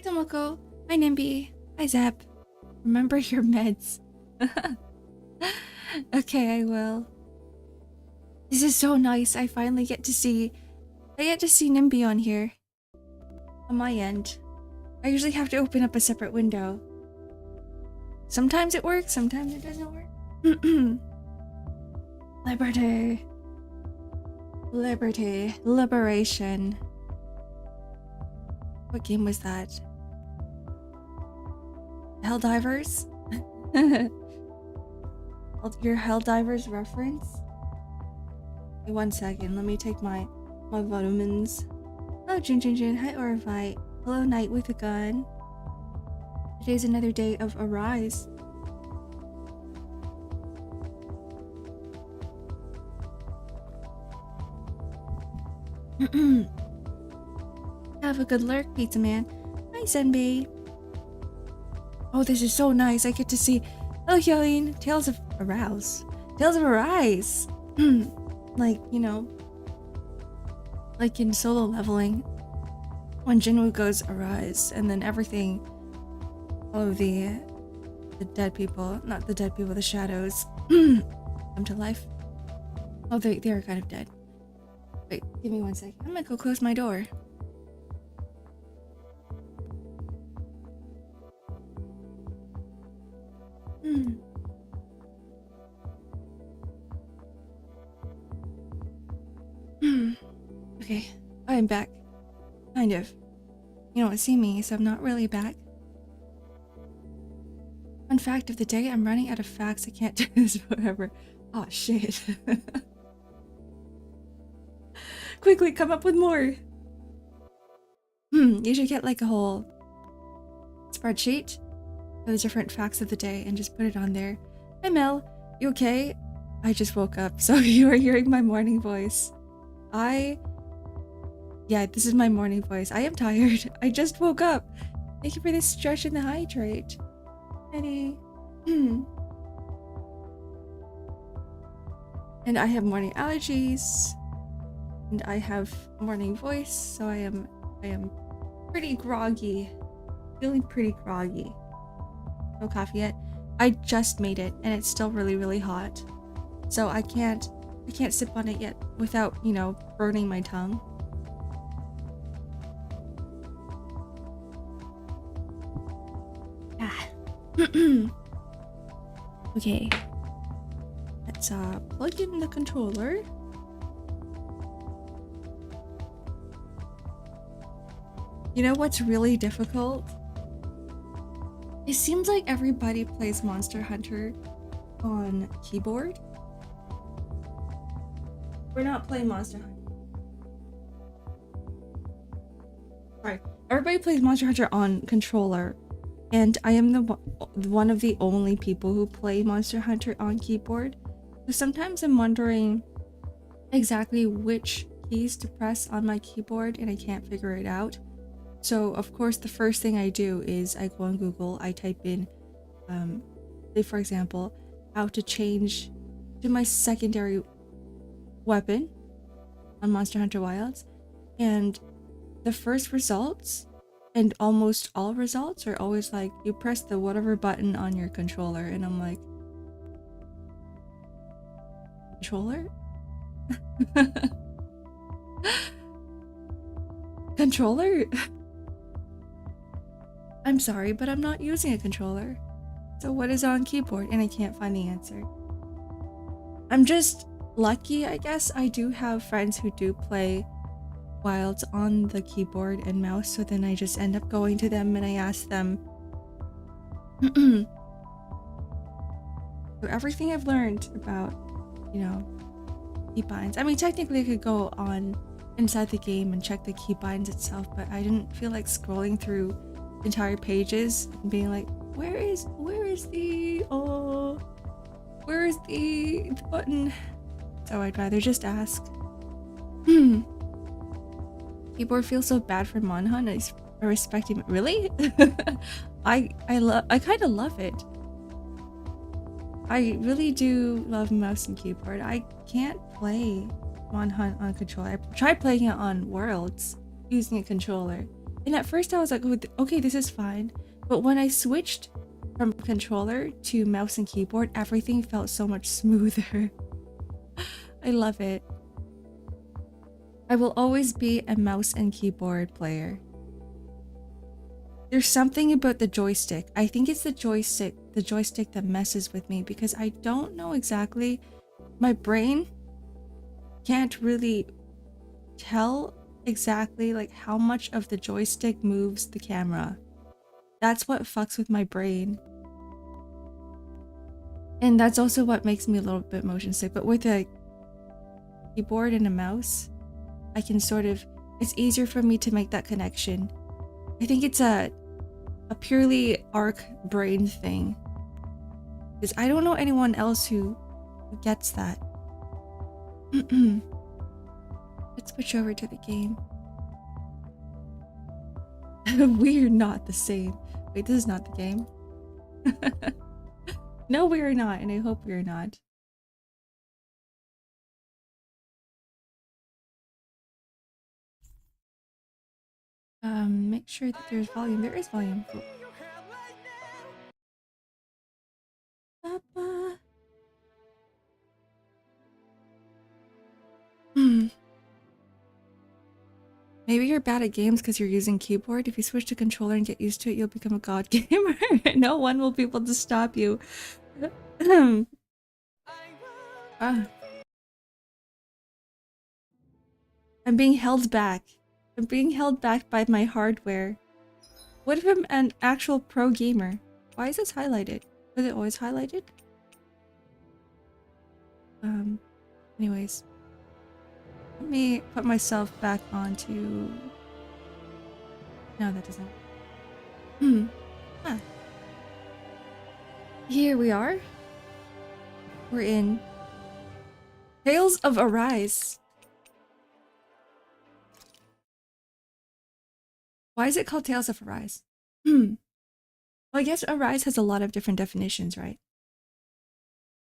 Tomoko. Hi, Nimby. Hi, Zap. Remember your meds. Okay, I will. This is so nice. I finally get to see... Nimby on here. On my end. I usually have to open up a separate window. Sometimes it works, sometimes it doesn't work. Liberty. Liberty. Liberation. What game was that? Helldivers? Your Helldivers reference? Okay, 1 second, let me take my vitamins. Hello, Jun. Hi, Orvite. Hello, Knight with a gun. Today's another day of Arise. Have a good lurk, Pizza Man. Hi, Zenbei. Oh, this is so nice. I get to see... Oh, Hyoin. Tales of Arouse. Tales of Arise. Like, you know... Like in solo leveling. When Jinwoo goes Arise, and then everything... All of the dead people... Not the dead people, the shadows... come to life. Oh, they are kind of dead. Wait, give me 1 second. I'm gonna go close my door. Okay, I'm back. Kind of. You don't see me, so I'm not really back. Fun fact of the day, I'm running out of facts. I can't do this forever. Oh, shit. Quickly, come up with more. You should get like a whole spreadsheet of the different facts of the day and just put it on there. Hi, Mel. You okay? I just woke up, so you are hearing my morning voice. Yeah, this is my morning voice. I am tired. I just woke up. Thank you for this stretch and the hydrate. Eddie. And I have morning allergies. And I have morning voice, so I am pretty groggy. Feeling pretty groggy. No coffee yet. I just made it and it's still really, really hot. So I can't sip on it yet without, you know, burning my tongue. Okay. Let's plug in the controller. You know what's really difficult? It seems like everybody plays Monster Hunter on keyboard. We're not playing Monster Hunter. Sorry. Everybody plays Monster Hunter on controller. And I am one of the only people who play Monster Hunter on keyboard. So sometimes I'm wondering exactly which keys to press on my keyboard and I can't figure it out. So of course the first thing I do is I go on Google, I type in, say for example, how to change to my secondary weapon on Monster Hunter Wilds, and the first results and almost all results are always like, you press the whatever button on your controller, and I'm like, controller? Controller? I'm sorry, but I'm not using a controller. So what is on keyboard? And I can't find the answer. I'm just lucky, I guess. I do have friends who do play Wilds on the keyboard and mouse, so then I just end up going to them and I ask them. So everything I've learned about, you know, keybinds. I mean, technically I could go on inside the game and check the keybinds itself, but I didn't feel like scrolling through entire pages and being like, where is the button? So I'd rather just ask. Keyboard feels so bad for Monhunt. I respect him. Really? I kind of love it. I really do love mouse and keyboard. I can't play Monhunt on controller. I tried playing it on Worlds using a controller. And at first I was like, oh, okay, this is fine. But when I switched from controller to mouse and keyboard, everything felt so much smoother. I love it. I will always be a mouse and keyboard player. There's something about the joystick. I think it's the joystick that messes with me because I don't know exactly. My brain can't really tell exactly like how much of the joystick moves the camera. That's what fucks with my brain. And that's also what makes me a little bit motion sick. But with a keyboard and a mouse, I can sort of, it's easier for me to make that connection. I think it's a purely ARK brain thing. Because I don't know anyone else who gets that. Let's switch over to the game. We're not the same. Wait, this is not the game. No, we are not, and I hope we are not. Make sure that there's volume. There is volume. Cool. Maybe you're bad at games because you're using keyboard. If you switch to controller and get used to it, you'll become a god gamer. No one will be able to stop you. I'm being held back. I'm being held back by my hardware. What if I'm an actual pro gamer? Why is this highlighted? Was it always highlighted? Anyways. Let me put myself back onto... No, that doesn't. Huh. Here we are. We're in Tales of Arise. Why is it called Tales of Arise? Well, I guess Arise has a lot of different definitions, right?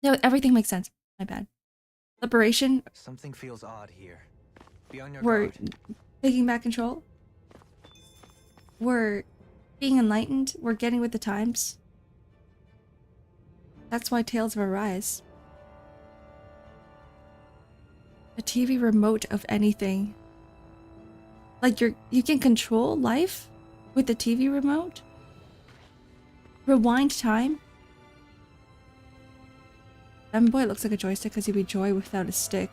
No, everything makes sense. My bad. Liberation. Something feels odd here. Be on your We're guard. taking back control. We're being enlightened. We're getting with the times. That's why Tales of Arise. A TV remote of anything. Like you can control life with the TV remote. Rewind time. Boy, it looks like a joystick because he'd be joy without a stick.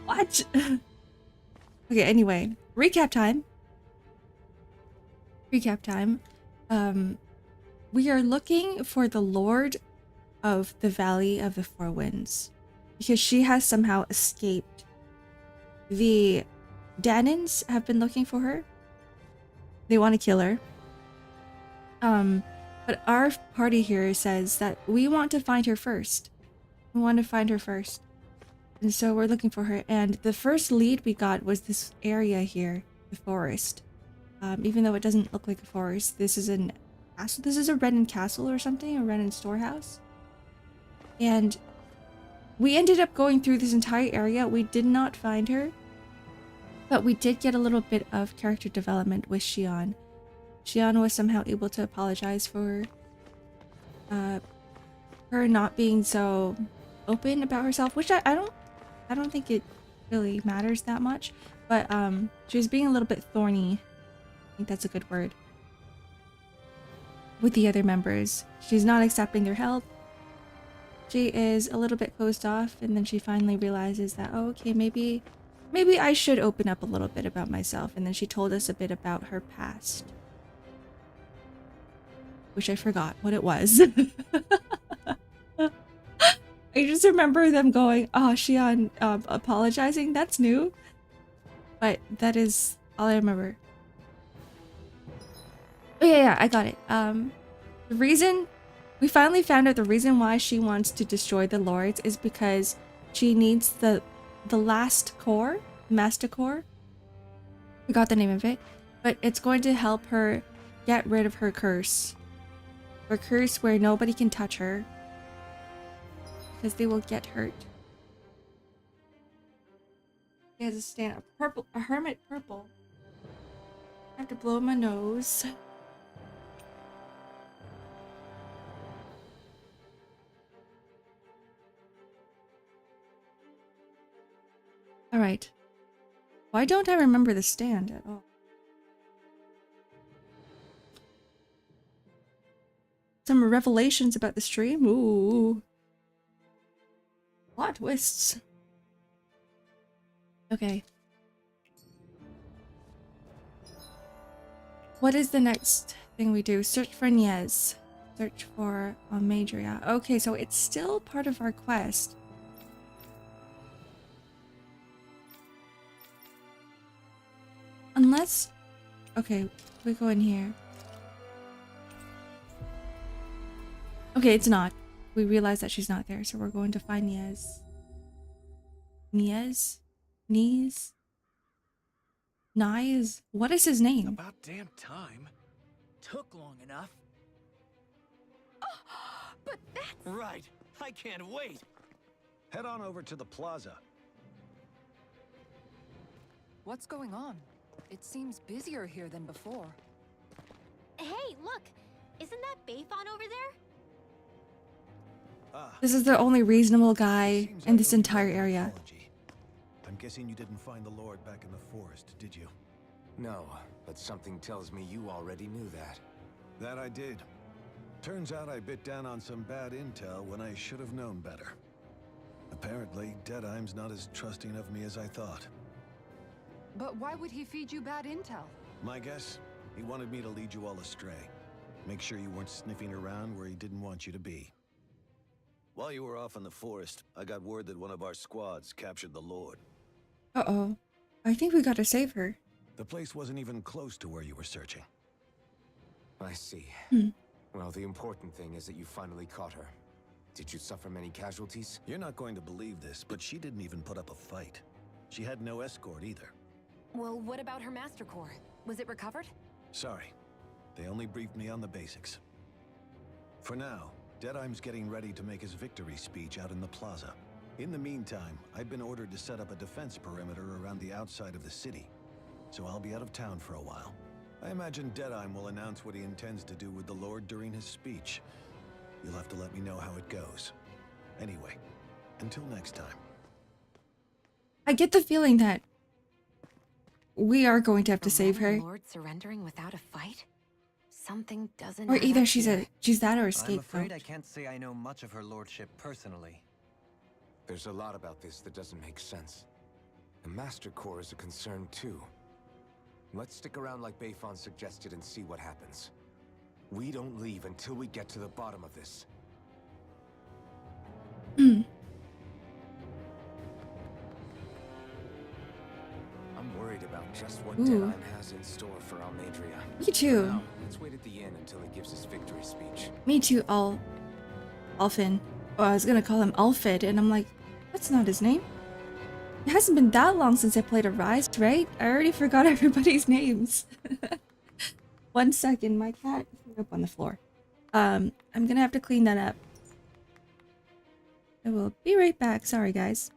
What? Okay, anyway. Recap time. We are looking for the Lord of the Valley of the Four Winds. Because she has somehow escaped. The Danans have been looking for her. They want to kill her. But our party here says that we want to find her first. And so we're looking for her. And the first lead we got was this area here, the forest. Even though it doesn't look like a forest, this is an castle. This is a Renin castle or something, a Renin storehouse. And we ended up going through this entire area. We did not find her. But we did get a little bit of character development with Xion. Xion was somehow able to apologize for her not being so open about herself, which I don't think it really matters that much. But she was being a little bit thorny. I think that's a good word. With the other members. She's not accepting their help. She is a little bit closed off, and then she finally realizes that, oh, okay, maybe I should open up a little bit about myself. And then she told us a bit about her past. Which I forgot what it was. I just remember them going, oh, Xion apologizing. That's new. But that is all I remember. Oh, yeah, I got it. The reason... We finally found out the reason why she wants to destroy the lords is because she needs the last core, master core. Forgot the name of it, but it's going to help her get rid of her curse. Her curse where nobody can touch her because they will get hurt. He has a stand. A hermit purple. I have to blow my nose. Alright. Why don't I remember the stand at all? Some revelations about the stream? Ooh. Plot twists. Okay. What is the next thing we do? Search for Niez. Search for ANGRryuyr. Okay, so it's still part of our quest. Unless... Okay, we go in here. Okay, it's not. We realize that she's not there, so we're going to find Niez. Niez? Niez? Niez? What is his name? About damn time. Took long enough. But that's... Right. I can't wait. Head on over to the plaza. What's going on? It seems busier here than before. Hey, look! Isn't that Bayfon over there? Ah, This is the only reasonable guy seems in I this owe you entire an area. apology. I'm guessing you didn't find the Lord back in the forest, did you? No, but something tells me you already knew that. That I did. Turns out I bit down on some bad intel when I should have known better. Apparently, Deadeye's not as trusting of me as I thought. But why would he feed you bad intel? My guess? He wanted me to lead you all astray. Make sure you weren't sniffing around where he didn't want you to be. While you were off in the forest, I got word that one of our squads captured the Lord. Uh-oh. I think we gotta save her. The place wasn't even close to where you were searching. I see. Hmm. Well, the important thing is that you finally caught her. Did you suffer many casualties? You're not going to believe this, but she didn't even put up a fight. She had no escort either. Well, what about her Master Core? Was it recovered? Sorry. They only briefed me on the basics. For now, Deadeye's getting ready to make his victory speech out in the plaza. In the meantime, I've been ordered to set up a defense perimeter around the outside of the city. So I'll be out of town for a while. I imagine Deadeye will announce what he intends to do with the Lord during his speech. You'll have to let me know how it goes. Anyway, until next time. I get the feeling that we are going to have to The save her. Roman Lord surrendering without a fight? Something doesn't Or add either up she's here. that or a I'm scapegoat. afraid I can't say I know much of her lordship personally. There's a lot about this that doesn't make sense. The Master Core is a concern too. Let's stick around like Bayfon suggested and see what happens. We don't leave until we get to the bottom of this. Hmm. I'm worried about just what Ooh. Deadeye has in store for ANGRryuyr. Me too. Now, let's wait at the inn until he gives his victory speech. Me too, Alfin. Oh, I was gonna call him Alfid, and I'm like, that's not his name. It hasn't been that long since I played Arise, right? I already forgot everybody's names. 1 second, my cat threw up on the floor. I'm gonna have to clean that up. I will be right back. Sorry, guys.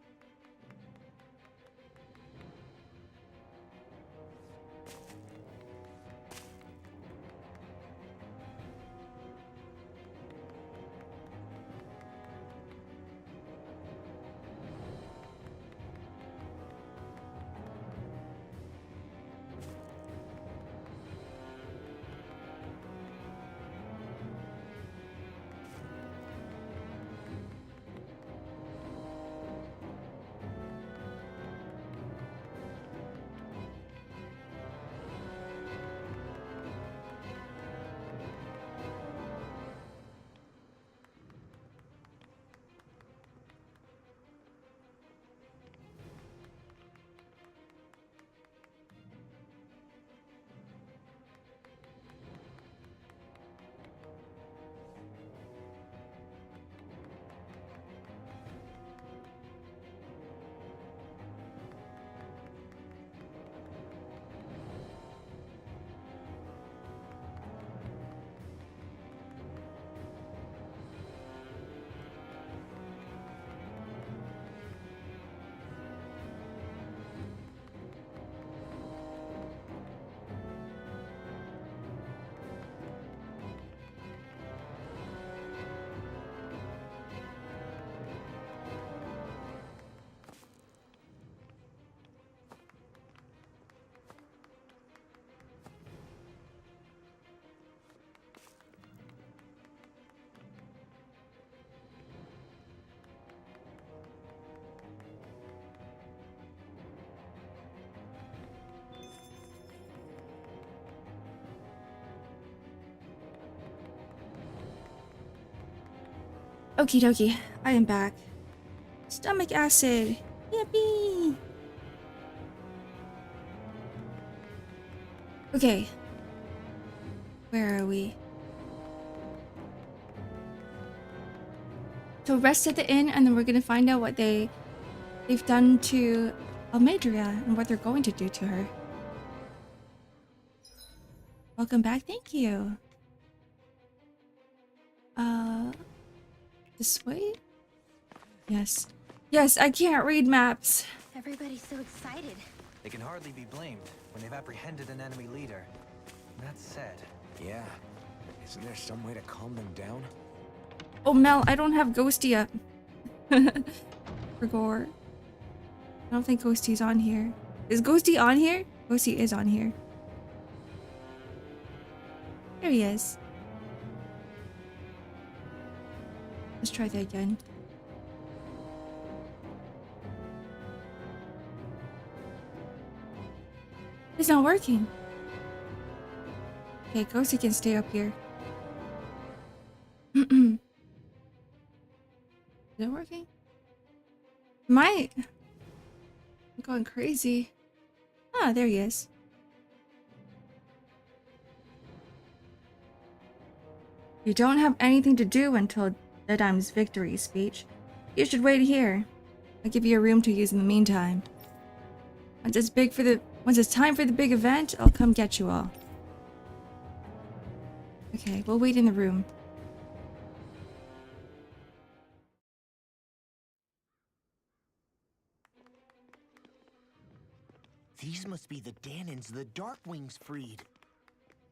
Okie dokie, I am back. Stomach acid. Yippee! Okay. Where are we? So rest at the inn, and then we're gonna find out what they've done to ANGRryuyr and what they're going to do to her. Welcome back, thank you. This way? Yes. Yes, I can't read maps. Everybody's so excited. They can hardly be blamed when they've apprehended an enemy leader. That said, Yeah. Isn't there some way to calm them down? Oh, Mel, I don't have Ghosty up. For Gore. I don't think Ghosty's on here. Is Ghosty on here? Ghosty is on here. There he is. Let's try that again. It's not working. Okay, Ghosty can stay up here. Is it working? I'm going crazy. Ah, there he is. You don't have anything to do until Deadheim's victory speech. You should wait here. I'll give you a room to use in the meantime. Once it's time for the big event, I'll come get you all. Okay, we'll wait in the room. These must be the Danans the Darkwings freed.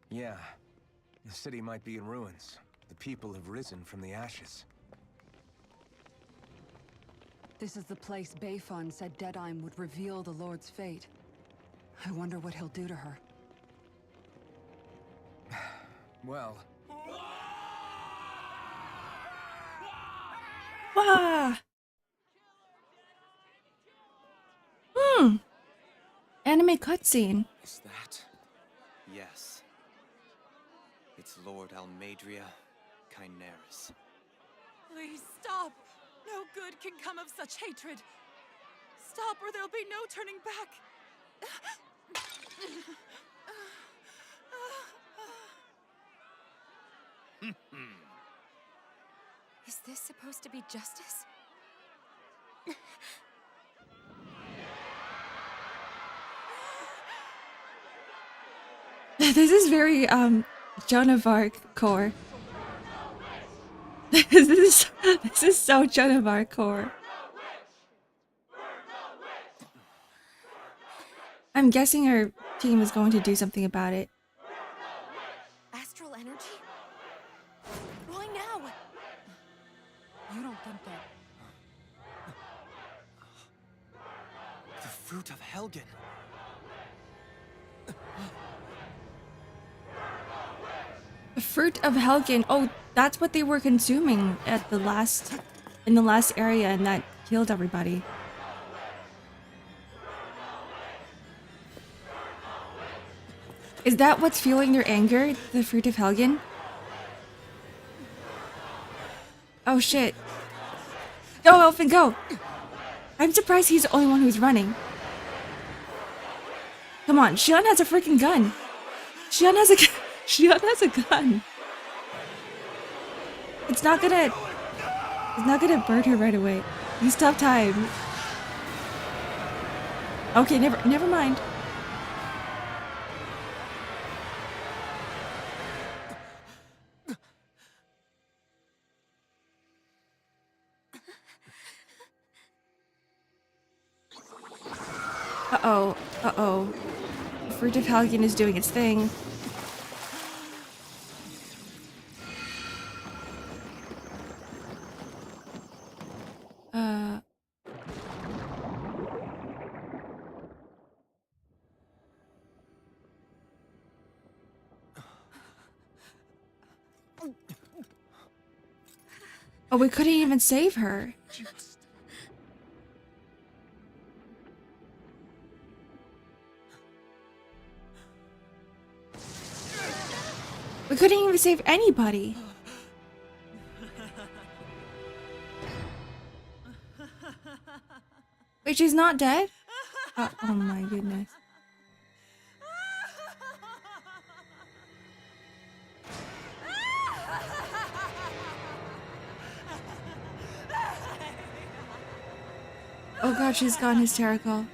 Yeah. The city might be in ruins. The people have risen from the ashes. This is the place Bayfon said Deadheim would reveal the Lord's fate. I wonder what he'll do to her. Well, Wah! Anime cutscene. Is that? Yes. It's Lord ANGRryuyr Kynaris. Please stop! No good can come of such hatred. Stop or there'll be no turning back. Is this supposed to be justice? This is very Joan of Arc core. This is so Joan of Arc core. I'm guessing our team is going to do something about it. Astral energy? Why now? You don't think that... The fruit of Helgen. The fruit of Helgen. Oh, that's what they were consuming at in the last area, and that killed everybody. Is that what's fueling their anger? The fruit of Helgen? Oh shit. Go, Elfin, go! I'm surprised he's the only one who's running. Come on, Shion has a freaking gun. Shion has a gun. It's not gonna burn her right away. You stop time. Okay, never mind. Uh-oh. The fruit of Helgen is doing its thing. Oh, we couldn't even save her. We couldn't even save anybody. Wait, she's not dead? Oh my goodness. Oh god, she's gone hysterical.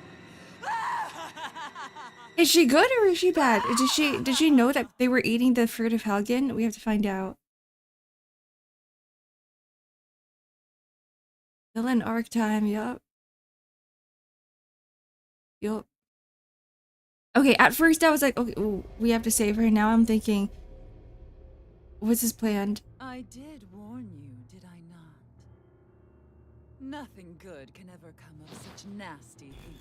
Is she good or is she bad? Did she know that they were eating the fruit of Helgen? We have to find out. Villain arc time, yup. Yup. Okay, at first I was like, okay, ooh, we have to save her. Now I'm thinking, what's his plan? I did warn you, did I not? Nothing good can ever come of such nasty hatred.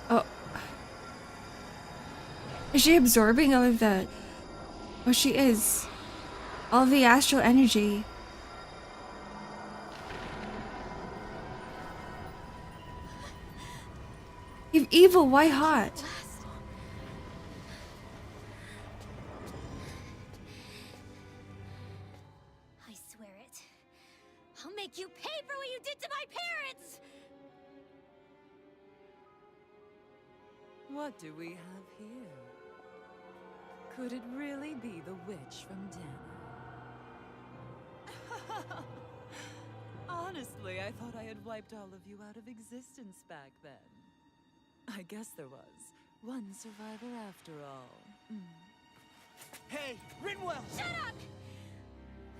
Oh. Is she absorbing all of the... Oh, she is. All of the astral energy. If evil, why hot? I swear it. I'll make you pay for what you did to my parents! What do we have here? Could it really be the witch from Dana? Honestly, I thought I had wiped all of you out of existence back then. I guess there was one survivor after all. Hey, Rinwell! Shut up!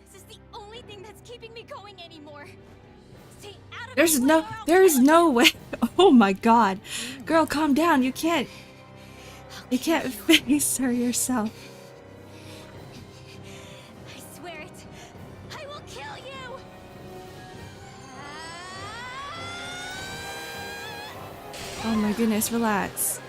This is the only thing that's keeping me going anymore. Stay out of There's no way. Oh my god. Girl, calm down. You can't face her yourself. I swear it. I will kill you! Oh my goodness, relax.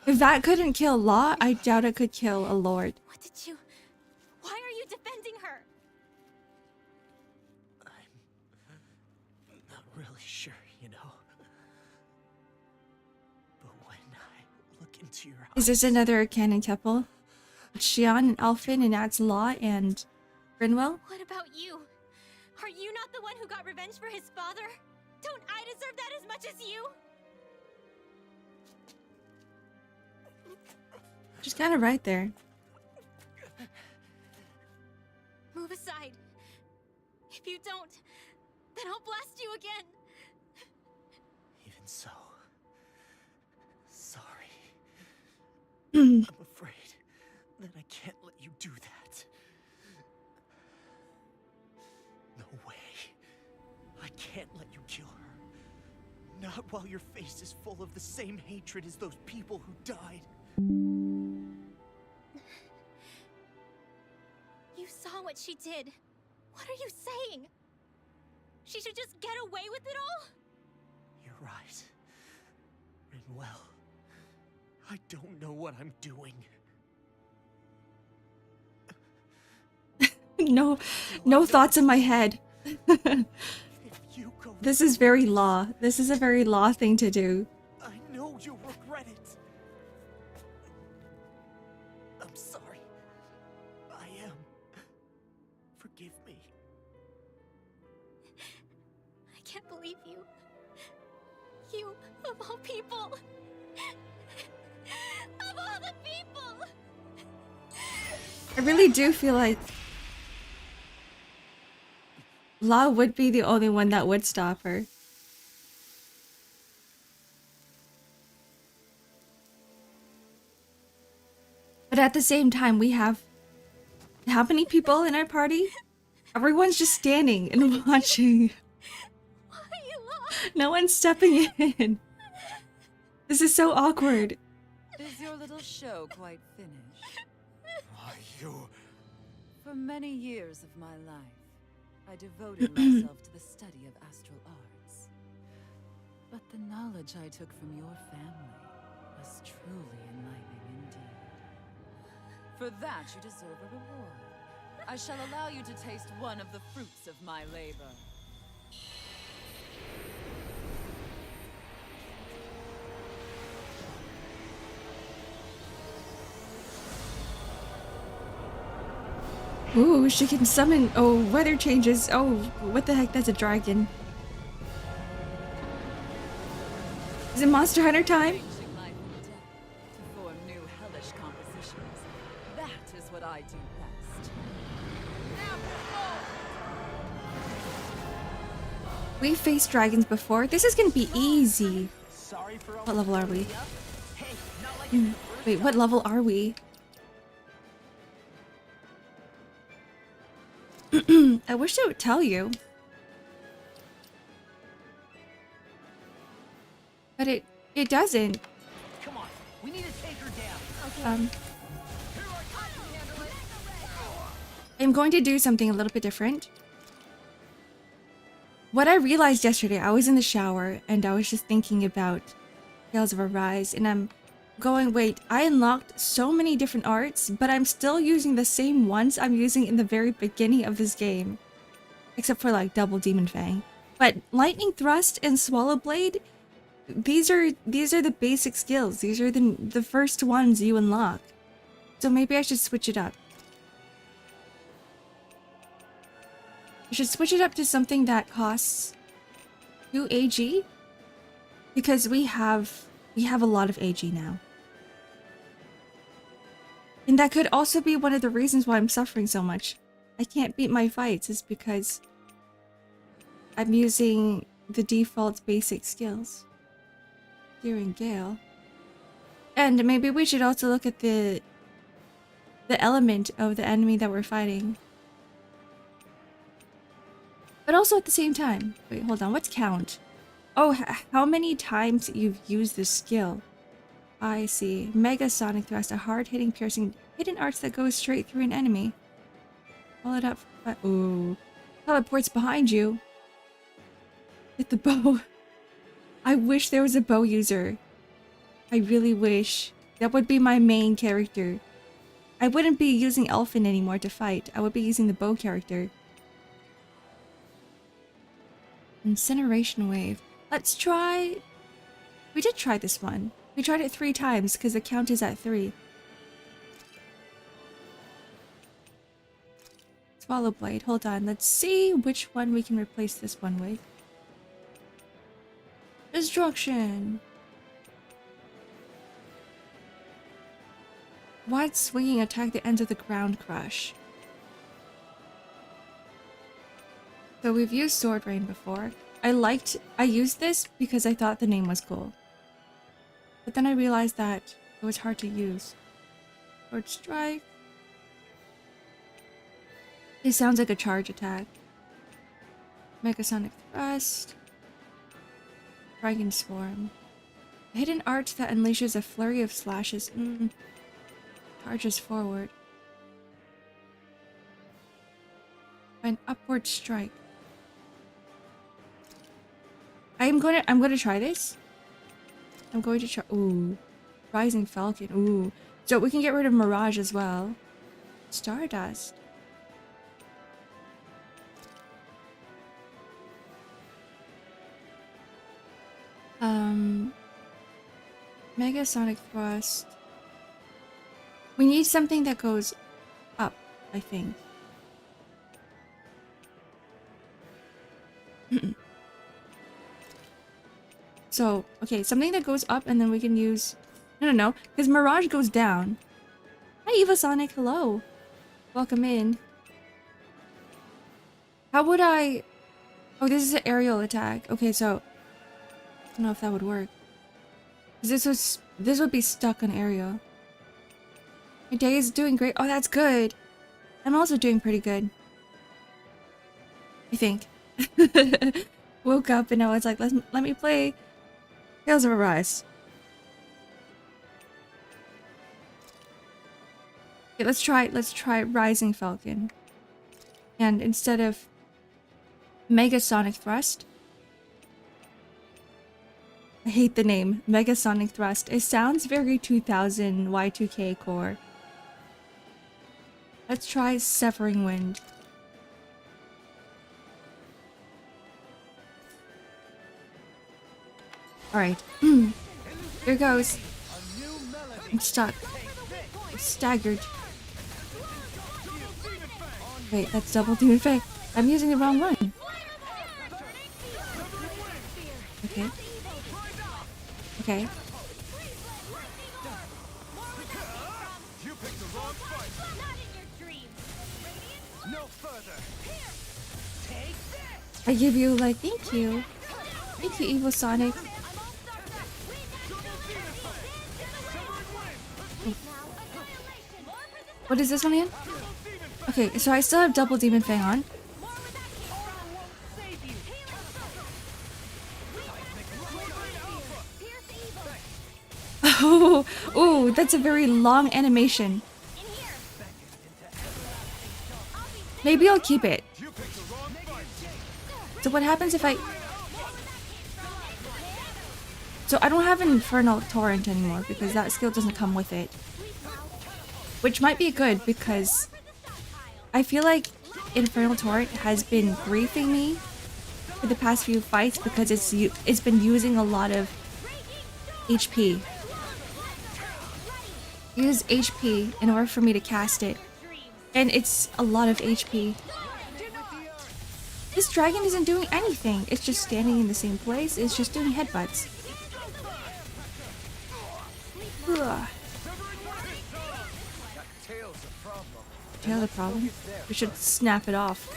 If that couldn't kill Law, I doubt it could kill a lord. What did you... Why are you defending her? I'm not really sure, you know. But when I look into your eyes... Is this another canon couple? Xian and Alfin and that's Law and Grinwell? What about you? Are you not the one who got revenge for his father? Don't I deserve that as much as you? She's kind of right there. Move aside. If you don't, then I'll blast you again. Even so... Sorry. Mm. I'm afraid that I can't let you do that. No way. I can't let you kill her. Not while your face is full of the same hatred as those people who died. You saw what she did. What are you saying? She should just get away with it all? You're right. Rinwell, I don't know what I'm doing. No thoughts in my head. If you go... This is very Law. This is a very Law thing to do. I know you'll regret it. I'm sorry. I am. Forgive me. I can't believe you. You, of all people. Of all the people. I really do feel like Law would be the only one that would stop her. But at the same time, we have how many people in our party? Everyone's just standing and watching. Why you lost? No one's stepping in. This is so awkward. Is your little show quite finished? Why, you... For many years of my life, I devoted myself to the study of astral arts. But the knowledge I took from your family was truly enlightening indeed. For that, you deserve a reward. I shall allow you to taste one of the fruits of my labor. Ooh, she can summon. Oh, weather changes. Oh, what the heck? That's a dragon. Is it Monster Hunter time? Changing life and death to form new hellish compositions. That is what I do best. We faced dragons before. This is gonna be easy. Sorry for What level are we? Hey, not like Wait, what level are we? I wish it would tell you. But it doesn't. Come on, we need to take her down. I'm going to do something a little bit different. What I realized yesterday, I was in the shower and I was just thinking about Tales of Arise, and I'm going, wait, I unlocked so many different arts, but I'm still using the same ones I'm using in the very beginning of this game. Except for like Double Demon Fang. But Lightning Thrust and Swallow Blade, these are the basic skills. These are the first ones you unlock. So maybe I should switch it up. I should switch it up to something that costs 2 AG, because we have a lot of AG now. And that could also be one of the reasons why I'm suffering so much. I can't beat my fights is because I'm using the default basic skills. During Gale. And maybe we should also look at the element of the enemy that we're fighting. But also at the same time. Wait, hold on. What's count? Oh, how many times you've used this skill? I see. Mega Sonic Thrust, a hard-hitting, piercing, hidden arts that goes straight through an enemy. Pull it up. Ooh. Teleports behind you. Hit the bow. I wish there was a bow user. I really wish. That would be my main character. I wouldn't be using Elfin anymore to fight. I would be using the bow character. Incineration Wave. Let's try... We did try this one. We tried it 3 times because the count is at 3. Swallow Blade. Hold on. Let's see which one we can replace this one with. Destruction. Wide swinging attack that ends with a ground crush. So we've used Sword Rain before. I used this because I thought the name was cool. But then I realized that it was hard to use. Sword Strike. It sounds like a charge attack. Mega Sonic Thrust. Dragon Swarm. A hidden art that unleashes a flurry of slashes. Charges forward. An upward strike. I'm gonna try this. I'm going to try. Ooh. Rising Falcon. Ooh. So we can get rid of Mirage as well. Stardust. Mega Sonic Thrust. We need something that goes up, I think. So, okay, something that goes up and then we can use... No, because Mirage goes down. Hi, Eva Sonic, hello. Welcome in. How would I... Oh, this is an aerial attack. Okay, so... I don't know if that would work. This would be stuck on aerial. My day is doing great. Oh, that's good. I'm also doing pretty good. I think. Woke up and I was like, let me play Tales of Arise. Okay, let's try Rising Falcon. And instead of Mega Sonic Thrust, I hate the name, Mega Sonic Thrust. It sounds very 2000 Y2K core. Let's try Severing Wind. Alright. Here goes. I'm stuck. I'm staggered. Wait, that's double demon fang. I'm using the wrong one. Okay. Okay. I give you like, thank you. Thank you, Evil Sonic. What is this one again? Okay, so I still have double demon fang on. Oh, that's a very long animation. Maybe I'll keep it. So what happens if I... So I don't have an Infernal Torrent anymore because that skill doesn't come with it. Which might be good because I feel like Infernal Torrent has been griefing me for the past few fights because it's been using a lot of HP. Use HP in order for me to cast it. And it's a lot of HP. This dragon isn't doing anything. It's just standing in the same place. It's just doing headbutts. Ugh. Tail the problem? We should snap it off.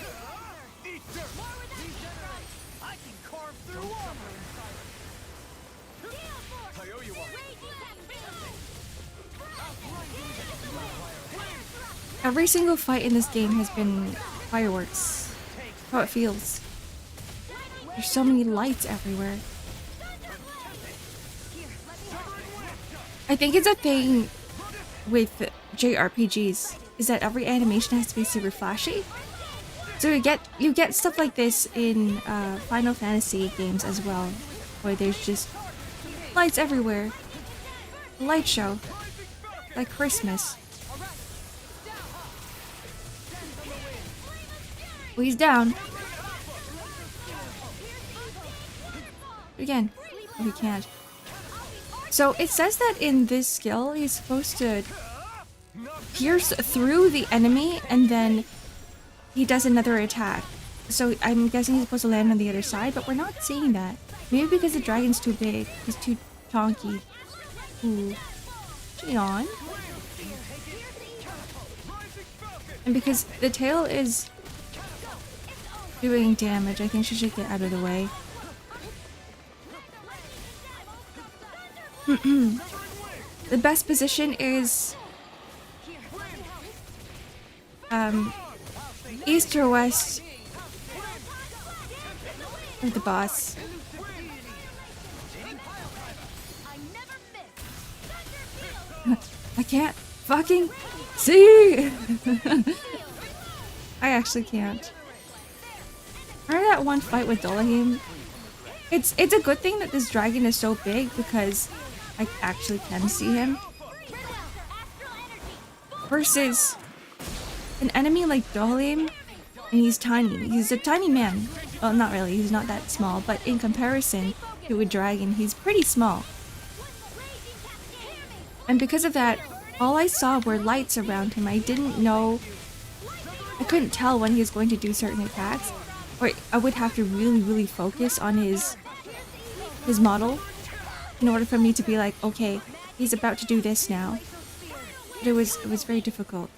Every single fight in this game has been fireworks. That's how it feels. There's so many lights everywhere. I think it's a thing with JRPGs, is that every animation has to be super flashy. So you get stuff like this in Final Fantasy games as well, where there's just lights everywhere. A light show. Like Christmas. Oh, he's down. Again. Oh, he can't. So it says that in this skill, he's supposed to pierce through the enemy and then he does another attack. So I'm guessing he's supposed to land on the other side, but we're not seeing that. Maybe because the dragon's too big. He's too chonky. Ooh. Cheon. And because the tail is doing damage, I think she should get out of the way. The best position is east or west of the boss. I can't fucking see. I actually can't. Remember that one fight with Dolahim? It's a good thing that this dragon is so big because I actually can see him. Versus an enemy like Dolahim, and he's tiny. He's a tiny man. Well, not really. He's not that small, but in comparison to a dragon, he's pretty small. And because of that, all I saw were lights around him. I didn't know... I couldn't tell when he was going to do certain attacks. Or I would have to really focus on his model in order for me to be like, okay, he's about to do this now. But it was very difficult.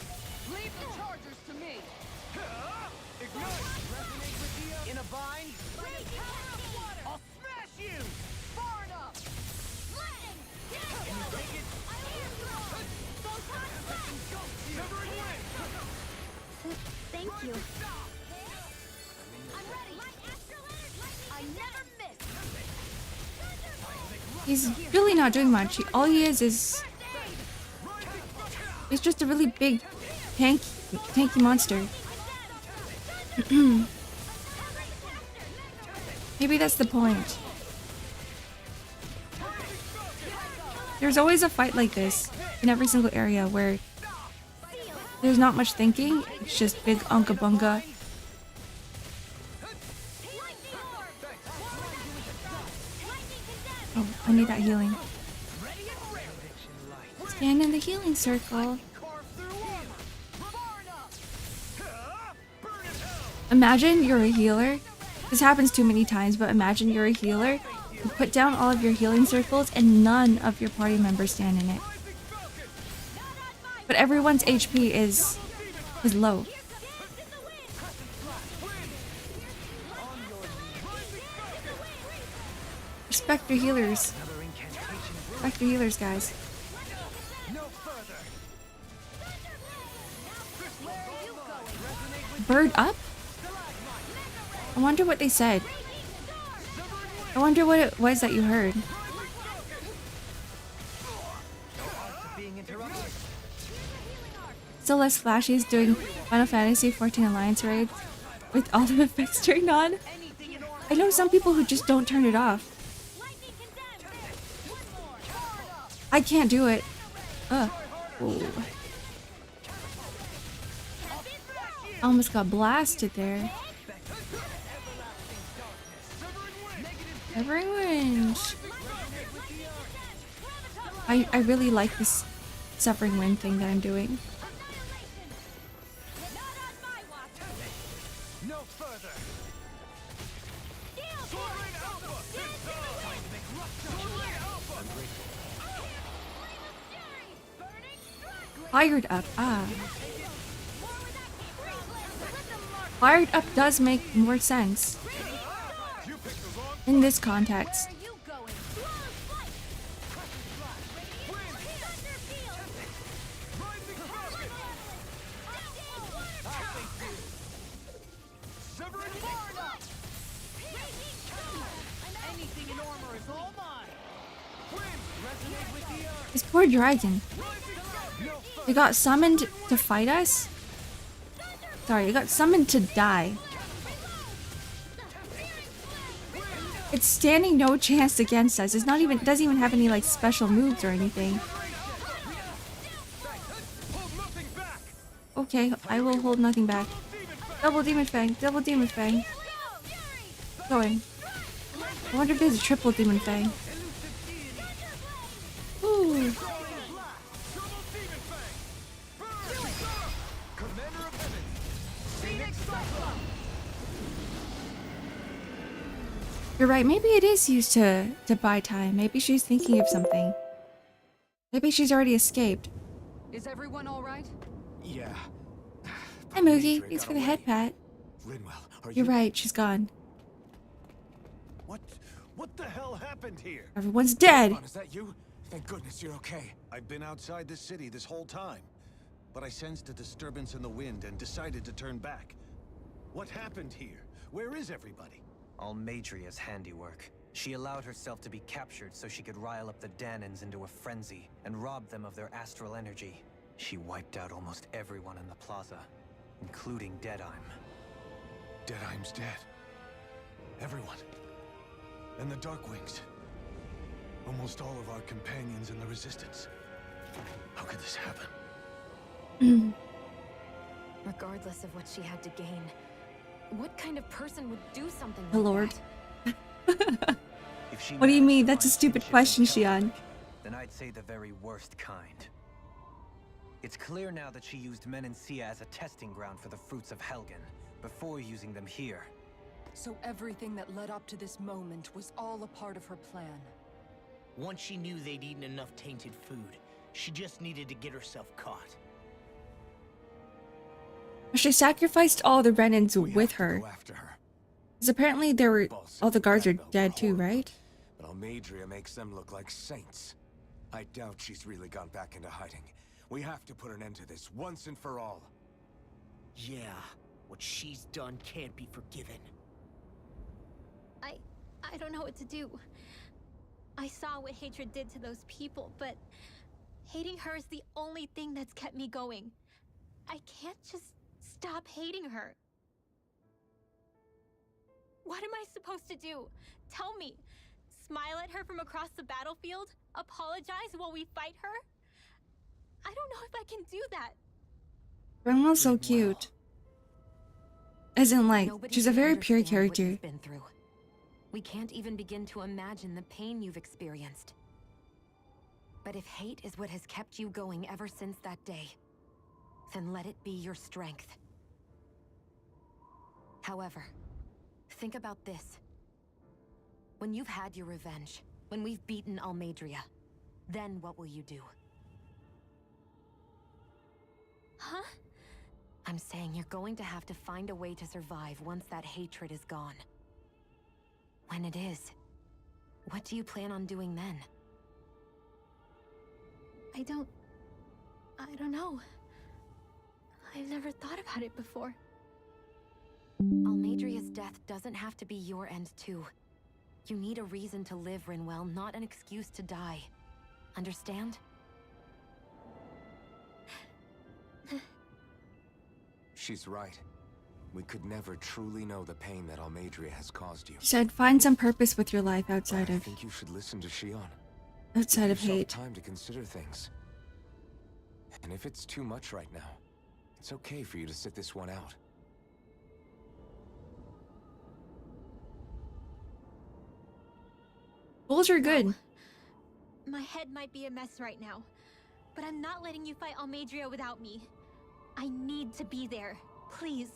Thank you. He's really not doing much. All he is he's just a really big tanky monster. Maybe that's the point. There's always a fight like this in every single area where There's not much thinking. It's just big unka bunga. Oh, I need that healing. Stand in the healing circle. Imagine you're a healer. This happens too many times, but imagine you're a healer. You put down all of your healing circles and none of your party members stand in it. But everyone's HP is low. Respect your healers. Respect your healers, guys. Bird up? I wonder what they said. I wonder what it was that you heard. Still less flashy is doing Final Fantasy 14 Alliance raids with all the effects turned on. I know some people who just don't turn it off. I can't do it. Ugh. Ooh. Almost got blasted there. Everyone. I really like this Suffering Wind thing that I'm doing. Fired up, Fired up does make more sense in this context. This poor dragon. It got summoned to fight us? Sorry, it got summoned to die. It's standing no chance against us. It's not even, it doesn't even have any like special moves or anything. Okay, I will hold nothing back. Double Demon Fang, double Demon Fang. Going. I wonder if there's a triple Demon Fang. Ooh. You're right, maybe it is used to buy time. Maybe she's thinking of something. Maybe she's already escaped. Is everyone alright? Yeah. Hi Moogie, thanks for the head pat. Linwell, You're right, she's gone. What the hell happened here? Everyone's dead. Is that you? Thank goodness you're okay. I've been outside the city this whole time, but I sensed a disturbance in the wind and decided to turn back. What happened here? Where is everybody? ANGRryuy's handiwork. She allowed herself to be captured so she could rile up the Danans into a frenzy and rob them of their astral energy. She wiped out almost everyone in the plaza, including Deadime. Deadime's dead. Everyone. And the Darkwings. Almost all of our companions in the Resistance. How could this happen? Regardless of what she had to gain, what kind of person would do something like The Lord. that? What do you mean? That's a stupid question, Xion. Then I'd say the very worst kind. It's clear now that she used Menancia as a testing ground for the fruits of Helgen, before using them here. So everything that led up to this moment was all a part of her plan. Once she knew they'd eaten enough tainted food, she just needed to get herself caught. She sacrificed all the Renans with her. Because apparently there were all the guards are dead too, right? But ANGRryuyr makes them look like saints. I doubt she's really gone back into hiding. We have to put an end to this once and for all. Yeah, what she's done can't be forgiven. I don't know what to do. I saw what hatred did to those people, but hating her is the only thing that's kept me going. I can't just stop hating her. What am I supposed to do? Tell me. Smile at her from across the battlefield? Apologize while we fight her? I don't know if I can do that. Grandma's so cute. As in, like, Nobody she's a can very pure understand what character. you've been through. We can't even begin to imagine the pain you've experienced. But if hate is what has kept you going ever since that day, then let it be your strength. However, think about this. When you've had your revenge, when we've beaten Almedria, then what will you do? Huh? I'm saying you're going to have to find a way to survive once that hatred is gone. When it is, what do you plan on doing then? I don't know. I've never thought about it before. Almedria's death doesn't have to be your end too. You need a reason to live, Rinwell, not an excuse to die. Understand? She's right. We could never truly know the pain that Almedria has caused you. She said, find some purpose with your life outside I of think you should listen to Shion. outside Give of yourself hate. time to consider things. And if it's too much right now, it's okay for you to sit this one out. Bulls are good. No. My head might be a mess right now, but I'm not letting you fight Almedria without me. I need to be there, please.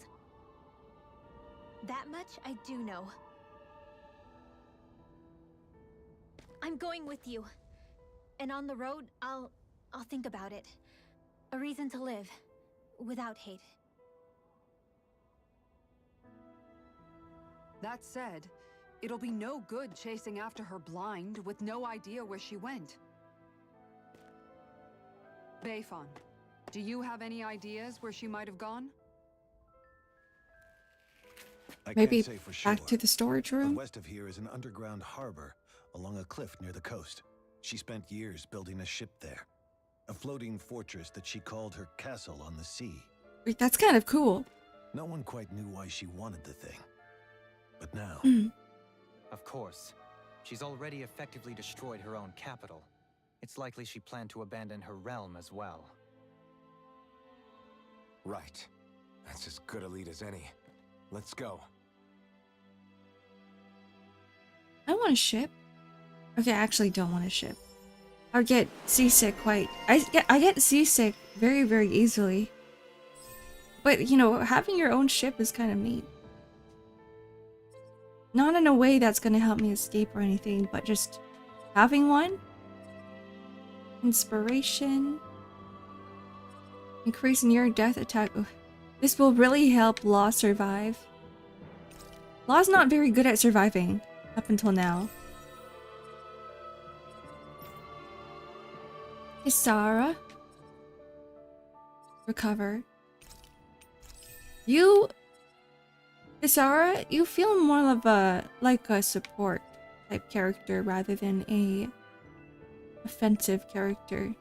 That much I do know. I'm going with you. And on the road, I'll think about it. A reason to live without hate. That said, it'll be no good chasing after her blind with no idea where she went. Bayfon, do you have any ideas where she might have gone? I Maybe can't say for sure. back to the storage But room. west of here is an underground harbor along a cliff near the coast. She spent years building a ship there. A floating fortress that she called her castle on the sea. Wait, that's kind of cool. No one quite knew why she wanted the thing. But now... Of course. She's already effectively destroyed her own capital. It's likely she planned to abandon her realm as well. Right. That's as good a lead as any. Let's go. I want a ship. Okay, I actually don't want a ship. I would get seasick quite... I get seasick very, very easily. But, you know, having your own ship is kind of neat. Not in a way that's going to help me escape or anything, but just having one. Inspiration. Increase near-death attack. Ugh. This will really help Law survive. Law's not very good at surviving up until now. Isara. Recover. You... Isara, you feel more of a... like a support type character rather than a... offensive character.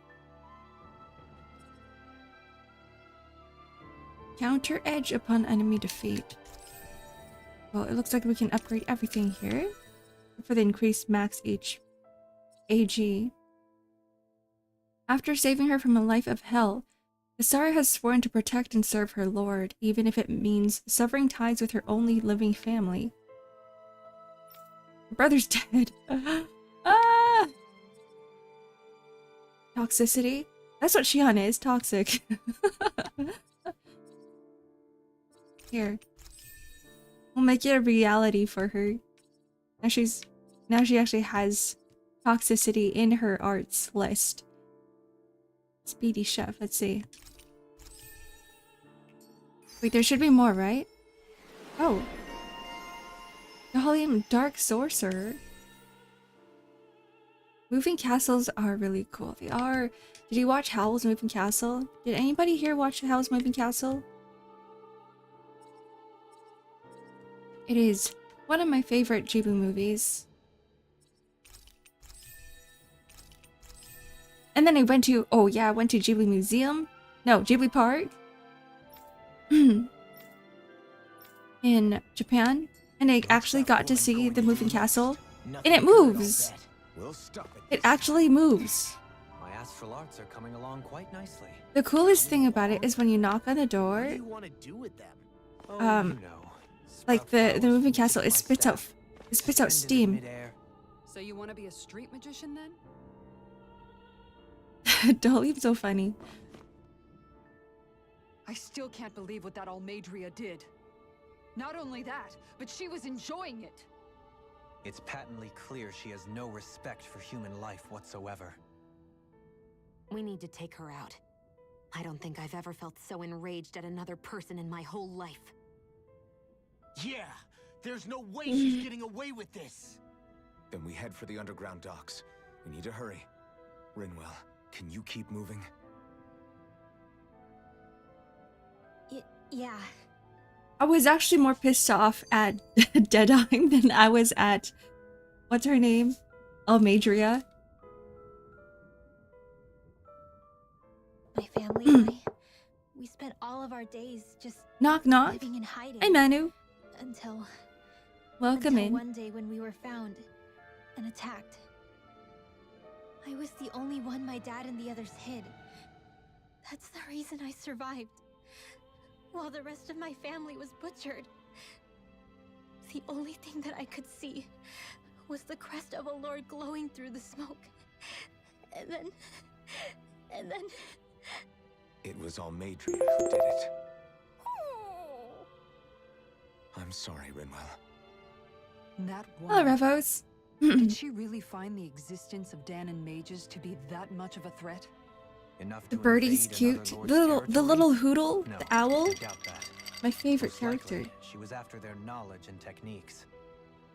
Counter edge upon enemy defeat. Well, it looks like we can upgrade everything here. For the increased max AG. After saving her from a life of hell, Isara has sworn to protect and serve her lord, even if it means severing ties with her only living family. Her brother's dead. Ah! Toxicity? That's what Shion is, toxic. Here. We'll make it a reality for her. Now she actually has toxicity in her arts list. Speedy chef, let's see. Wait, there should be more, right? Oh. Gallium Dark Sorcerer. Moving castles are really cool. They are. Did you watch Howl's Moving Castle? Did anybody here watch Howl's Moving Castle? It is one of my favorite Ghibli movies. And then I went to, oh yeah, I went to Ghibli Museum. No, Ghibli Park. In Japan. And I actually got to see the moving castle. And it moves! It actually moves. astral arts are coming along quite nicely. The coolest thing about it is when you knock on the What do door, you want to do with them? Oh, Um, you know, like sprout the flowers moving from castle, my it spits out staff, steam. suspended in midair. So you want to be a street magician then? Dolly's so funny. I still can't believe what that Almeidria did. Not only that, but she was enjoying it. It's patently clear she has no respect for human life whatsoever. We need to take her out. I don't think I've ever felt so enraged at another person in my whole life. Yeah, there's no way she's getting away with this. Then we head for the underground docks. We need to hurry. Rinwell, can you keep moving? Yeah. I was actually more pissed off at Deadeye than I was at, what's her name? Almeidria. My family and I, we spent all of our days just Knock knock. living in hiding. Hey Manu. Until Welcome in. one day when we were found and attacked. I was the only one my dad and the others hid. That's the reason I survived. While the rest of my family was butchered. The only thing that I could see was the crest of a lord glowing through the smoke. And then... It was Almeidria who did it. I'm sorry, Rinwell. That Hello, woman, Revos. did she really find the existence of Danon mages to be that much of a threat? Enough The to birdie's invade cute. another The lord's little territory? hoodle, No, the owl. I doubt that. My favorite Most character. likely, she was after their knowledge and techniques.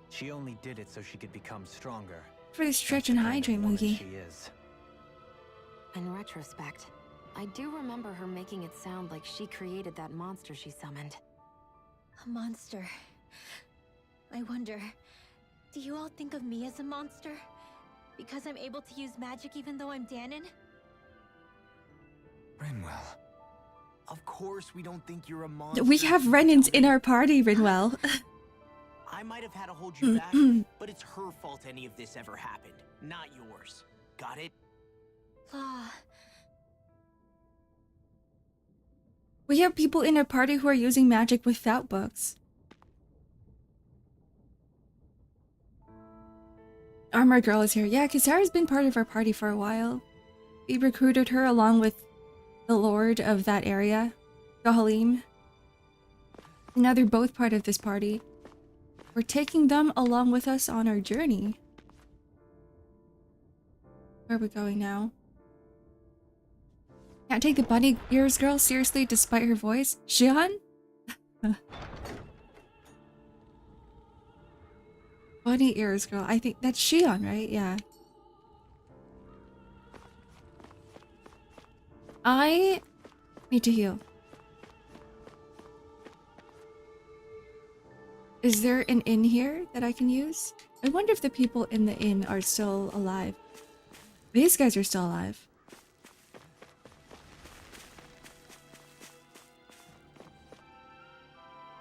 She only did it so she could become stronger. Pretty stretch That's and the kind of hydrate woman Moogie. She is. In retrospect, I do remember her making it sound like she created that monster she summoned. A monster. I wonder, do you all think of me as a monster? Because I'm able to use magic even though I'm Danon? Rinwell. Of course we don't think you're a monster. We have Renans in our party, Rinwell. I might have had to hold you back, but it's her fault any of this ever happened, not yours. Got it? Law. We have people in our party who are using magic without books. Armor Girl is here. Yeah, Kisara's been part of our party for a while. We recruited her along with the lord of that area, Gahalim. And now they're both part of this party. We're taking them along with us on our journey. Where are we going now? Can't take the bunny ears girl seriously despite her voice. Xian? Bunny ears girl. I think that's Xian, right? Yeah. I need to heal. Is there an inn here that I can use? I wonder if the people in the inn are still alive. These guys are still alive.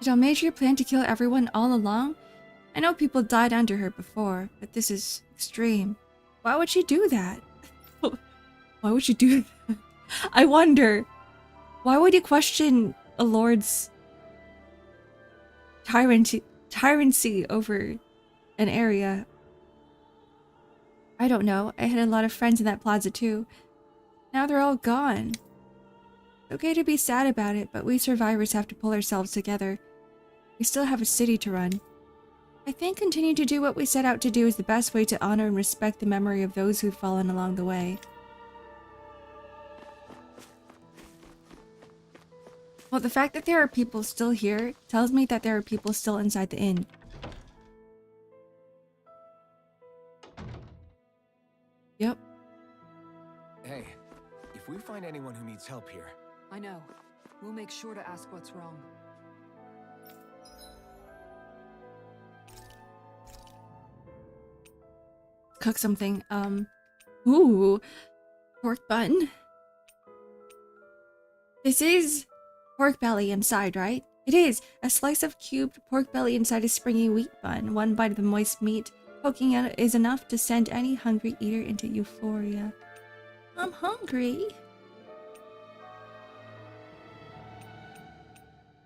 Did Almeidria plan to kill everyone all along? I know people died under her before, but this is extreme. Why would she do that? Why would she do that? I wonder. Why would you question a lord's tyranny over an area? I don't know. I had a lot of friends in that plaza too. Now they're all gone. It's okay to be sad about it, but we survivors have to pull ourselves together. We still have a city to run. I think continuing to do what we set out to do is the best way to honor and respect the memory of those who've fallen along the way. Well, the fact that there are people still here tells me that there are people still inside the inn. Yep. Hey, if we find anyone who needs help here... I know. We'll make sure to ask what's wrong. Cook something. Ooh. Pork bun. This is pork belly inside, right? It is. A slice of cubed pork belly inside a springy wheat bun. One bite of the moist meat poking out is enough to send any hungry eater into euphoria. I'm hungry.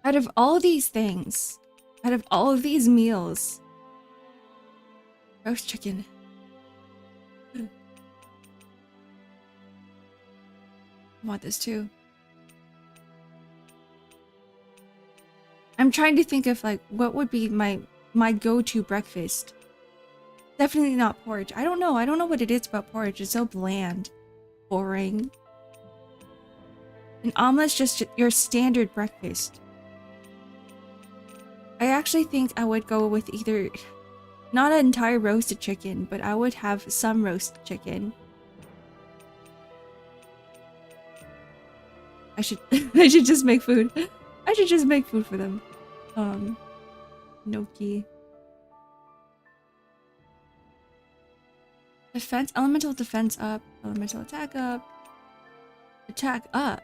Out of all these things, out of all of these meals, roast chicken. I want this too. I'm trying to think of like what would be my go-to breakfast. Definitely not porridge. I don't know what it is about porridge. It's so bland, boring. An omelet's just your standard breakfast. I actually think I would go with either not an entire roasted chicken, but I would have some roast chicken. I should I should just make food. I should just make food for them. Gnocchi. Defense, elemental defense up, elemental attack up. Attack up.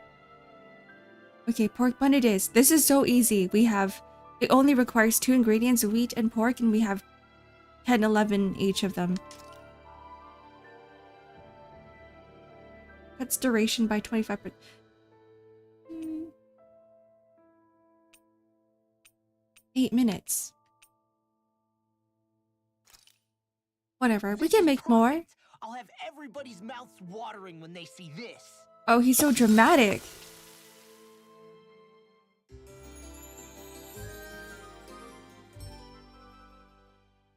Okay, pork bun it is. This is so easy. We have, it only requires 2 ingredients, wheat and pork, and we have 10, 11 each of them. Cuts duration by 25%. 8 minutes. Whatever, we can make more. I'll have everybody's mouths watering when they see this. Oh, he's so dramatic.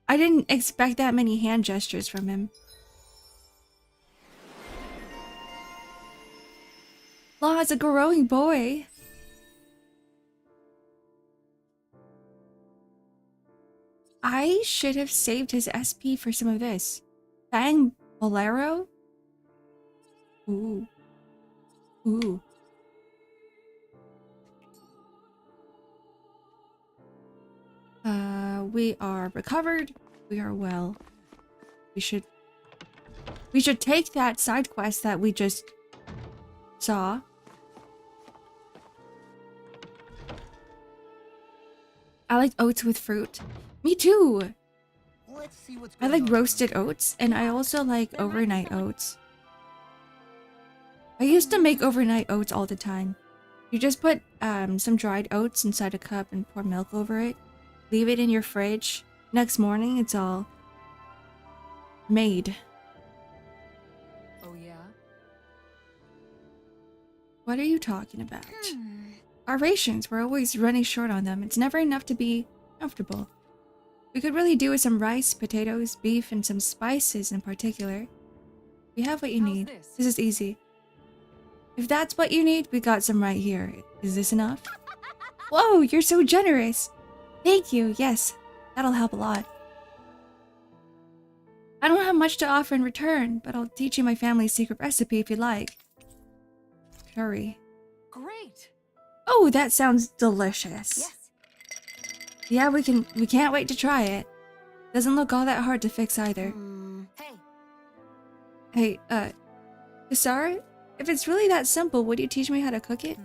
I didn't expect that many hand gestures from him. Law is a growing boy. I should have saved his SP for some of this. Bang Bolero? Ooh. Ooh. We are recovered. We are well. We should take that side quest that we just saw. I like oats with fruit. Me too. Let's see what's I going like on. roasted oats, and I also like overnight oats. I used to make overnight oats all the time. You just put some dried oats inside a cup and pour milk over it. Leave it in your fridge. Next morning, it's all made. Oh yeah? What are you talking about? Our rations, we're always running short on them. It's never enough to be comfortable. We could really do with some rice, potatoes, beef, and some spices in particular. We have what you need. This is easy. If that's what you need, we got some right here. Is this enough? Whoa, you're so generous. Thank you. Yes, that'll help a lot. I don't have much to offer in return, but I'll teach you my family's secret recipe if you like. Curry. Great. Oh, that sounds delicious. Yes. Yeah, we can't wait to try it. Doesn't look all that hard to fix either. Hey. Hey, Sarah, if it's really that simple, would you teach me how to cook it?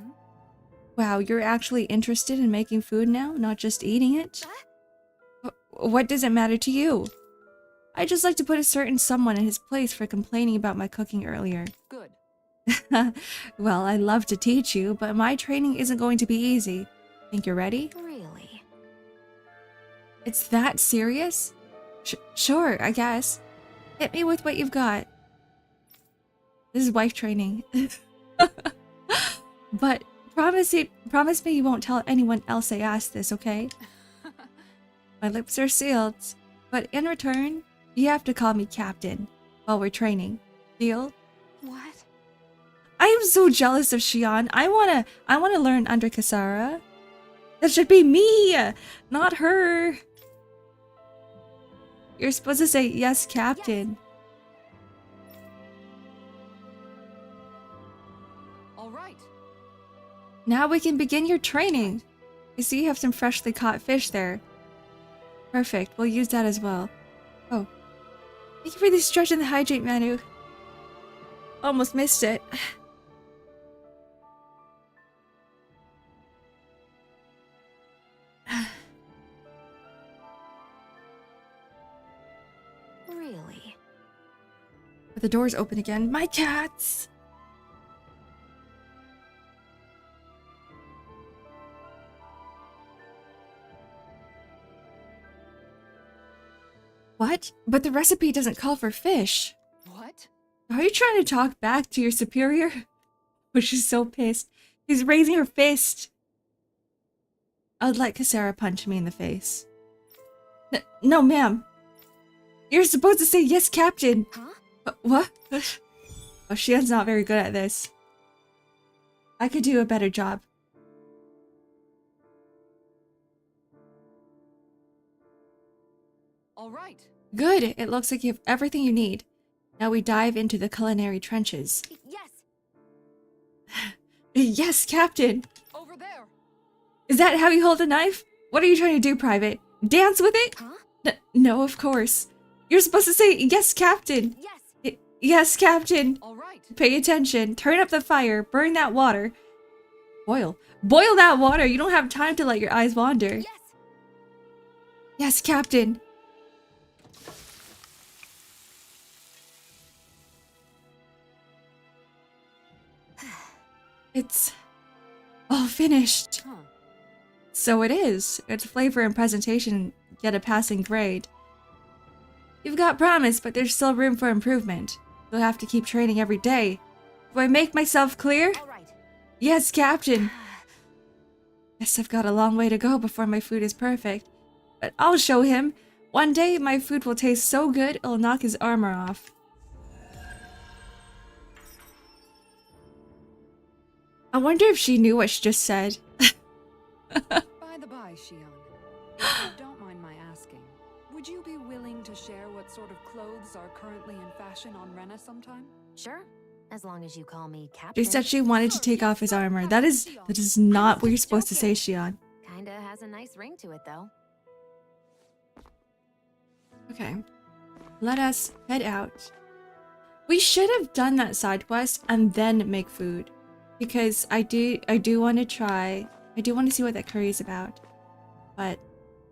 Wow, you're actually interested in making food now, not just eating it? What does it matter to you? I just like to put a certain someone in his place for complaining about my cooking earlier. Good. Well, I'd love to teach you, but my training isn't going to be easy. Think you're ready? Really? It's that serious? Sure, I guess. Hit me with what you've got. This is wife training. But promise me you won't tell anyone else I asked this, okay? My lips are sealed, but in return, you have to call me Captain while we're training. Deal? What? I am so jealous of Xion. I wanna learn under Kasara. That should be me, not her. You're supposed to say yes, Captain. All right. Now we can begin your training. I see you have some freshly caught fish there. Perfect, we'll use that as well. Oh. Thank you for the stretch and the hydrate menu. Almost missed it. Really? But the door's open again. My cats! What? But the recipe doesn't call for fish. What? Are you trying to talk back to your superior? But she's so pissed. She's raising her fist. I'd let Kasara punch me in the face. No, ma'am. You're supposed to say yes, Captain. Huh? What? Oh, Shian's not very good at this. I could do a better job. All right. Good. It looks like you have everything you need. Now we dive into the culinary trenches. Yes. Yes, Captain. Over there. Is that how you hold a knife? What are you trying to do, Private? Dance with it? Huh? No, of course. You're supposed to say, yes, Captain. Yes. Yes, Captain. All right. Pay attention. Turn up the fire. Burn that water. Boil. Boil that water. You don't have time to let your eyes wander. Yes. Yes, Captain. It's all finished. Huh. So it is. Its flavor and presentation get a passing grade. You've got promise, but there's still room for improvement. You'll have to keep training every day. Do I make myself clear? All right. Yes, Captain. Yes, I've got a long way to go before my food is perfect. But I'll show him. One day, my food will taste so good, it'll knock his armor off. I wonder if she knew what she just said. By the by, Shion, if you don't mind my asking, would you be willing to share what sort of clothes are currently in fashion on Rena sometime? Sure. As long as you call me Captain. She said she wanted to take off his armor. That is not what you're supposed to say, Shion. Kinda has a nice ring to it, though. Okay. Let us head out. We should have done that side quest and then make food. Because I do want to try. I do want to see what that curry is about. But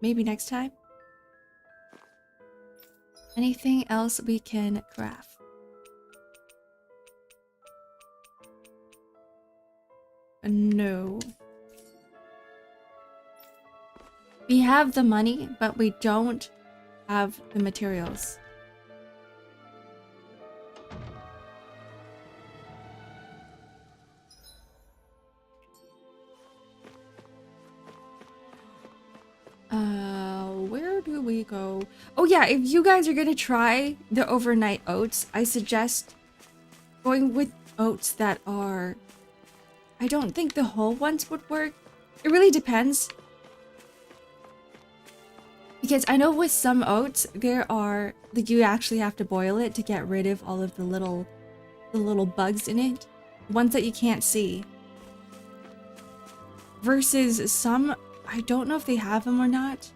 maybe next time. Anything else we can craft? No. We have the money, but we don't have the materials. Where do we go? Oh yeah, if you guys are gonna try the overnight oats, I suggest going with oats that are... I don't think the whole ones would work. It really depends. Because I know with some oats, there are... like you actually have to boil it to get rid of all of the little bugs in it. Ones that you can't see. Versus some... I don't know if they have them or not.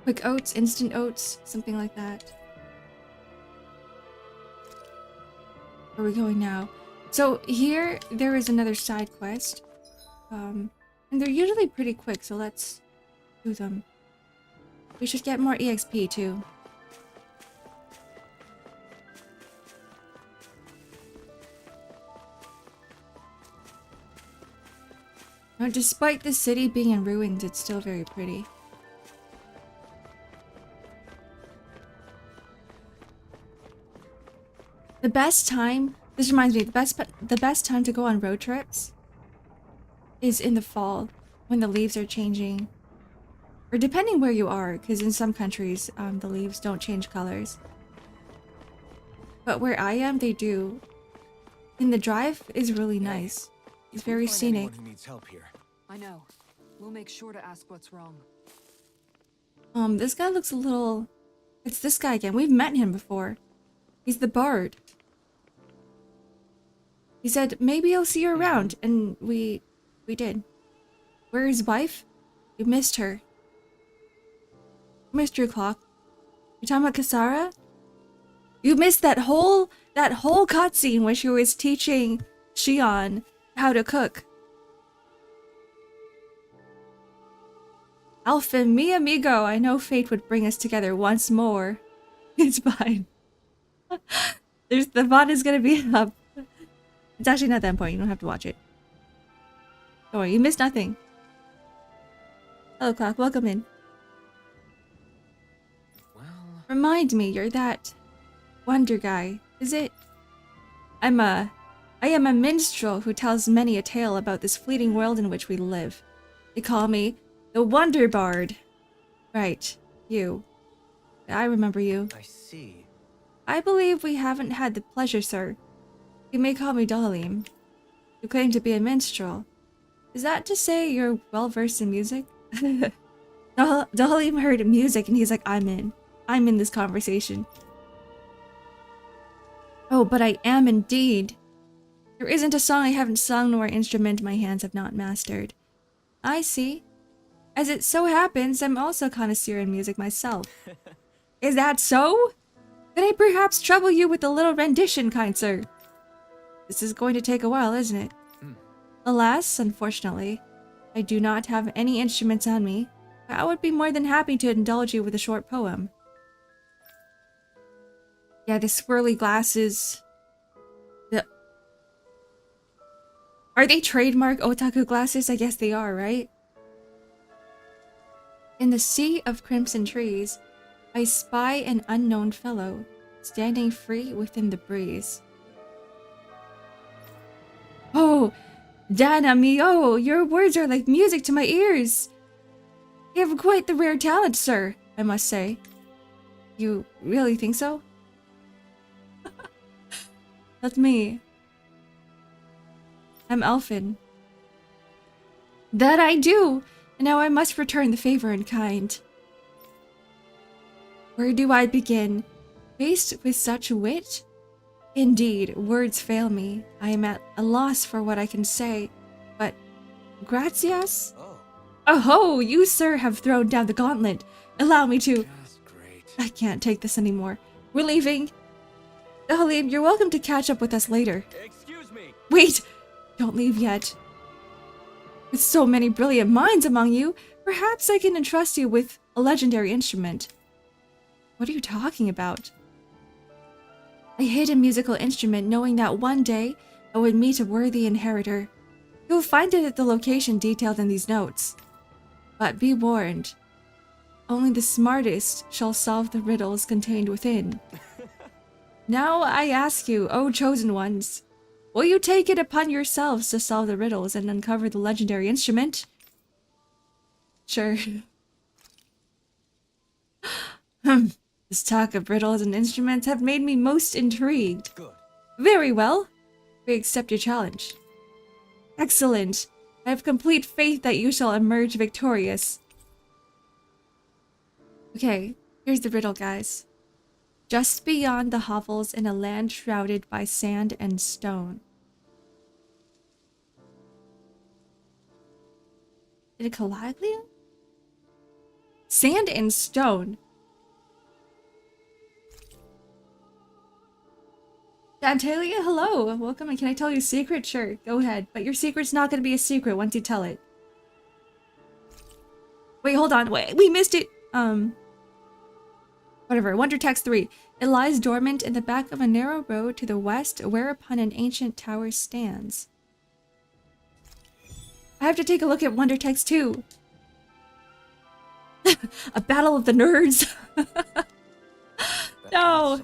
Quick oats, instant oats, something like that. Where are we going now? So here, there is another side quest. And they're usually pretty quick, so let's do them. We should get more EXP too. Now, despite the city being in ruins, it's still very pretty. The best time, this reminds me, the best time to go on road trips is in the fall, when the leaves are changing. Or depending where you are, because in some countries, the leaves don't change colors. But where I am, they do. And the drive is really nice. It's very scenic. Who needs help here? I know. We'll make sure to ask what's wrong. This guy looks a little... It's this guy again. We've met him before. He's the bard. He said, maybe I'll see you around, and we did. Where is his wife? You missed her. Missed your clock. You talking about Kasara? You missed that whole cutscene where she was teaching Shion how to cook. Alpha, mi amigo, I know fate would bring us together once more. It's fine. The VOD is gonna be up. It's actually not that important, you don't have to watch it. Don't worry, you missed nothing. Hello, Clock, welcome in. Remind me, you're that wonder guy, is it? I am a minstrel who tells many a tale about this fleeting world in which we live. They call me the Wonder Bard. Right, you. I remember you. I see. I believe we haven't had the pleasure, sir. You may call me Dalim. You claim to be a minstrel. Is that to say you're well-versed in music? Dalim heard music and he's like, I'm in this conversation. Oh, but I am indeed. There isn't a song I haven't sung nor instrument my hands have not mastered. I see. As it so happens, I'm also a connoisseur in music myself. Is that so? Then I perhaps trouble you with a little rendition, kind sir. This is going to take a while, isn't it? Alas, unfortunately, I do not have any instruments on me. But I would be more than happy to indulge you with a short poem. Yeah, the swirly glasses. Are they trademark otaku glasses? I guess they are, right? In the sea of crimson trees, I spy an unknown fellow, standing free within the breeze. Oh, Dana mio, your words are like music to my ears. You have quite the rare talent, sir, I must say. You really think so? That's me. I'm Elfin. That I do! And now I must return the favor in kind. Where do I begin? Faced with such wit? Indeed, words fail me. I am at a loss for what I can say. But, gratias? Oh, you, sir, have thrown down the gauntlet. Allow me to... I can't take this anymore. We're leaving. Halim, you're welcome to catch up with us later. Excuse me. Wait! Don't leave yet. With so many brilliant minds among you, perhaps I can entrust you with a legendary instrument. What are you talking about? I hid a musical instrument knowing that one day I would meet a worthy inheritor. You'll find it at the location detailed in these notes. But be warned, only the smartest shall solve the riddles contained within. Now I ask you, O chosen ones, will you take it upon yourselves to solve the riddles and uncover the legendary instrument? Sure. This talk of riddles and instruments have made me most intrigued. Good. Very well. We accept your challenge. Excellent. I have complete faith that you shall emerge victorious. Okay, here's the riddle, guys. Just beyond the hovels in a land shrouded by sand and stone. Did it Calaglia? Sand and stone. Dantalia, hello. Welcome, and can I tell you a secret? Sure, go ahead. But your secret's not going to be a secret once you tell it. Wait, hold on. Wait, we missed it. Whatever. Wonder Text 3. It lies dormant in the back of a narrow road to the west, whereupon an ancient tower stands. I have to take a look at Wonder Text 2. A battle of the nerds. No.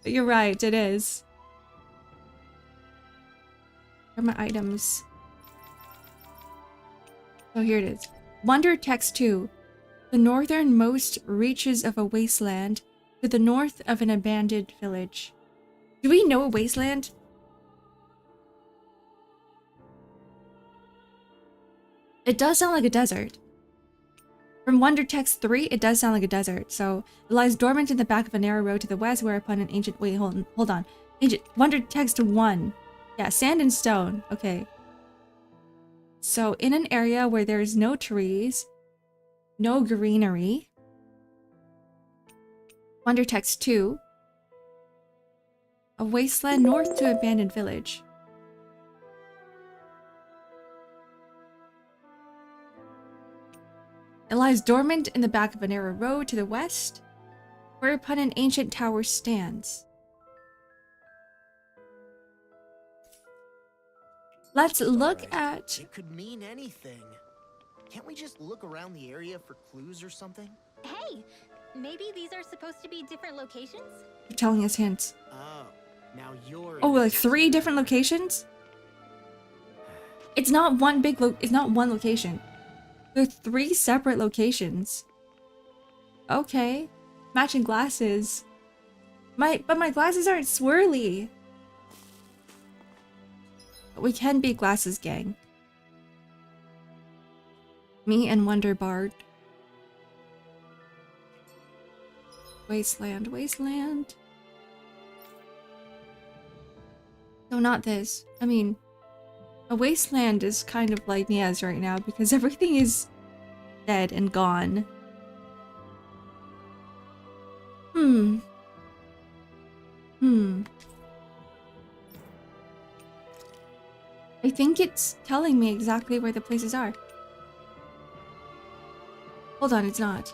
But you're right, it is. Where are my items? Oh, here it is. Wonder Text 2. The northernmost reaches of a wasteland to the north of an abandoned village. Do we know a wasteland? It does sound like a desert. From Wonder Text 3, it does sound like a desert. So, it lies dormant in the back of a narrow road to the west, whereupon an ancient... Wait, hold on. Ancient... Wonder Text 1. Yeah, sand and stone. Okay. So, in an area where there's no trees, no greenery. Wonder Text 2. A wasteland north to abandoned village. It lies dormant in the back of a narrow road to the west, whereupon an ancient tower stands. Let's look at... It could mean anything. Can't we just look around the area for clues or something? Hey, maybe these are supposed to be different locations? You're telling us hints. Oh, now you're... Oh, like 3 different locations? It's not one big it's not one location. There are 3 separate locations. Okay. Matching glasses. But my glasses aren't swirly. But we can be glasses gang. Me and Wonder Bard. Wasteland, wasteland. No, not this. I mean, a wasteland is kind of like Niaz right now because everything is dead and gone. I think it's telling me exactly where the places are. Hold on, it's not.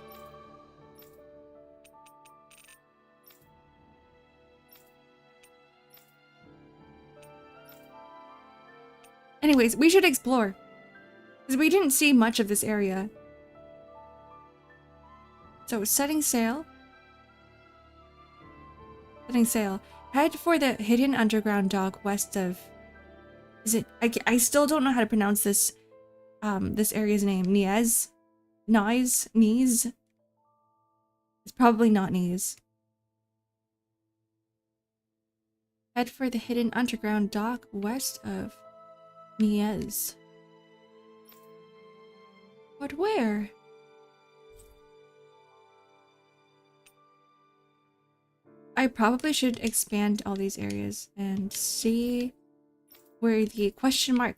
Anyways, we should explore. Because we didn't see much of this area. So, setting sail. Setting sail. Head for the hidden underground dock west of... Is it... I still don't know how to pronounce this this area's name. Niaz? Nies? Knees? It's probably not Knees. Head for the hidden underground dock west of Niaz. But where? I probably should expand all these areas and see where the question mark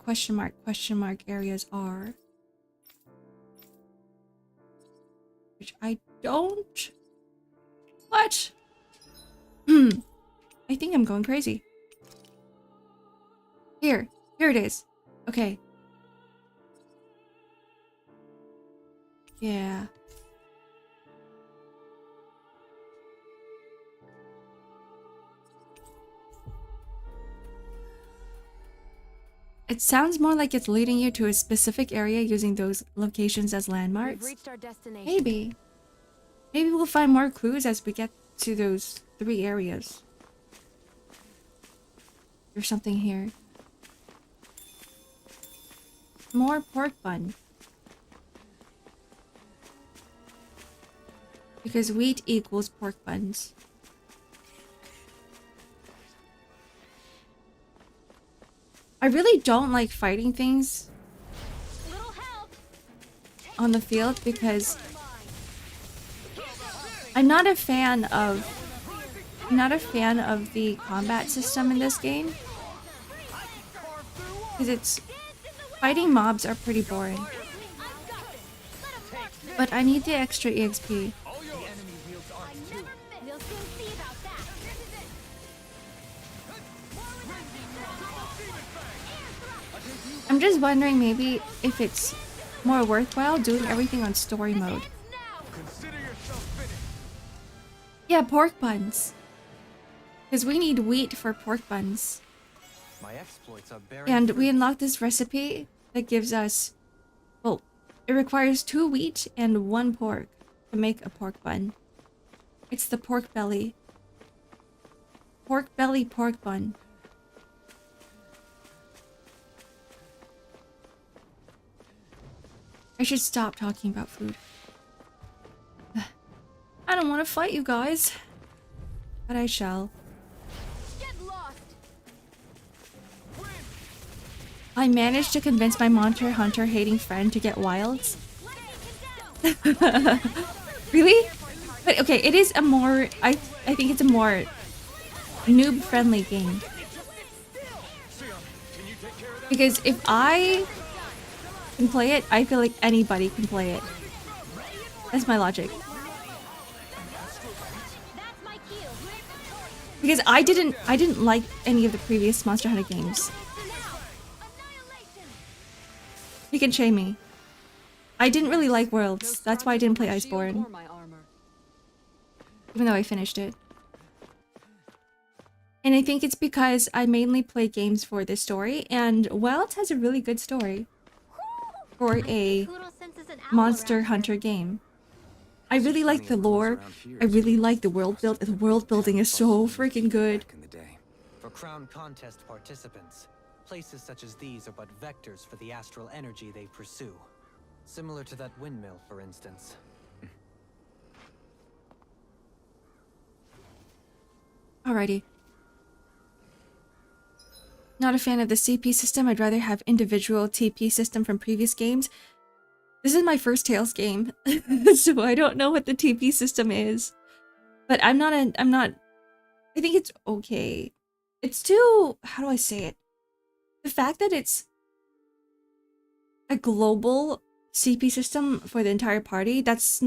areas are. Which I don't... What? I think I'm going crazy. Here it is. Okay. Yeah. It sounds more like it's leading you to a specific area using those locations as landmarks. We've reached our destination. Maybe. Maybe we'll find more clues as we get to those 3 areas. There's something here. More pork bun. Because wheat equals pork buns. I really don't like fighting things on the field because I'm not a fan of the combat system in this game. Because it's fighting mobs are pretty boring. But I need the extra EXP. I'm just wondering maybe if it's more worthwhile doing everything on story mode. Yeah, pork buns. Because we need wheat for pork buns. My exploits are bearing And we fruit. unlock this recipe that gives us... Well, it requires 2 wheat and 1 pork to make a pork bun. It's the pork belly. Pork belly pork bun. I should stop talking about food. I don't want to fight you guys. But I shall. I managed to convince my Monster Hunter hating friend to get wilds. Really? But okay, it is a more... I think it's a more noob-friendly game. Because if I can play it, I feel like anybody can play it. That's my logic. Because I didn't like any of the previous Monster Hunter games. You can shame me. I didn't really like Worlds. That's why I didn't play Iceborne. Even though I finished it. And I think it's because I mainly play games for this story, and Wilds has a really good story for a Monster Hunter game. I really like the lore. I really like the world build. The world building is so freaking good. For crown contest participants, places such as these are but vectors for the astral energy they pursue. Similar to that windmill, for instance. Alrighty. Not a fan of the CP system. I'd rather have individual TP system from previous games. This is my first Tales game, so I don't know what the TP system is. But I think it's okay. It's too, how do I say it? The fact that it's a global CP system for the entire party, that's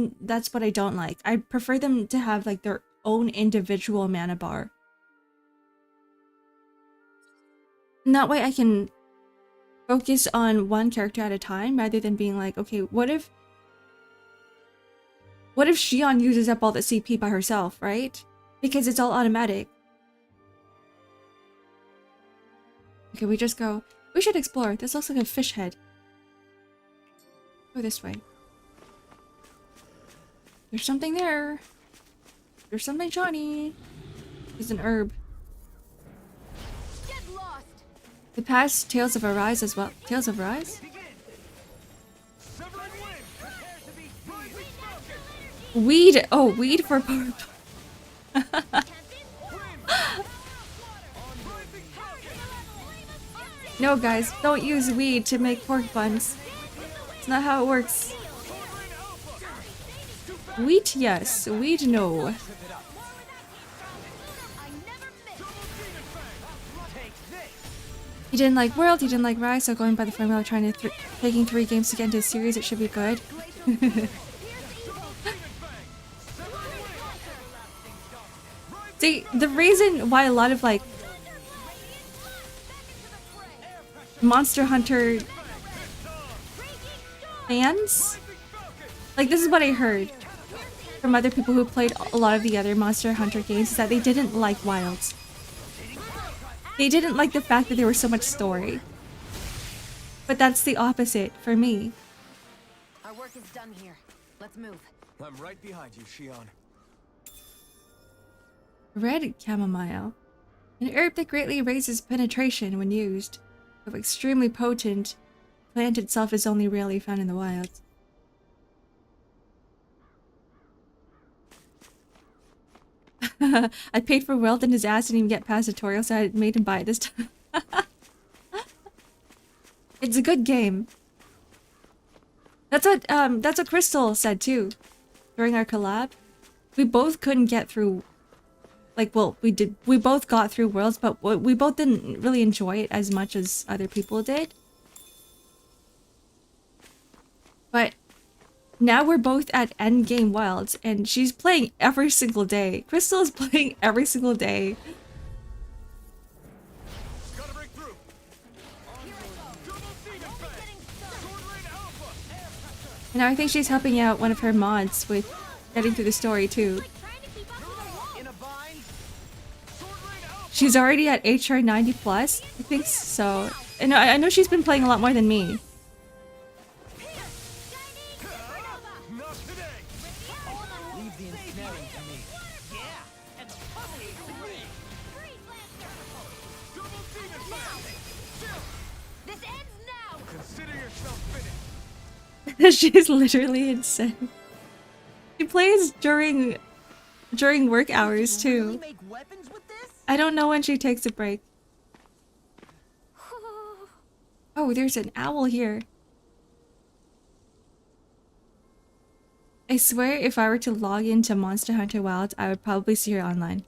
what I don't like. I prefer them to have like their own individual mana bar. And that way I can focus on one character at a time rather than being like, okay, what if Shion uses up all the CP by herself, right? Because it's all automatic. Okay, we just go. We should explore. This looks like a fish head. Go this way. There's something there. There's something shiny. It's an herb. The past Tales of Arise as well. Tales of Arise? Weed! Oh, weed for barb. No, guys, don't use weed to make pork buns. It's not how it works. Wheat, yes. Weed, no. You didn't like World, you didn't like Rise, so going by the formula, taking 3 games to get into a series, it should be good. See, the reason why a lot of like Monster Hunter fans, like this is what I heard from other people who played a lot of the other Monster Hunter games, is that they didn't like Wilds. They didn't like the fact that there was so much story. But that's the opposite for me. Our work is done here. Let's move. I'm right behind you, Shion. Red chamomile. An herb that greatly raises penetration when used. Though extremely potent, the plant itself is only rarely found in the wild. I paid for Weld and his ass didn't even get past tutorial, so I made him buy it this time. It's a good game. That's what Crystal said too. During our collab. We both couldn't get through, like, well, we both got through Worlds, but we both didn't really enjoy it as much as other people did. But now we're both at endgame Wilds, and she's playing every single day. Crystal is playing every single day. And now I think she's helping out one of her mods with getting through the story too. She's already at HR 90 plus, I think so. And I know she's been playing a lot more than me. She's literally insane. She plays during work hours too. I don't know when she takes a break. Oh, there's an owl here. I swear if I were to log into Monster Hunter Wilds, I would probably see her online.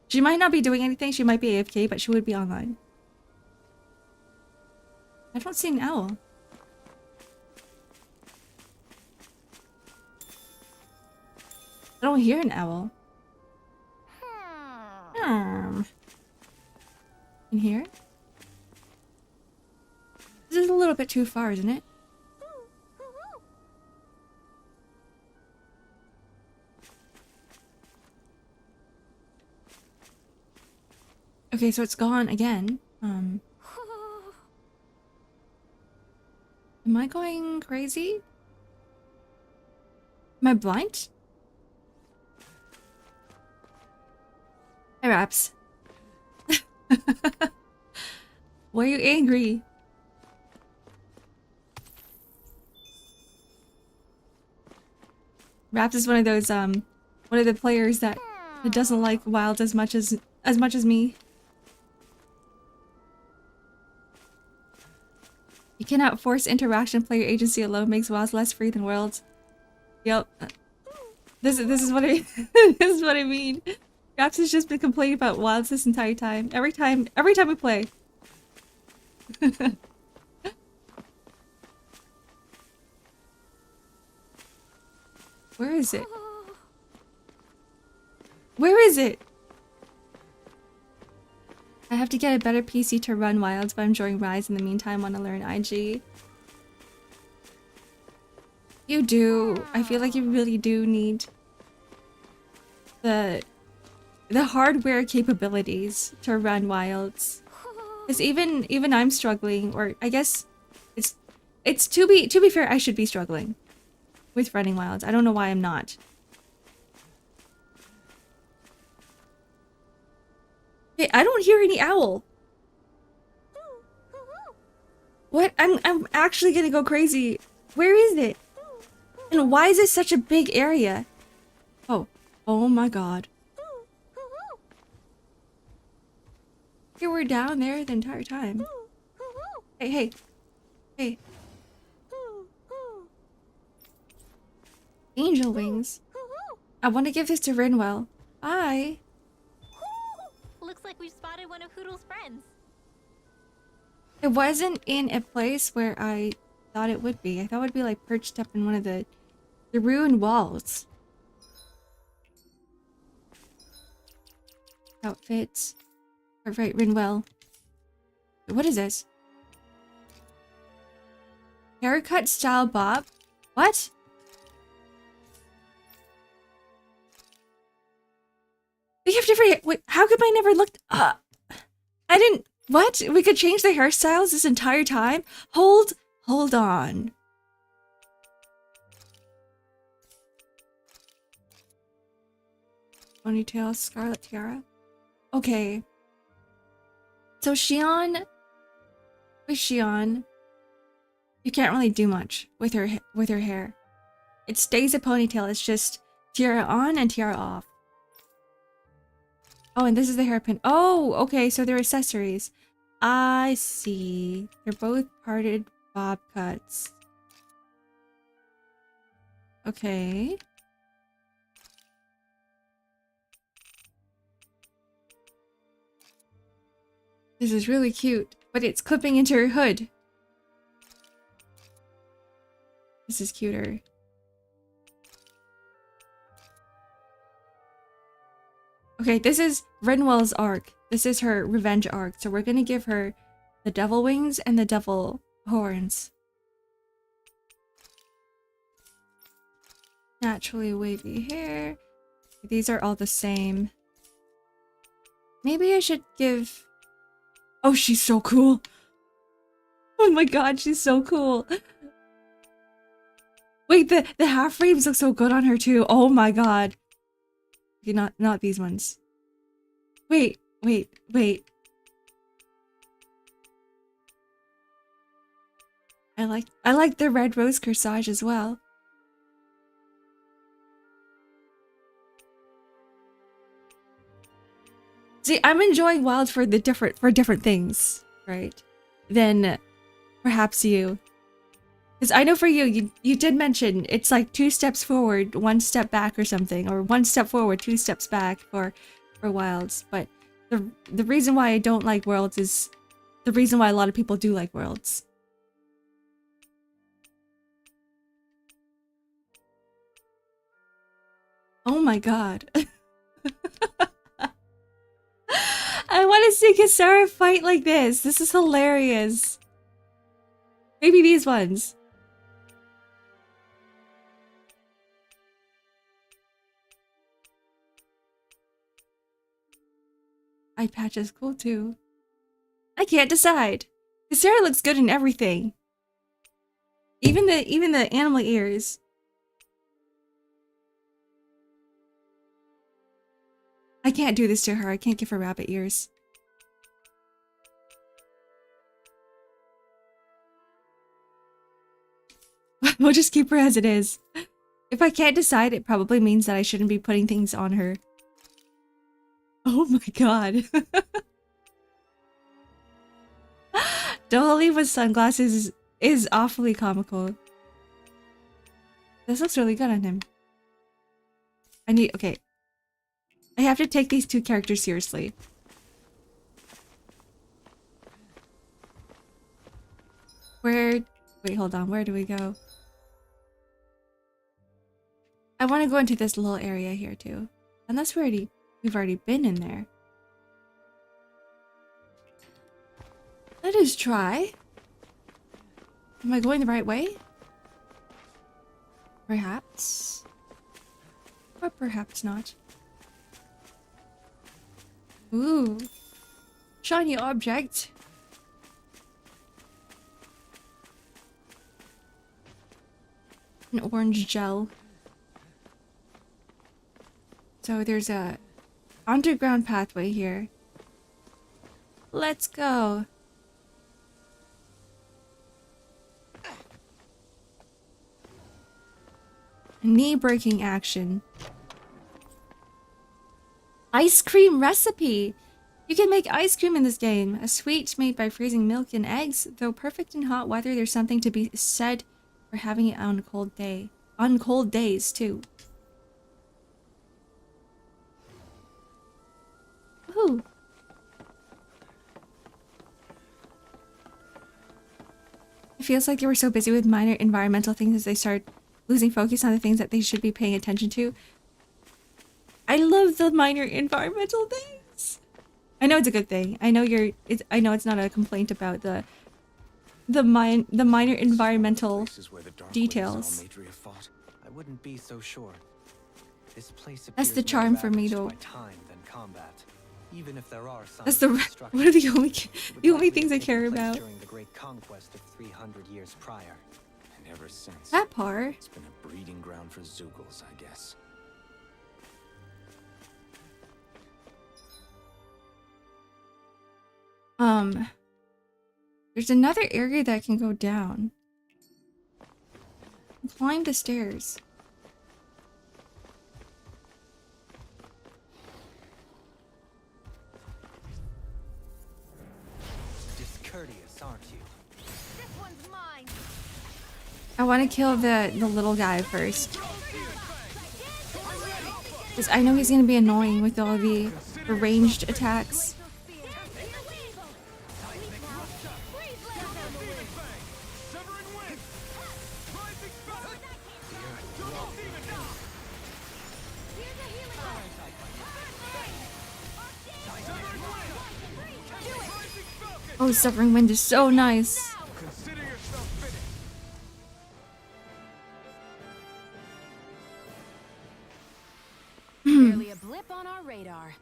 She might not be doing anything, she might be AFK, but she would be online. I don't see an owl. I don't hear an owl. In here? This is a little bit too far, isn't it? Okay, so it's gone again. Am I going crazy? Am I blind? Hi, Raps. Why are you angry? Raps is one of those one of the players that doesn't like wilds as much as me. You cannot force interaction. Player agency alone makes wilds less free than worlds. Yep. This is what I this is what I mean. Raps has just been complaining about wilds this entire time. Every time we play. Where is it? Where is it? I have to get a better PC to run wilds, but I'm enjoying Rise in the meantime. Want to learn IG? You do. I feel like you really do need the hardware capabilities to run wilds. Because even I'm struggling, or I guess it's to be fair, I should be struggling with running wilds. I don't know why I'm not. Hey, I don't hear any owl. What? I'm actually gonna go crazy. Where is it? And why is it such a big area? Oh my god. You were down there the entire time. Hey. Angel wings. I want to give this to Rinwell. Bye. Looks like we've spotted one of Hoodle's friends. It wasn't in a place where I thought it would be. I thought it would be like perched up in one of the ruined walls. Outfits. Alright, Rinwell. What is this? Haircut style bob? What? We have different. Wait, how come I never looked up? I didn't. What? We could change the hairstyles this entire time? Hold on. Ponytail, scarlet tiara. Okay. So Shion, with Shion, you can't really do much with her hair. It stays a ponytail. It's just tiara on and tiara off. Oh, and this is the hairpin. Oh, okay, so they're accessories. I see. They're both parted bob cuts. Okay. This is really cute, but it's clipping into her hood. This is cuter. Okay, this is Rinwell's arc. This is her revenge arc. So we're gonna give her the devil wings and the devil horns. Naturally wavy hair. These are all the same. Maybe I should give... Oh, she's so cool. Oh my god, she's so cool. Wait, the half frames look so good on her too. Oh my god. Okay, not these ones. Wait. I like the red rose corsage as well. See, I'm enjoying Wild for different things, right? Than perhaps you. Because I know for you did mention it's like 2 steps forward, 1 step back or something, or 1 step forward, 2 steps back for Wilds. But the reason why I don't like Worlds is the reason why a lot of people do like Worlds. Oh my god. I want to see Kisara fight like this. This is hilarious. Maybe these ones. Eye patch is cool too. I can't decide. Kisara looks good in everything. Even the animal ears. I can't do this to her. I can't give her rabbit ears. We'll just keep her as it is. If I can't decide, it probably means that I shouldn't be putting things on her. Oh my god. Dolly with sunglasses is awfully comical. This looks really good on him. Okay. I have to take these two characters seriously. Wait, hold on. Where do we go? I want to go into this little area here too. Unless we've already been in there. Let us try. Am I going the right way? Perhaps. Or perhaps not. Ooh. Shiny object. An orange gel. So there's a underground pathway here. Let's go. Knee breaking action. Ice cream recipe! You can make ice cream in this game. A sweet made by freezing milk and eggs. Though perfect in hot weather, there's something to be said for having it on a cold day. On cold days, too. Woohoo! It feels like they were so busy with minor environmental things as they start losing focus on the things that they should be paying attention to. I love the minor environmental things. I know it's a good thing. I know I know it's not a complaint about the minor environmental details. I wouldn't be so sure. This place That's the appears charm more for me, ravaged though. by time than combat. Even if there are signs That's of the destruction, what are the it would only likely things I have taken care place about. during the great conquest of 300 years prior. And ever since, That part. it's been a breeding ground for Zeugles, I guess. There's another area that can go down. Climb the stairs. Discourteous, aren't you? This one's mine. I want to kill the little guy first. Because I know he's going to be annoying with all the ranged attacks. Oh, Suffering Wind is so nice. Barely a blip on our radar.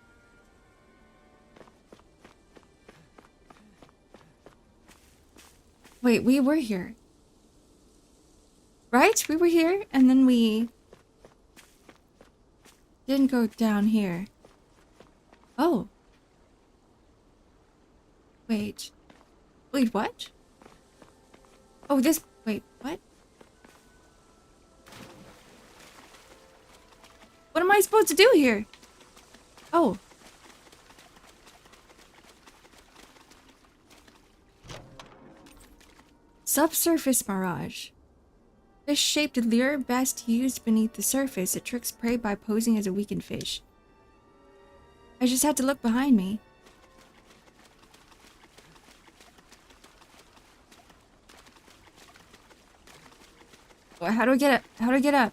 Wait, we were here. Right? We were here, and then we didn't go down here. Oh. Wait. Wait, what? Oh, this... Wait, what? What am I supposed to do here? Oh. Subsurface Mirage. This shaped lure best used beneath the surface. It tricks prey by posing as a weakened fish. I just had to look behind me. How do I get up? How do I get up?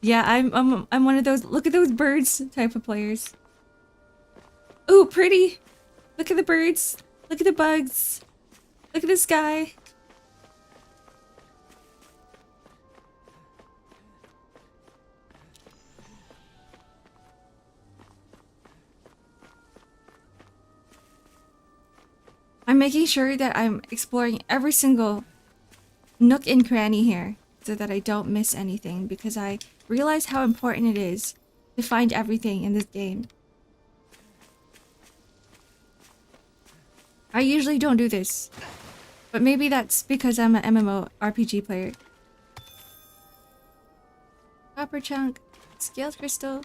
Yeah, I'm one of those look at those birds type of players. Ooh, pretty. Look at the birds. Look at the bugs. Look at the sky. I'm making sure that I'm exploring every single nook and cranny here so that I don't miss anything, because I realize how important it is to find everything in this game. I usually don't do this, but maybe that's because I'm an MMORPG player. Copper chunk, scaled crystal.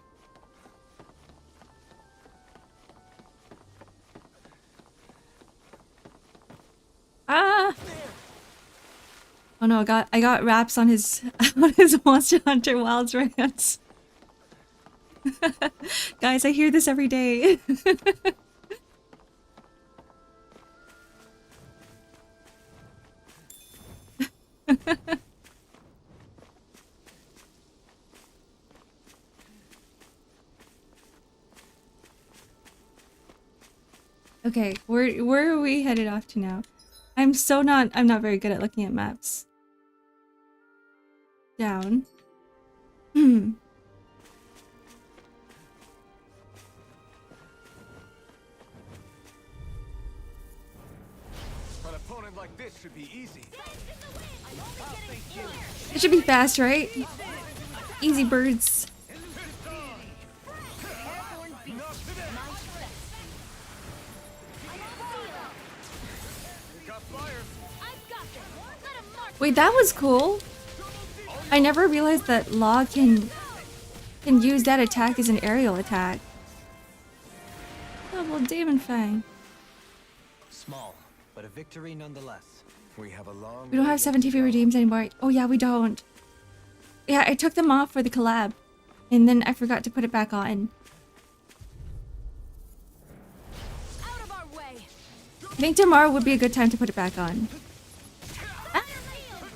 Ah! Oh no, I got wraps on his on his Monster Hunter Wilds rants. Guys, I hear this every day. Okay, where are we headed off to now? I'm not very good at looking at maps. Down. Hmm. An opponent like this should be easy. It should be fast, right? Easy birds. Wait, that was cool. I never realized that Law can use that attack as an aerial attack. Double Demon Fang. Small, but a victory nonetheless. We have a long. We don't have 17 free redeems anymore. Oh yeah, we don't. Yeah, I took them off for the collab, and then I forgot to put it back on. Out of our way. I think tomorrow would be a good time to put it back on. Ah.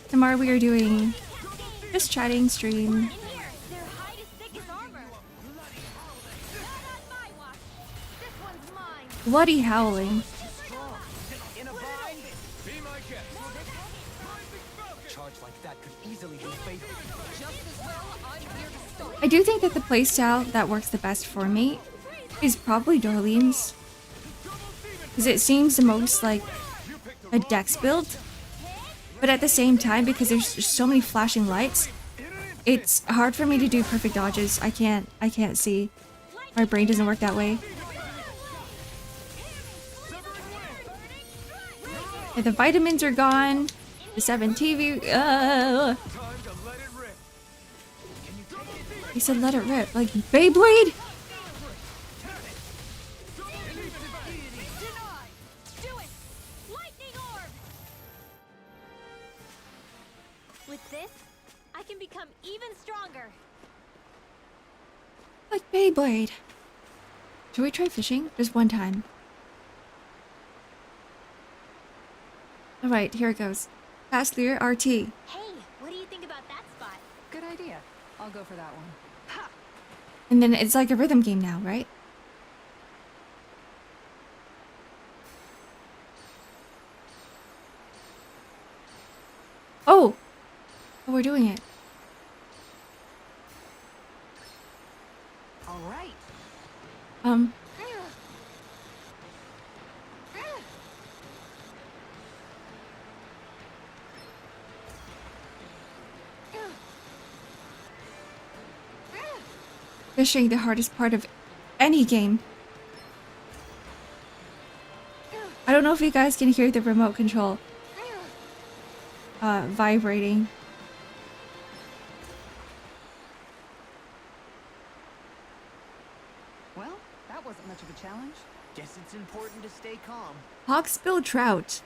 Tomorrow we are doing just chatting stream. Their hide is thick as armor. Not on my watch. This one's mine. Bloody howling. In a bind? Be my guest. A charge like that could easily be fatal. Just as well, I'm here to start. I do think that the playstyle that works the best for me is probably Darlene's. Because it seems the most like a dex build. But at the same time, because there's just so many flashing lights, it's hard for me to do perfect dodges. I can't see. My brain doesn't work that way. Yeah, the vitamins are gone. The 7 TV. He said let it rip. Like Beyblade? With this, I can become even stronger. Like Beyblade. Should we try fishing? Just one time. Alright, here it goes. Fast Lear RT. Hey, what do you think about that spot? Good idea. I'll go for that one. Ha! And then it's like a rhythm game now, right? Oh! Oh, we're doing it. All right. Fishing, the hardest part of any game. I don't know if you guys can hear the remote control vibrating. Well, that wasn't much of a challenge. Guess it's important to stay calm. Hawksbill trout.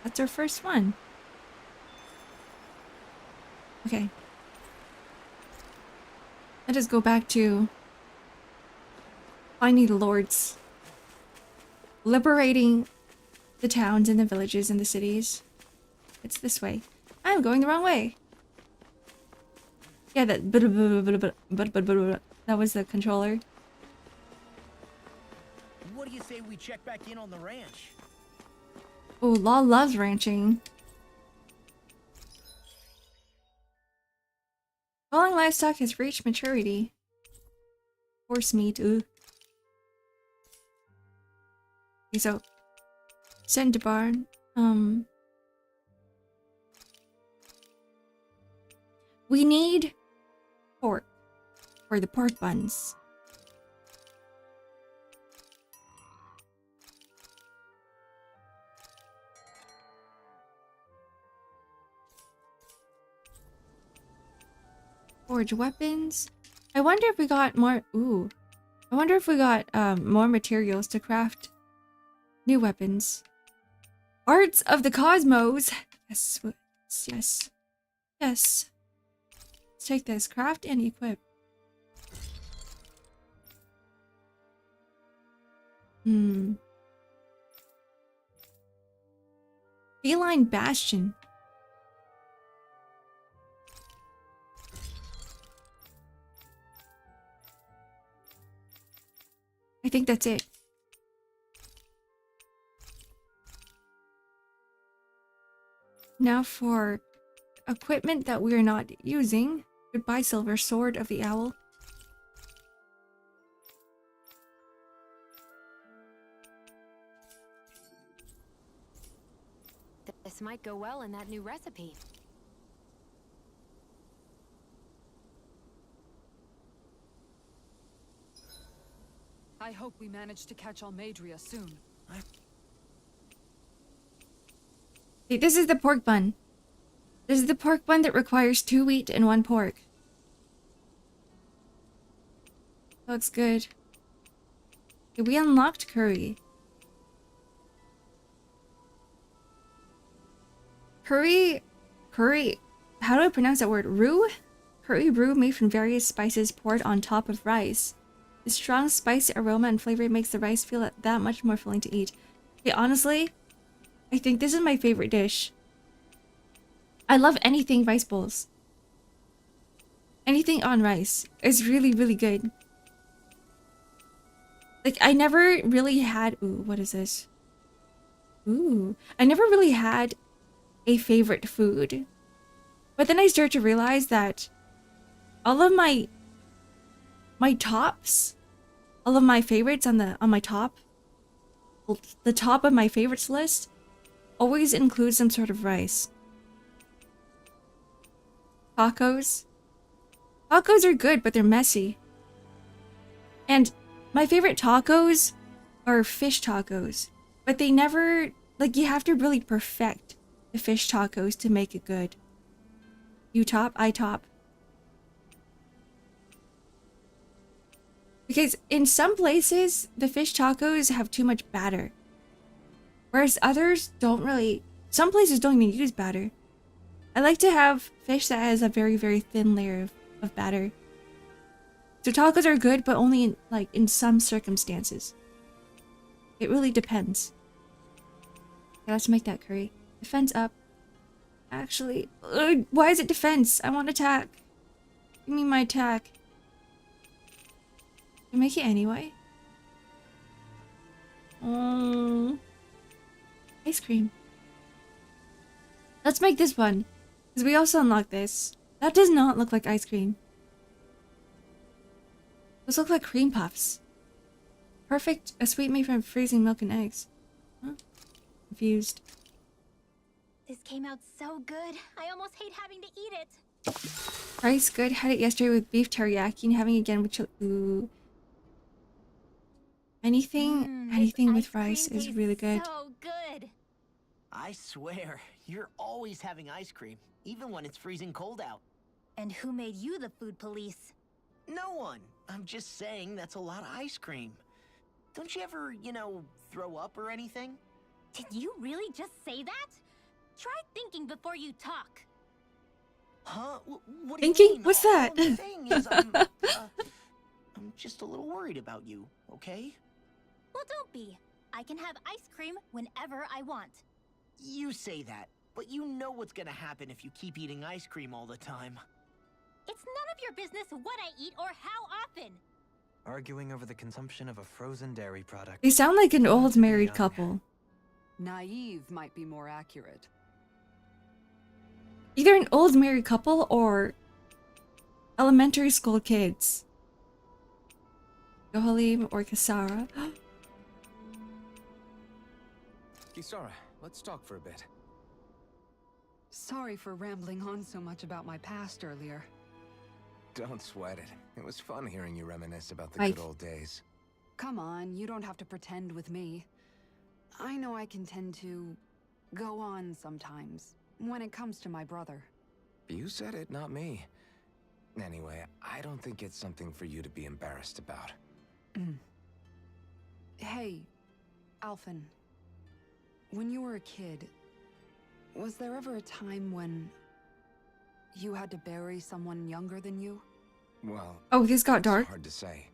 That's our first one. Okay. Let us go back to finding the lords. Liberating the towns and the villages and the cities. It's this way. I'm going the wrong way. Yeah, that was the controller. What do you say we check back in on the ranch? Oh, Law loves ranching. Falling livestock has reached maturity. Horse meat, ooh. Okay, so send to barn. We need pork for the pork buns. Forge weapons. I wonder if we got more. Ooh. I wonder if we got more materials to craft new weapons. Arts of the Cosmos. Yes. Yes. Yes. Let's take this. Craft and equip. Feline Bastion. I think that's it. Now for equipment that we are not using. Goodbye, Silver Sword of the Owl. This might go well in that new recipe. I hope we manage to catch ANGRryuyr soon. See, this is the pork bun. This is the pork bun that requires 2 wheat and 1 pork. Looks good. Okay, we unlocked curry. Curry, how do I pronounce that word? Roux? Curry roux made from various spices poured on top of rice. The strong spicy aroma and flavor makes the rice feel that much more filling to eat. Okay, honestly, I think this is my favorite dish. I love anything rice bowls. Anything on rice is really, really good. Like, I never really had... Ooh, what is this? Ooh. I never really had a favorite food. But then I start to realize that all of my tops, all of my favorites on my top, the top of my favorites list always includes some sort of rice. Tacos. Tacos are good, but they're messy. And my favorite tacos are fish tacos, but they never, like, you have to really perfect the fish tacos to make it good. You top, I top. Because in some places, the fish tacos have too much batter. Whereas others don't really... Some places don't even use batter. I like to have fish that has a very, very thin layer of batter. So tacos are good, but only in some circumstances. It really depends. Okay, let's make that curry. Defense up. Actually, why is it defense? I want attack. Give me my attack. Can I make it anyway? Ice cream. Let's make this one. Because we also unlocked this. That does not look like ice cream. Those look like cream puffs. Perfect. A sweet made from freezing milk and eggs. Huh? Confused. This came out so good. I almost hate having to eat it. Rice good. Had it yesterday with beef teriyaki and having it again with chili. Ooh. Anything with rice is really good. So good. I swear, you're always having ice cream, even when it's freezing cold out. And who made you the food police? No one. I'm just saying that's a lot of ice cream. Don't you ever, throw up or anything? Did you really just say that? Try thinking before you talk. Huh? What do Thinking? you mean? What's that? All I'm saying is I'm just a little worried about you, okay? Well, don't be. I can have ice cream whenever I want. You say that, but you know what's gonna happen if you keep eating ice cream all the time. It's none of your business what I eat or how often. Arguing over the consumption of a frozen dairy product. They sound like an old married couple. Naive might be more accurate. Either an old married couple or elementary school kids. Gohalim or Kisara. Kisara, let's talk for a bit. Sorry for rambling on so much about my past earlier. Don't sweat it. It was fun hearing you reminisce about the Like- good old days. Come on, you don't have to pretend with me. I know I can tend to go on sometimes when it comes to my brother. You said it, not me. Anyway, I don't think it's something for you to be embarrassed about. Hey, Alphen. When you were a kid, was there ever a time when you had to bury someone younger than you? Well, Oh, this got it's dark. hard to say.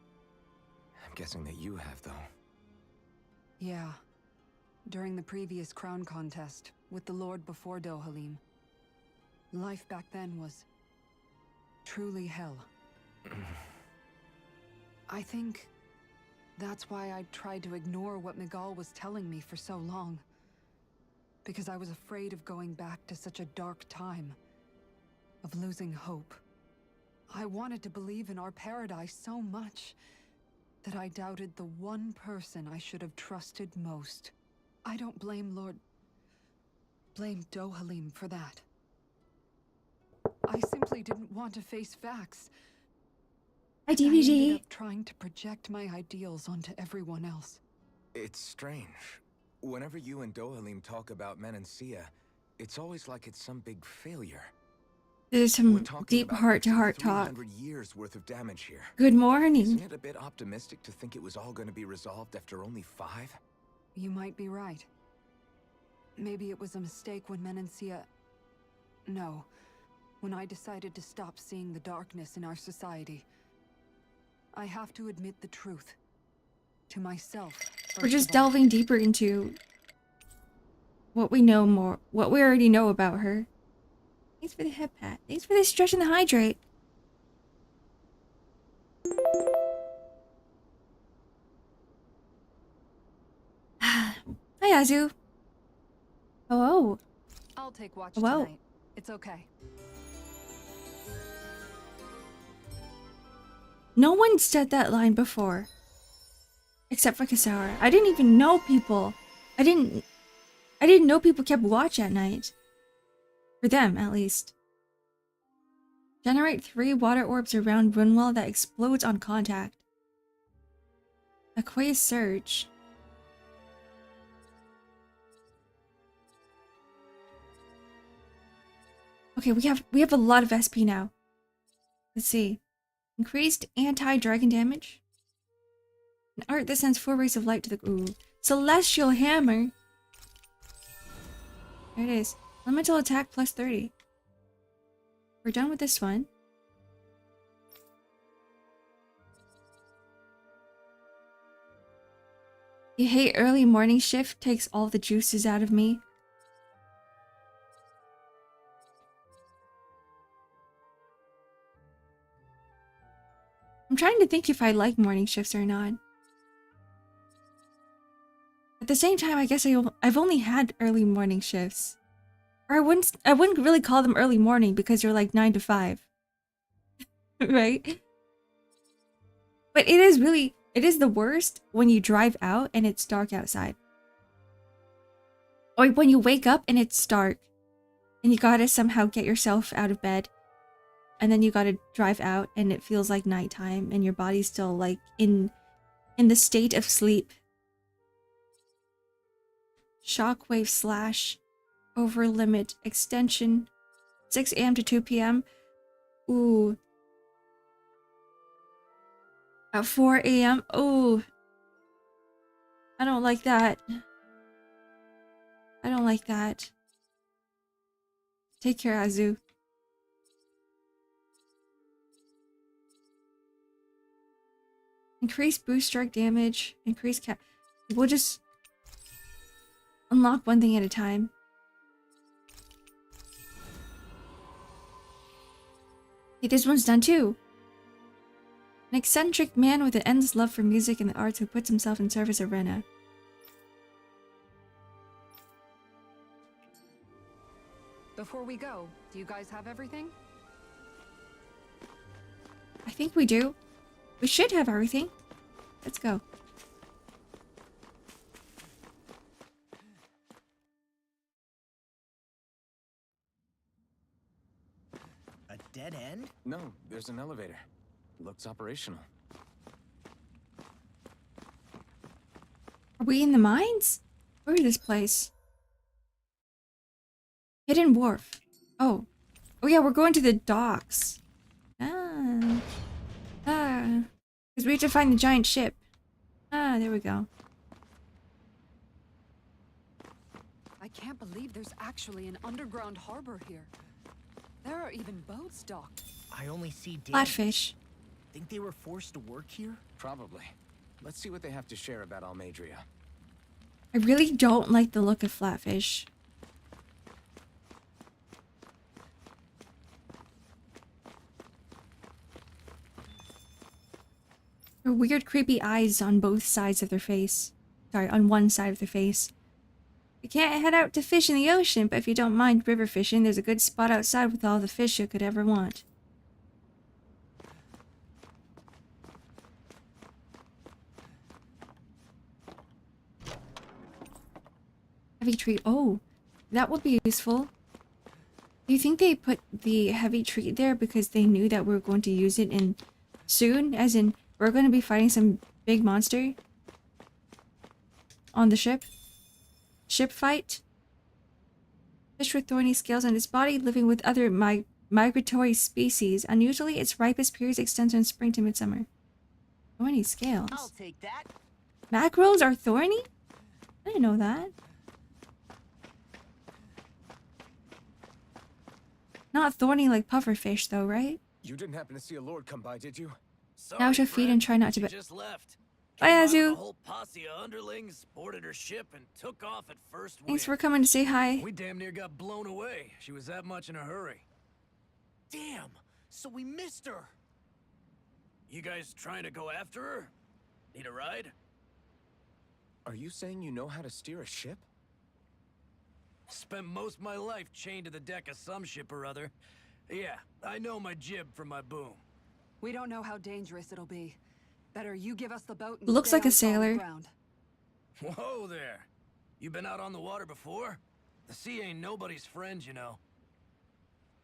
I'm guessing that you have, though. Yeah. During the previous crown contest, with the Lord before Dohalim. Life back then was truly hell. I think that's why I tried to ignore what Miguel was telling me for so long. Because I was afraid of going back to such a dark time. Of losing hope. I wanted to believe in our paradise so much that I doubted the one person I should have trusted most. I don't blame blame Dohalim for that. I simply didn't want to face facts. My I ended DVD. up trying to project my ideals onto everyone else. It's strange. Whenever you and Dohalim talk about Menancia, it's always like it's some big failure. There's We're some talking deep about heart-to-heart talk. 300 years worth of damage here. Good Isn't morning. it a bit optimistic to think it was all going to be resolved after only 5? You might be right. Maybe it was a mistake when Menancia... No. When I decided to stop seeing the darkness in our society. I have to admit the truth. To myself. We're just first of all. delving deeper into what we know more, what we already know about her. Thanks for the head pat. Thanks for the stretch and the hydrate. Hi, Azu. Hello. I'll take watch Hello. tonight. It's okay. No one said that line before. Except for Kasara. I didn't even know people. I didn't know people kept watch at night. For them, at least. Generate 3 water orbs around Runwell that explodes on contact. Aqueous Surge. Okay, we have a lot of SP now. Let's see. Increased anti-dragon damage. An art that sends 4 rays of light to the... Ooh. Celestial Hammer. There it is. Elemental attack plus 30. We're done with this one. You hate early morning shift takes all the juices out of me. I'm trying to think if I like morning shifts or not. At the same time, I guess I've only had early morning shifts. Or I wouldn't really call them early morning because you're like 9 to 5. Right? But it is the worst when you drive out and it's dark outside. Or when you wake up and it's dark and you gotta somehow get yourself out of bed. And then you gotta drive out and it feels like nighttime and your body's still like in the state of sleep. Shockwave slash. Over limit extension. 6 a.m. to 2 p.m. Ooh. At 4 a.m. Ooh. I don't like that. I don't like that. Take care, Azu. Increase boost strike damage. Increase cap. We'll just unlock one thing at a time. Hey, this one's done too. An eccentric man with an endless love for music and the arts who puts himself in service of Rena. Before we go, do you guys have everything? I think we do. We should have everything. Let's go. there's an elevator. Looks operational. Are we in the mines? Where is this place? Hidden wharf. Oh. Oh yeah, we're going to the docks. Ah. Ah. Because we have to find the giant ship. Ah, there we go. I can't believe there's actually an underground harbor here. There are even boats docked. I only see Flatfish. Think they were forced to work here? Probably. Let's see what they have to share about ANGRryuyr. I really don't like the look of flatfish. There are weird, creepy eyes on both sides of their face. Sorry, on one side of their face. You can't head out to fish in the ocean, but if you don't mind river fishing, there's a good spot outside with all the fish you could ever want. Heavy tree. Oh, that would be useful. Do you think they put the heavy tree there because they knew that we were going to use it in soon? As in, we're going to be fighting some big monster on the ship? Ship fight? Fish with thorny scales on its body, living with other migratory species. Unusually, its ripest period extends from spring to midsummer. Thorny scales. I'll take that. Mackerels are thorny? I didn't know that. Not thorny like pufferfish, though, right? You didn't happen to see a lord come by, did you? Sorry, Now's your feet and try not to. just left. Bye, Came out with Azu. a whole posse of underlings, boarded her ship, and took off at first Thanks for wind. coming to say hi. We damn near got blown away. She was that much in a hurry. Damn! So we missed her! You guys trying to go after her? Need a ride? Are you saying you know how to steer a ship? Spent most of my life chained to the deck of some ship or other. Yeah, I know my jib from my boom. We don't know how dangerous it'll be. Better you give us the boat and Looks stay like a on solid sailor. ground. Whoa there. You been out on the water before? The sea ain't nobody's friend, you know.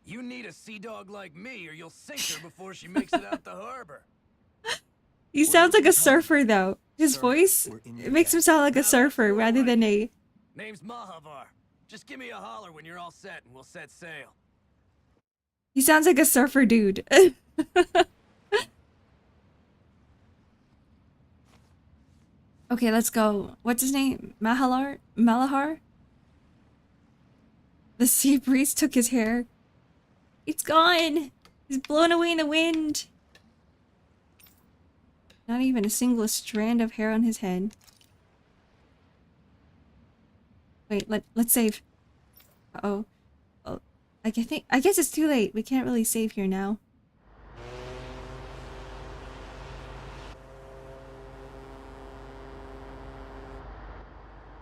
You need a sea dog like me or you'll sink her before she makes it out the harbor. He sounds like a surfer, though. His voice, it makes him sound like a surfer rather than a... Name's Mahavar. Just give me a holler when you're all set and we'll set sail. He sounds like a surfer dude. Okay, let's go. What's his name? Malahar? The sea breeze took his hair. It's gone! He's blown away in the wind. Not even a single strand of hair on his head. Wait, let's save. Uh-oh. Oh, I guess it's too late. We can't really save here now.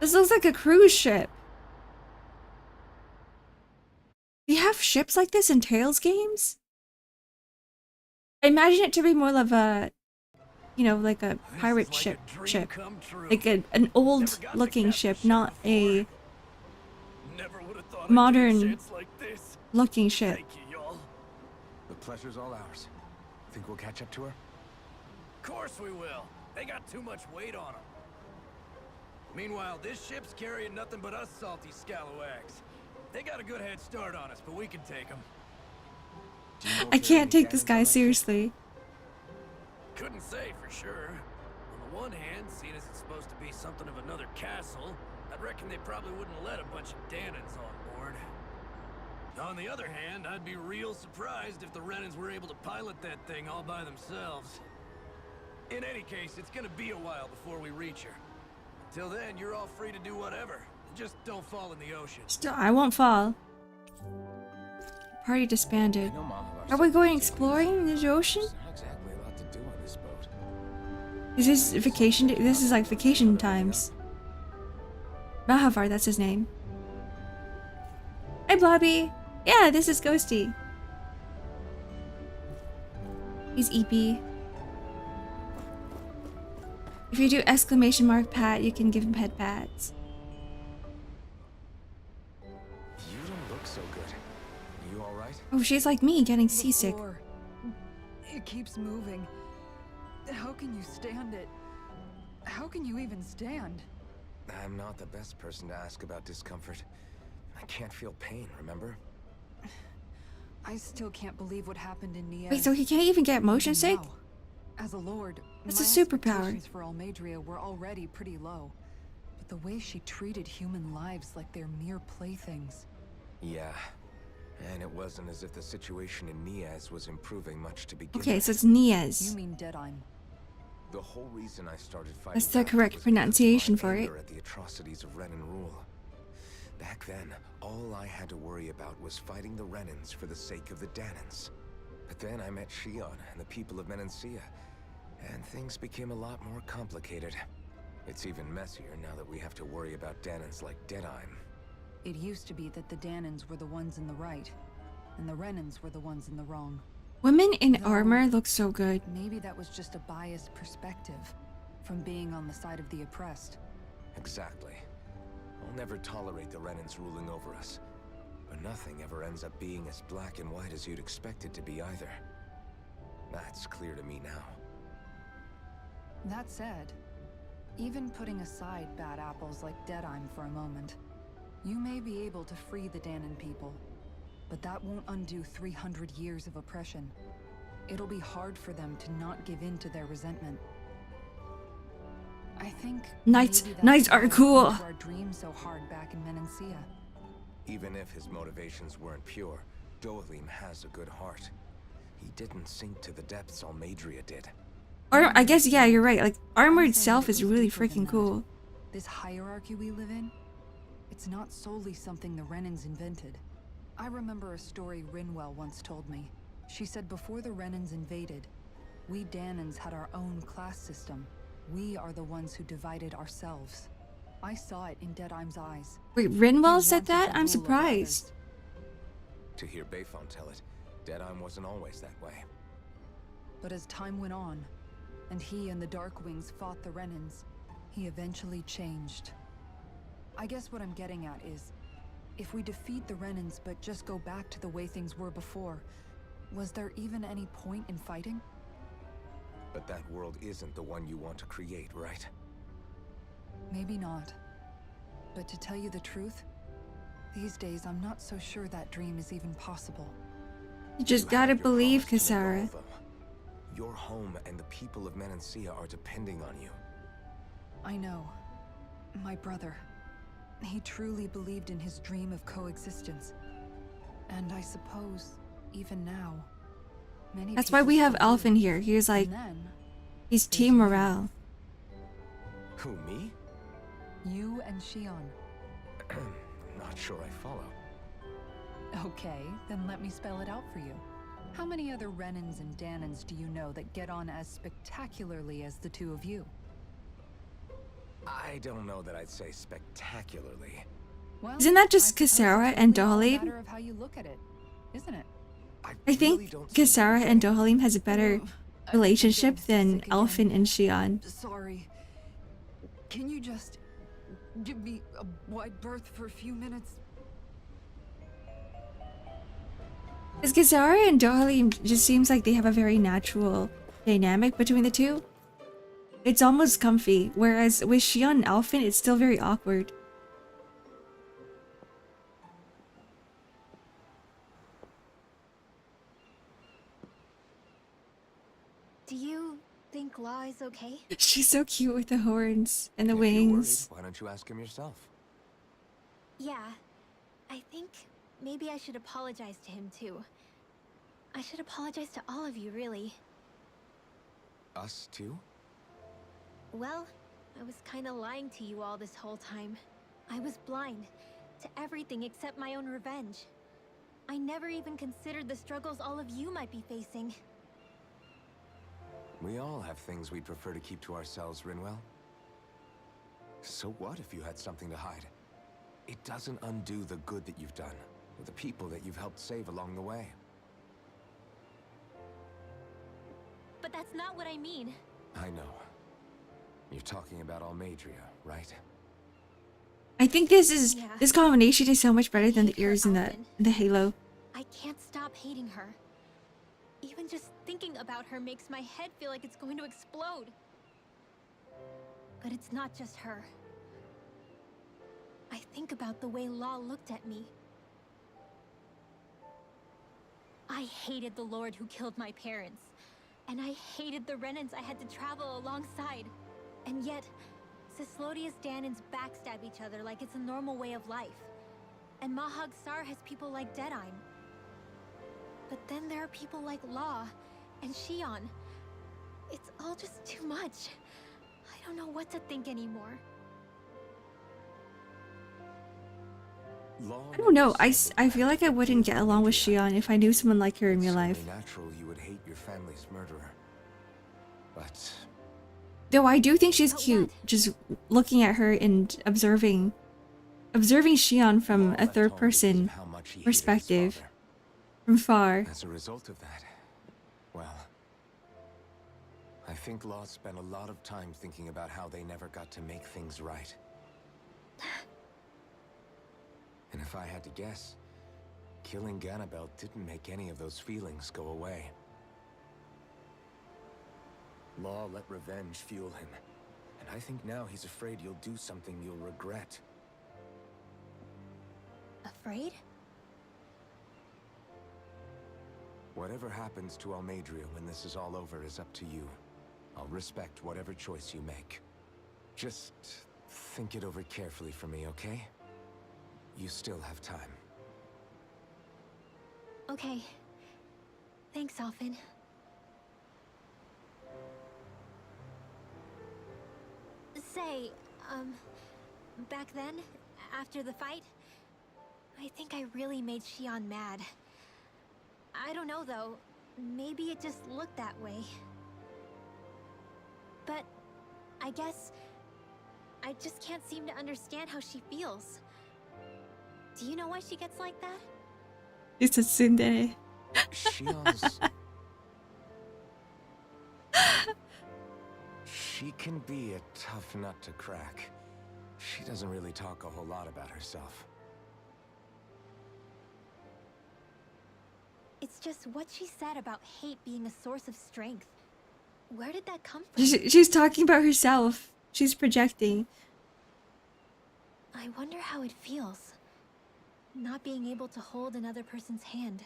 This looks like a cruise ship. Do you have ships like this in Tales games? I imagine it to be more of a, you know, like a pirate ship. Like an old looking ship, not a modern looking ship. The pleasure's all ours. Think we'll catch up to her? Of course we will. They got too much weight on them. Meanwhile, this ship's carrying nothing but us salty scalawags. They got a good head start on us, but we can take them. I can't take this guy seriously. Couldn't say for sure. On the one hand, seeing as it's supposed to be something of another castle, I'd reckon they probably wouldn't let a bunch of Danans on board. On the other hand, I'd be real surprised if the Renans were able to pilot that thing all by themselves. In any case, it's gonna be a while before we reach her. Till then, you're all free to do whatever. Just don't fall in the ocean. Still, I won't fall. Party disbanded. Are we going exploring the ocean? There's not exactly a lot to do on this boat. Is this vacation? This is like vacation times. Mahavar, that's his name. Hi, Blobby. Yeah, this is Ghosty. He's EP. If you do exclamation mark pat, you can give him head pats. You don't look so good. You all right? Oh, she's like me, getting The seasick. floor. It keeps moving. How can you stand it? How can you even stand? I'm not the best person to ask about discomfort. I can't feel pain, remember? I still can't believe what happened in Nia. Wait, so he can't even get motion sick? Now, as a lord, That's my a superpower. expectations for ANGRryuyr were already pretty low. But the way she treated human lives like they're mere playthings. Yeah. And it wasn't as if the situation in Niaz was improving much to begin Okay, with. so it's Niaz. You mean Deadime? The whole reason I started fighting That's the back correct was pronunciation because of my for it. anger at the atrocities of Renan rule. Back then, all I had to worry about was fighting the Renans for the sake of the Danans. But then I met Shion and the people of Menancia, and things became a lot more complicated. It's even messier now that we have to worry about Danans like Deadime. It used to be that the Danans were the ones in the right, and the Renans were the ones in the wrong. Women in No. armor look so good. Maybe that was just a biased perspective from being on the side of the oppressed. Exactly. I'll never tolerate the Renans ruling over us. But nothing ever ends up being as black and white as you'd expect it to be either. That's clear to me now. That said, even putting aside bad apples like Deadime for a moment, you may be able to free the Danan people. But that won't undo 300 years of oppression. It'll be hard for them to not give in to their resentment. I think Knights maybe that's are why cool. we our dream so hard back in Menancia. Even if his motivations weren't pure, Dohalim has a good heart. He didn't sink to the depths ANGRryuyr did. Or I guess, yeah, you're right. Like, armor I'm saying itself it is was really deeper than freaking that. cool. This hierarchy we live in, it's not solely something the Renans invented. I remember a story Rinwell once told me. She said before the Renans invaded, we Danans had our own class system. We are the ones who divided ourselves. I saw it in Deadime's eyes. Wait, He Rinwell said wanted that? to I'm rule over surprised. others. To hear Bayfon tell it, Deadime wasn't always that way. But as time went on, and he and the Darkwings fought the Renans, he eventually changed. I guess what I'm getting at is, if we defeat the Renans but just go back to the way things were before, was there even any point in fighting? But that world isn't the one you want to create, right? Maybe not. But to tell you the truth, these days I'm not so sure that dream is even possible. You just You gotta have your believe, promise to Kasara. Miguel, though. Your home and the people of Menancia are depending on you. I know. My brother. He truly believed in his dream of coexistence. And I suppose, even now, many That's why people we have still do. Elf in here. He's like, And then, he's there's team you. morale. Who, me? You and Shion. Not sure I follow. Okay, then let me spell it out for you. How many other Renans and Danans do you know that get on as spectacularly as the two of you? I don't know that I'd say spectacularly. Well, Isn't that just I suppose Kasara it's and really all a Dohalim? matter of how you look at it, isn't it? I really think don't see Kasara the and way. Dohalim has a better Ugh, I'm relationship getting than sick Elfin again. and Shion. Sorry. Can you just give me a wide berth for a few minutes? Because Kasara and Dohalim just seems like they have a very natural dynamic between the two. It's almost comfy, whereas with Shion and Elfin, it's still very awkward. Do you think Law is okay? She's so cute with the horns and the If you're worried, wings. why don't you ask him yourself? Yeah. I think maybe I should apologize to him too. I should apologize to all of you, really. Us too? Well, I was kinda lying to you all this whole time. I was blind to everything except my own revenge. I never even considered the struggles all of you might be facing. We all have things we'd prefer to keep to ourselves, Rinwell. So what if you had something to hide? It doesn't undo the good that you've done, or the people that you've helped save along the way. But that's not what I mean. I know. You're talking about ANGRryuyr, right? I think this Yeah. combination is so much better than the Hate her ears in often. the Halo. I can't stop hating her. Even just thinking about her makes my head feel like it's going to explode. But it's not just her. I think about the way Law looked at me. I hated the Lord who killed my parents. And I hated the Renans I had to travel alongside. And yet, Cislodius Danans backstab each other like it's a normal way of life. And Mahag Sar has people like Deadime. But then there are people like Law and Shion. It's all just too much. I don't know what to think anymore. I don't know. I feel like I wouldn't get along with Shion if I knew someone like her in real life. It's natural you would hate your family's murderer. But Though I do think she's cute, just looking at her and observing Shion from a third person perspective, from far. as a result of that, well, I think Law spent a lot of time thinking about how they never got to make things right. And if I had to guess, killing Ganabel didn't make any of those feelings go away. Law let revenge fuel him, and I think now he's afraid you'll do something you'll regret. Afraid? Whatever happens to Almagria when this is all over is up to you. I'll respect whatever choice you make. Just think it over carefully for me, okay? You still have time. Okay. Thanks, Alphen. Say, back then, after the fight, I think I really made Shion mad. I don't know though, maybe it just looked that way. But I guess I just can't seem to understand how she feels. Do you know why she gets like that? It's a tsundere. Shion's... She can be a tough nut to crack. She doesn't really talk a whole lot about herself. It's just what she said about hate being a source of strength. Where did that come from? She's talking about herself. She's projecting. I wonder how it feels. Not being able to hold another person's hand.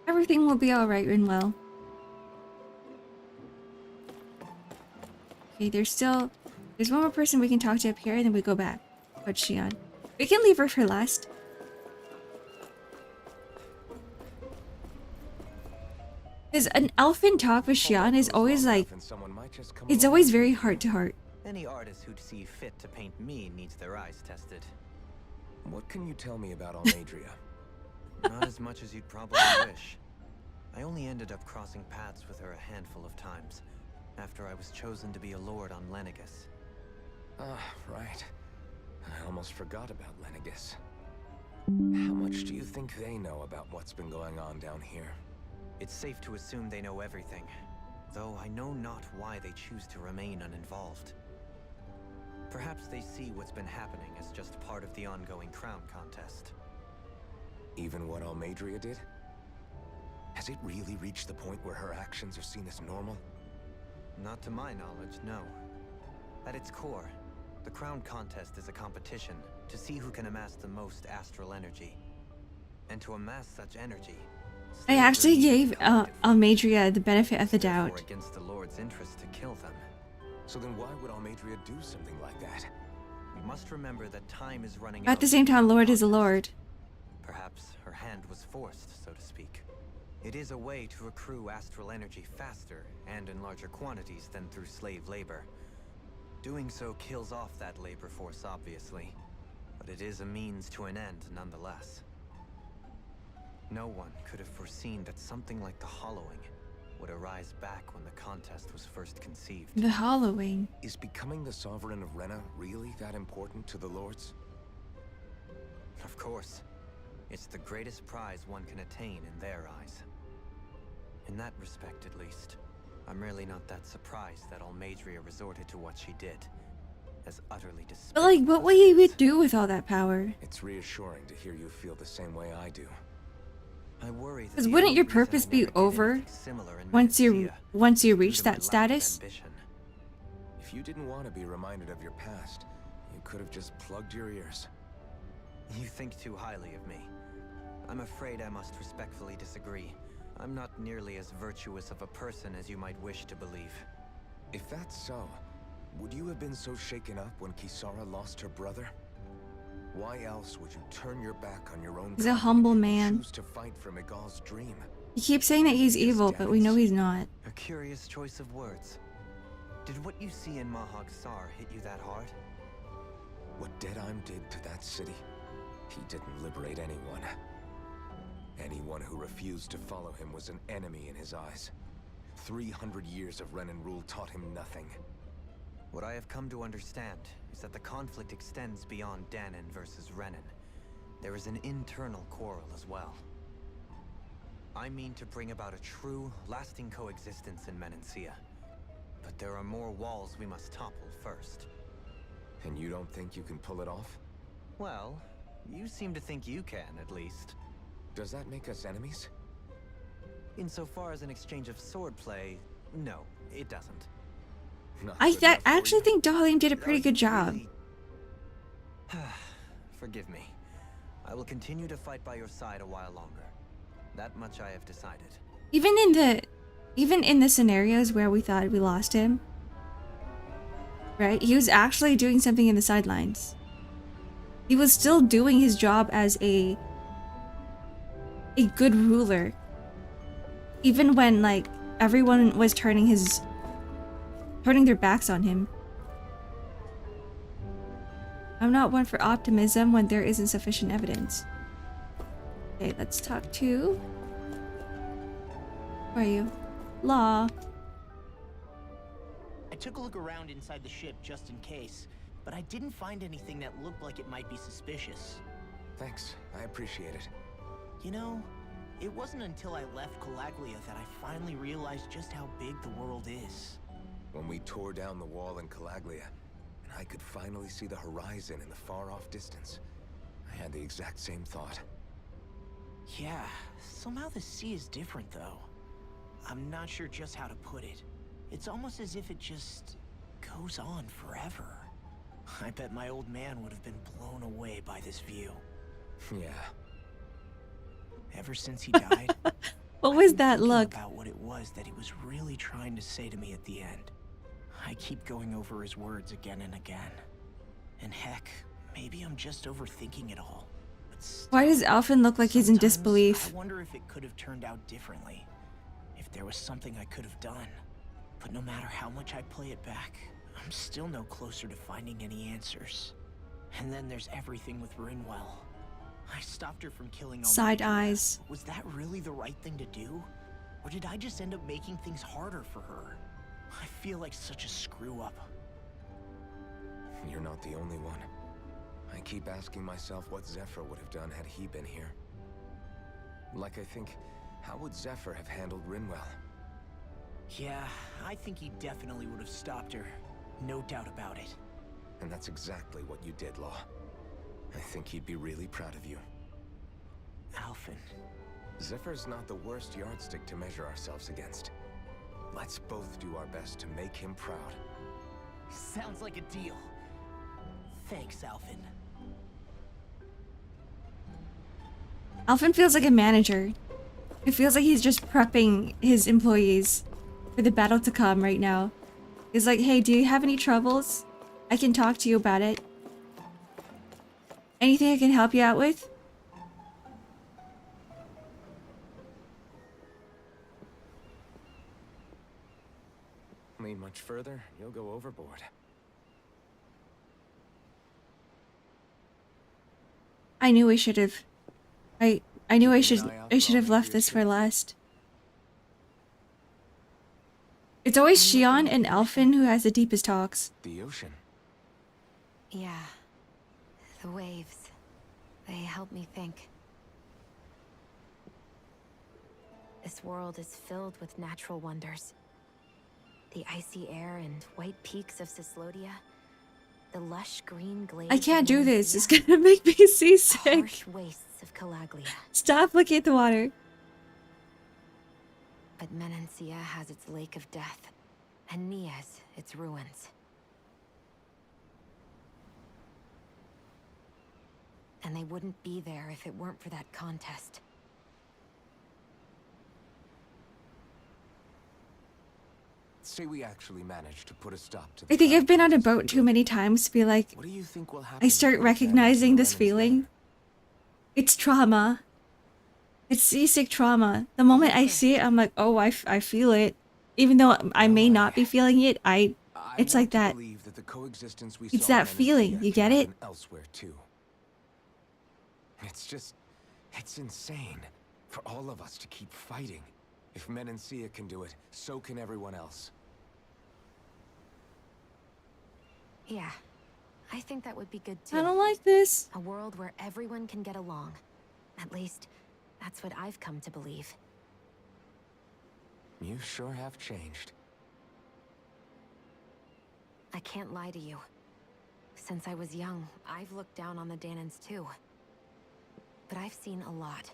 Everything will be alright, Rinwell. Okay, there's one more person we can talk to up here, and then we go back. But Shion. We can leave her for last. Because an elfin talk with Shion is always like... It's always very heart to heart. Any artist who'd see fit to paint me needs their eyes tested. What can you tell me about Almagria? Not as much as you'd probably wish. I only ended up crossing paths with her a handful of times, after I was chosen to be a lord on Lenegus. Ah, right. I almost forgot about Lenegus. How much do you think they know about what's been going on down here? It's safe to assume they know everything, though I know not why they choose to remain uninvolved. Perhaps they see what's been happening as just part of the ongoing crown contest. Even what Almagria did? Has it really reached the point where her actions are seen as normal? Not to my knowledge, no. At its core, the crown contest is a competition to see who can amass the most astral energy. And to amass such energy, I actually gave Almagria the benefit of the doubt. Against the Lord's interest to kill them. So then why would Almagria do something like that? We must remember that time is running out. At the same time, Lord is a lord. Perhaps her hand was forced, so to speak. It is a way to accrue astral energy faster and in larger quantities than through slave labor. Doing so kills off that labor force, obviously, but it is a means to an end nonetheless. No one could have foreseen that something like the Hollowing would arise back when the contest was first conceived. The Hollowing. Is becoming the Sovereign of Rena really that important to the Lords? Of course. It's the greatest prize one can attain in their eyes. In that respect, at least, I'm really not that surprised that ANGRryuyr resorted to what she did. As utterly But despicable. like, what would you do with all that power? It's reassuring to hear you feel the same way I do. I worry that Because the wouldn't only your reason I purpose be never did over anything similar in once you Menancia reach due to my that lack of status? ambition. If you didn't want to be reminded of your past, you could have just plugged your ears. You think too highly of me. I'm afraid I must respectfully disagree. I'm not nearly as virtuous of a person as you might wish to believe. If that's so, would you have been so shaken up when Kisara lost her brother? Why else would you turn your back on your own He's a kind humble and man. choose to fight for Miguel's dream? He keeps saying that he's evil, but we know he's not. A curious choice of words. Did what you see in Mahag Sar hit you that hard? What Deadheim did to that city, he didn't liberate anyone. Anyone who refused to follow him was an enemy in his eyes. 300 years of Renan rule taught him nothing. What I have come to understand is that the conflict extends beyond Danon versus Renan. There is an internal quarrel as well. I mean to bring about a true, lasting coexistence in Menancia. But there are more walls we must topple first. And you don't think you can pull it off? Well, you seem to think you can, at least. Does that make us enemies? Insofar as an exchange of swordplay, no, it doesn't. Not I good enough for actually you? think Dahlium did a Are pretty you good job. really- Forgive me. I will continue to fight by your side a while longer. That much I have decided. Even in the scenarios where we thought we lost him, right? He was actually doing something in the sidelines. He was still doing his job as a good ruler. Even when like everyone was turning their backs on him. I'm not one for optimism when there isn't sufficient evidence. Okay, let's talk to... Where are you? Law. I took a look around inside the ship just in case, but I didn't find anything that looked like it might be suspicious. Thanks, I appreciate it. You know, it wasn't until I left Calaglia that I finally realized just how big the world is. When we tore down the wall in Calaglia, and I could finally see the horizon in the far-off distance, I had the exact same thought. Yeah, somehow the sea is different though. I'm not sure just how to put it. It's almost as if it just goes on forever. I bet my old man would have been blown away by this view. Yeah. Ever since he died, What I've was been that thinking look? about what it was that he was really trying to say to me at the end. I keep going over his words again and again. And heck, maybe I'm just overthinking it all. But Why does Alphen look like he's in sometimes disbelief? I wonder if it could have turned out differently. If there was something I could have done. But no matter how much I play it back, I'm still no closer to finding any answers. And then there's everything with Rinwell. I stopped her from killing all Side the eyes. Was that really the right thing to do? Or did I just end up making things harder for her? I feel like such a screw-up. You're not the only one. I keep asking myself what Zephyr would have done had he been here. Like I think, how would Zephyr have handled Rinwell? Yeah, I think he definitely would have stopped her. No doubt about it. And that's exactly what you did, Law. I think he'd be really proud of you. Alphen. Zephyr's not the worst yardstick to measure ourselves against. Let's both do our best to make him proud. Sounds like a deal. Thanks, Alphen. Alphen feels like a manager. It feels like he's just prepping his employees for the battle to come right now. He's like, hey, do you have any troubles? I can talk to you about it. Anything I can help you out with? Lean much further, you'll go overboard. I knew I should have. I knew I should have left this for last. It's always Shion and Alphen who has the deepest talks. The ocean. Yeah. The waves. They help me think. This world is filled with natural wonders. The icy air and white peaks of Cislodia. The lush green glades. I can't do of this. It's Menancia, gonna make me the seasick. harsh wastes of Calaglia. Stop looking at the water. But Menancia has its lake of death, and Nias its ruins. And they wouldn't be there if it weren't for that contest. Say we actually managed to put a stop to the I think I've been on a tragedies. boat too many times to be like, What do you think will happen I start if those recognizing Danes this and feeling. It's trauma. It's seasick trauma. The moment I see it, I'm like, oh, I feel it. Even though I may not be feeling it, it's like that. That the coexistence we It's saw in that feeling, Menancia you can get it? happen elsewhere too. It's insane for all of us to keep fighting. If Menancia can do it, so can everyone else. Yeah, I think that would be good too. I don't like this. A world where everyone can get along. At least, that's what I've come to believe. You sure have changed. I can't lie to you. Since I was young, I've looked down on the Danans too. But I've seen a lot.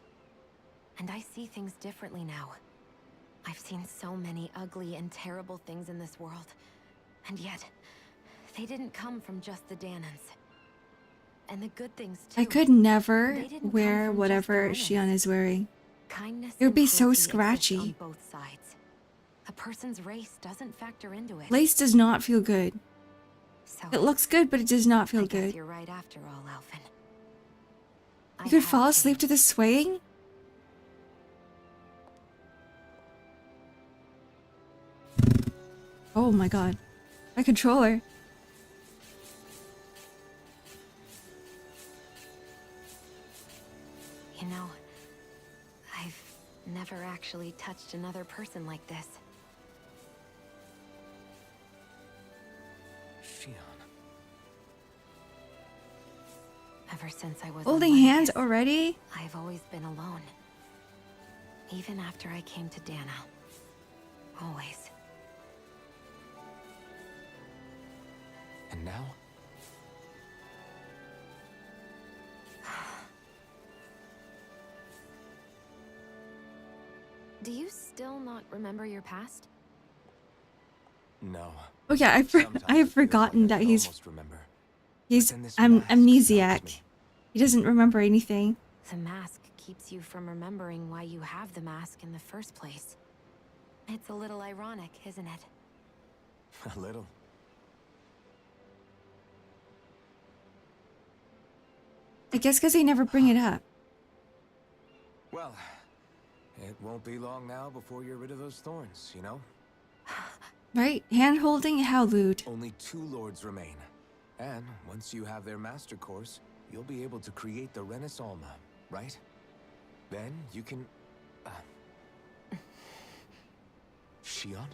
And I see things differently now. I've seen so many ugly and terrible things in this world. And yet, they didn't come from just the Danans. And the good things too. I could never They didn't come wear from whatever just Shion is wearing. Kindness It would and be so cruelty exist scratchy. on both sides. A person's race doesn't factor into it. Lace does not feel good. So It looks good, but it does not feel I guess good. you're right after all, Alphen. You could fall asleep to the swaying? Oh my god. My controller. You know, I've never actually touched another person like this. Shion. Ever since I was Holding on hands Lycus, already? I've always been alone. Even after I came to Dana. Always. And now? Do you still not remember your past? No. Oh yeah, I have Sometimes it feels forgotten like I that could he's almost remember. he's But then this mask stops amnesiac. me. He doesn't remember anything. The mask keeps you from remembering why you have the mask in the first place. It's a little ironic, isn't it? A little. I guess because they never bring it up. Well, it won't be long now before you're rid of those thorns, you know? Right? Hand holding, how lewd. Only 2 lords remain. And once you have their master course, you'll be able to create the Renaissance, right? Then you can... Shion?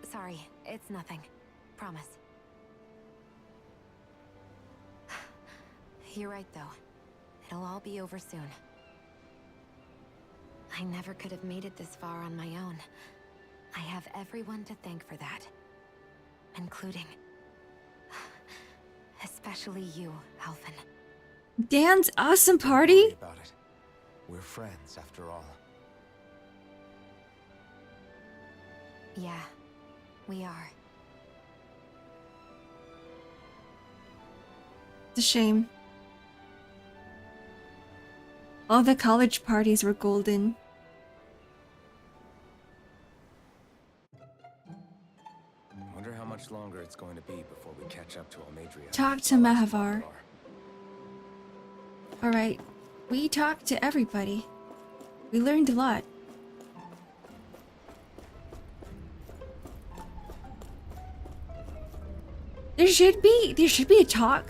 Sorry, it's nothing. Promise. You're right, though. It'll all be over soon. I never could have made it this far on my own. I have everyone to thank for that. Including... especially you, Alphen. Dan's awesome Don't worry party? about it. We're friends, after all. Yeah, we are. It's a shame. All the college parties were golden. Wonder how much longer it's going to be before we catch up to Almedria. Talk to Mahavar. Alright, we talked to everybody. We learned a lot. There should be a talk.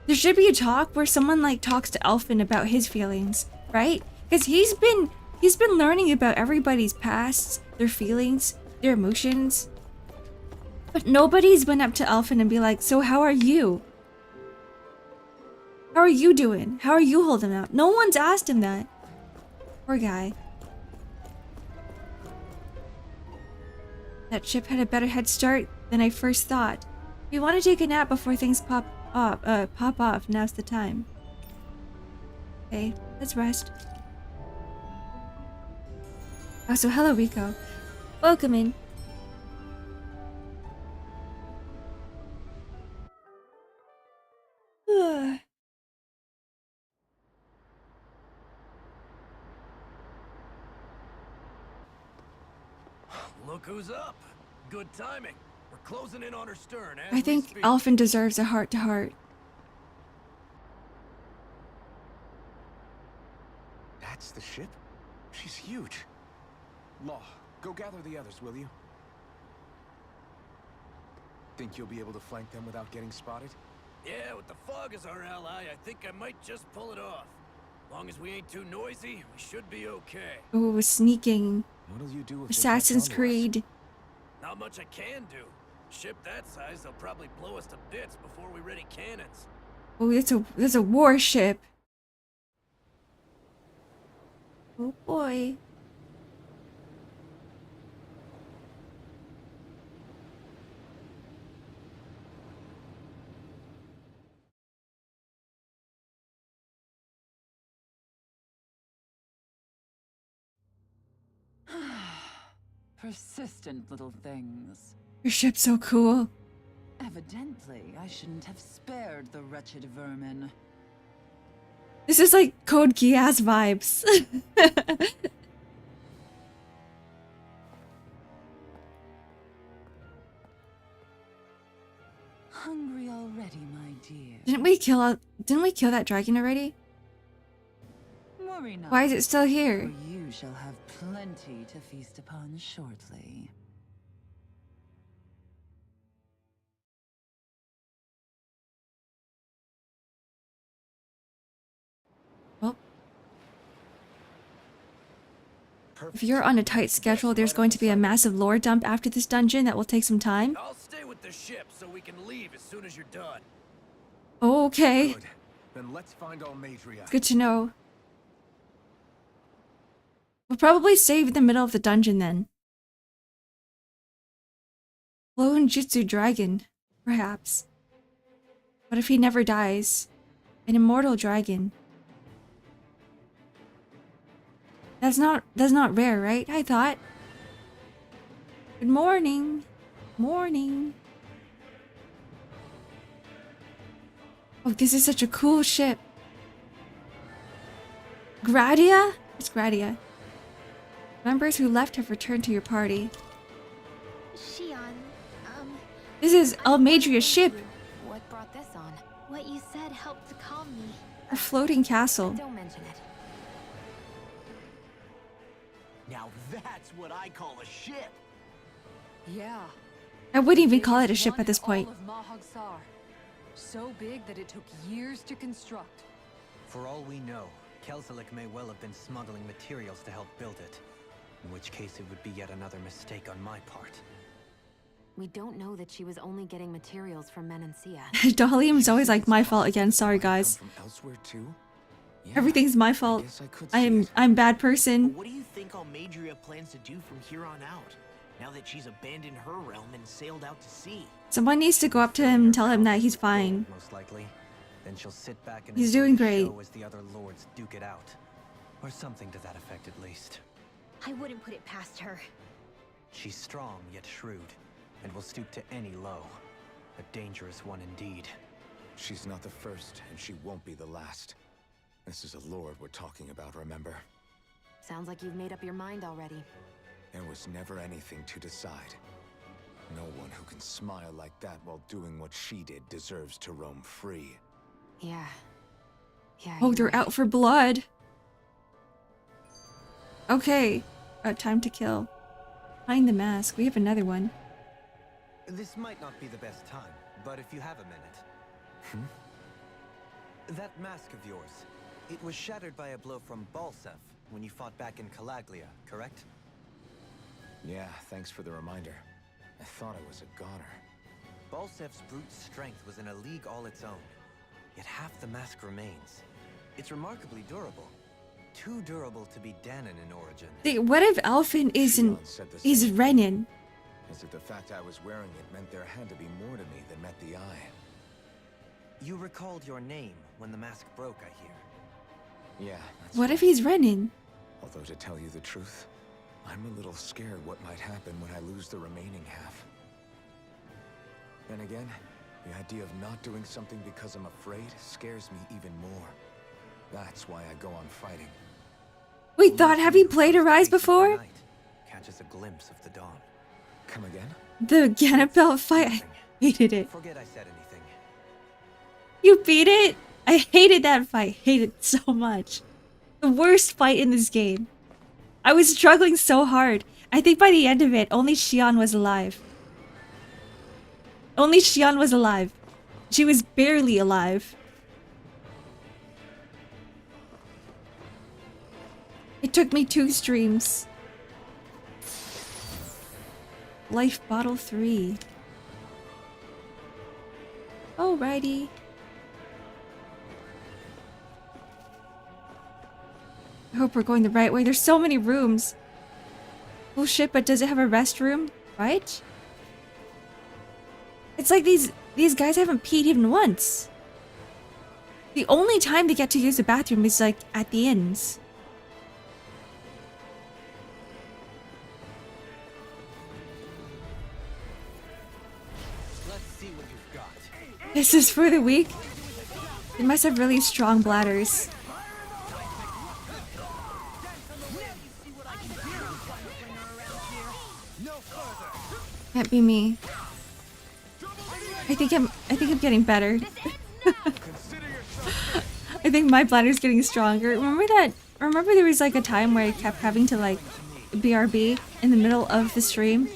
There should be a talk where someone like talks to Alphen about his feelings, right? Because he's been learning about everybody's pasts, their feelings, their emotions. But nobody's went up to Alphen and be like, so how are you? How are you doing? How are you holding up? No one's asked him that. Poor guy. That ship had a better head start than I first thought. If you want to take a nap before things pop off, now's the time. Okay, let's rest. Oh, so hello, Rico. Welcome in. Look who's up. Good timing. We're closing in on her stern. I think Alphen deserves a heart-to-heart. That's the ship? She's huge. Law, go gather the others, will you? Think you'll be able to flank them without getting spotted? Yeah, with the fog as our ally, I think I might just pull it off. Long as we ain't too noisy, we should be okay. Oh, sneaking. What'll you do if Assassin's Creed. Not much I can do. Ship that size, they'll probably blow us to bits before we ready cannons. Oh, that's a warship. Oh boy. Persistent little things. Your ship's so cool. Evidently, I shouldn't have spared the wretched vermin. This is like Code Geass vibes. Hungry already, my dear. Didn't we kill that dragon already? Worry not. Why is it still For here? you shall have plenty to feast upon shortly. Well, if you're on a tight schedule, there's going to be a massive lore dump after this dungeon that will take some time. I'll stay with the ship so we can leave as soon as you're done. Okay. Good. Then let's find ANGRryuyr. Good to know. We'll probably save in the middle of the dungeon then. Lone Jutsu Dragon, perhaps. What if he never dies? An immortal dragon. That's not rare, right? I thought. Good morning. Morning. Oh, this is such a cool ship. Gradia? It's Gradia. Members who left have returned to your party. Shion, This is ANGRryuy's ship. What brought this on? what you said helped to calm me. A floating castle. Don't mention it. Now that's what I call a ship. Yeah. I wouldn't even call It it a was ship one at this in point. all of Mahagsar. So big that it took years to construct. For all we know, Kelzelik may well have been smuggling materials to help build it. In which case it would be yet another mistake on my part. We don't know that she was only getting materials from Menancia. Dahlium's always like, my fault again. Sorry, guys. From elsewhere too? Yeah, Everything's my I fault. guess I could see it. I'm bad But person. what do you think ANGRryuyr plans to do from here on out? Now that she's abandoned her realm and sailed out to sea. Someone needs to go up to him and tell him that he's fine. Most likely. Then she'll sit back and He's enjoy doing the great. show as the other lords duke it out. Or something to that effect at least. I wouldn't put it past her. She's strong yet shrewd, and will stoop to any low. A dangerous one indeed. She's not the first, and she won't be the last. This is a lord we're talking about, remember? Sounds like you've made up your mind already. There was never anything to decide. No one who can smile like that while doing what she did deserves to roam free. Yeah. Yeah. Oh, you're they're right. out for blood. Okay. Time to kill. Find the mask. We have another one. This might not be the best time, but if you have a minute. That mask of yours, it was shattered by a blow from Balsef when you fought back in Calaglia, correct? Yeah, thanks for the reminder. I thought I was a goner. Balsef's brute strength was in a league all its own, yet half the mask remains. It's remarkably durable. too durable to be Danon in origin. What if Alphen isn't is Renin? As if the fact I was wearing it meant there had to be more to me than met the eye. You recalled your name when the mask broke, I hear. Yeah, that's What if right. he's Renin? Although to tell you the truth, I'm a little scared what might happen when I lose the remaining half. Then again, the idea of not doing something because I'm afraid scares me even more. That's why I go on fighting. Wait, Thought, have you played Arise before? Night catches a glimpse of the dawn. Come again? The Ganapel fight, I hated it. Forget I said anything. You beat it? I hated that fight. Hated it so much. The worst fight in this game. I was struggling so hard. I think by the end of it, only Xion was alive. Only Xion was alive. She was barely alive. It took me 2 streams. Life Bottle 3. Alrighty. I hope we're going the right way. There's so many rooms. Oh shit, but does it have a restroom? Right? It's like these guys haven't peed even once. The only time they get to use the bathroom is like at the inns. Let's see what you've got. This is for the weak. They must have really strong bladders. Can't be me. I think I'm getting better. I think my bladder's getting stronger. Remember there was like a time where I kept having to like BRB in the middle of the stream?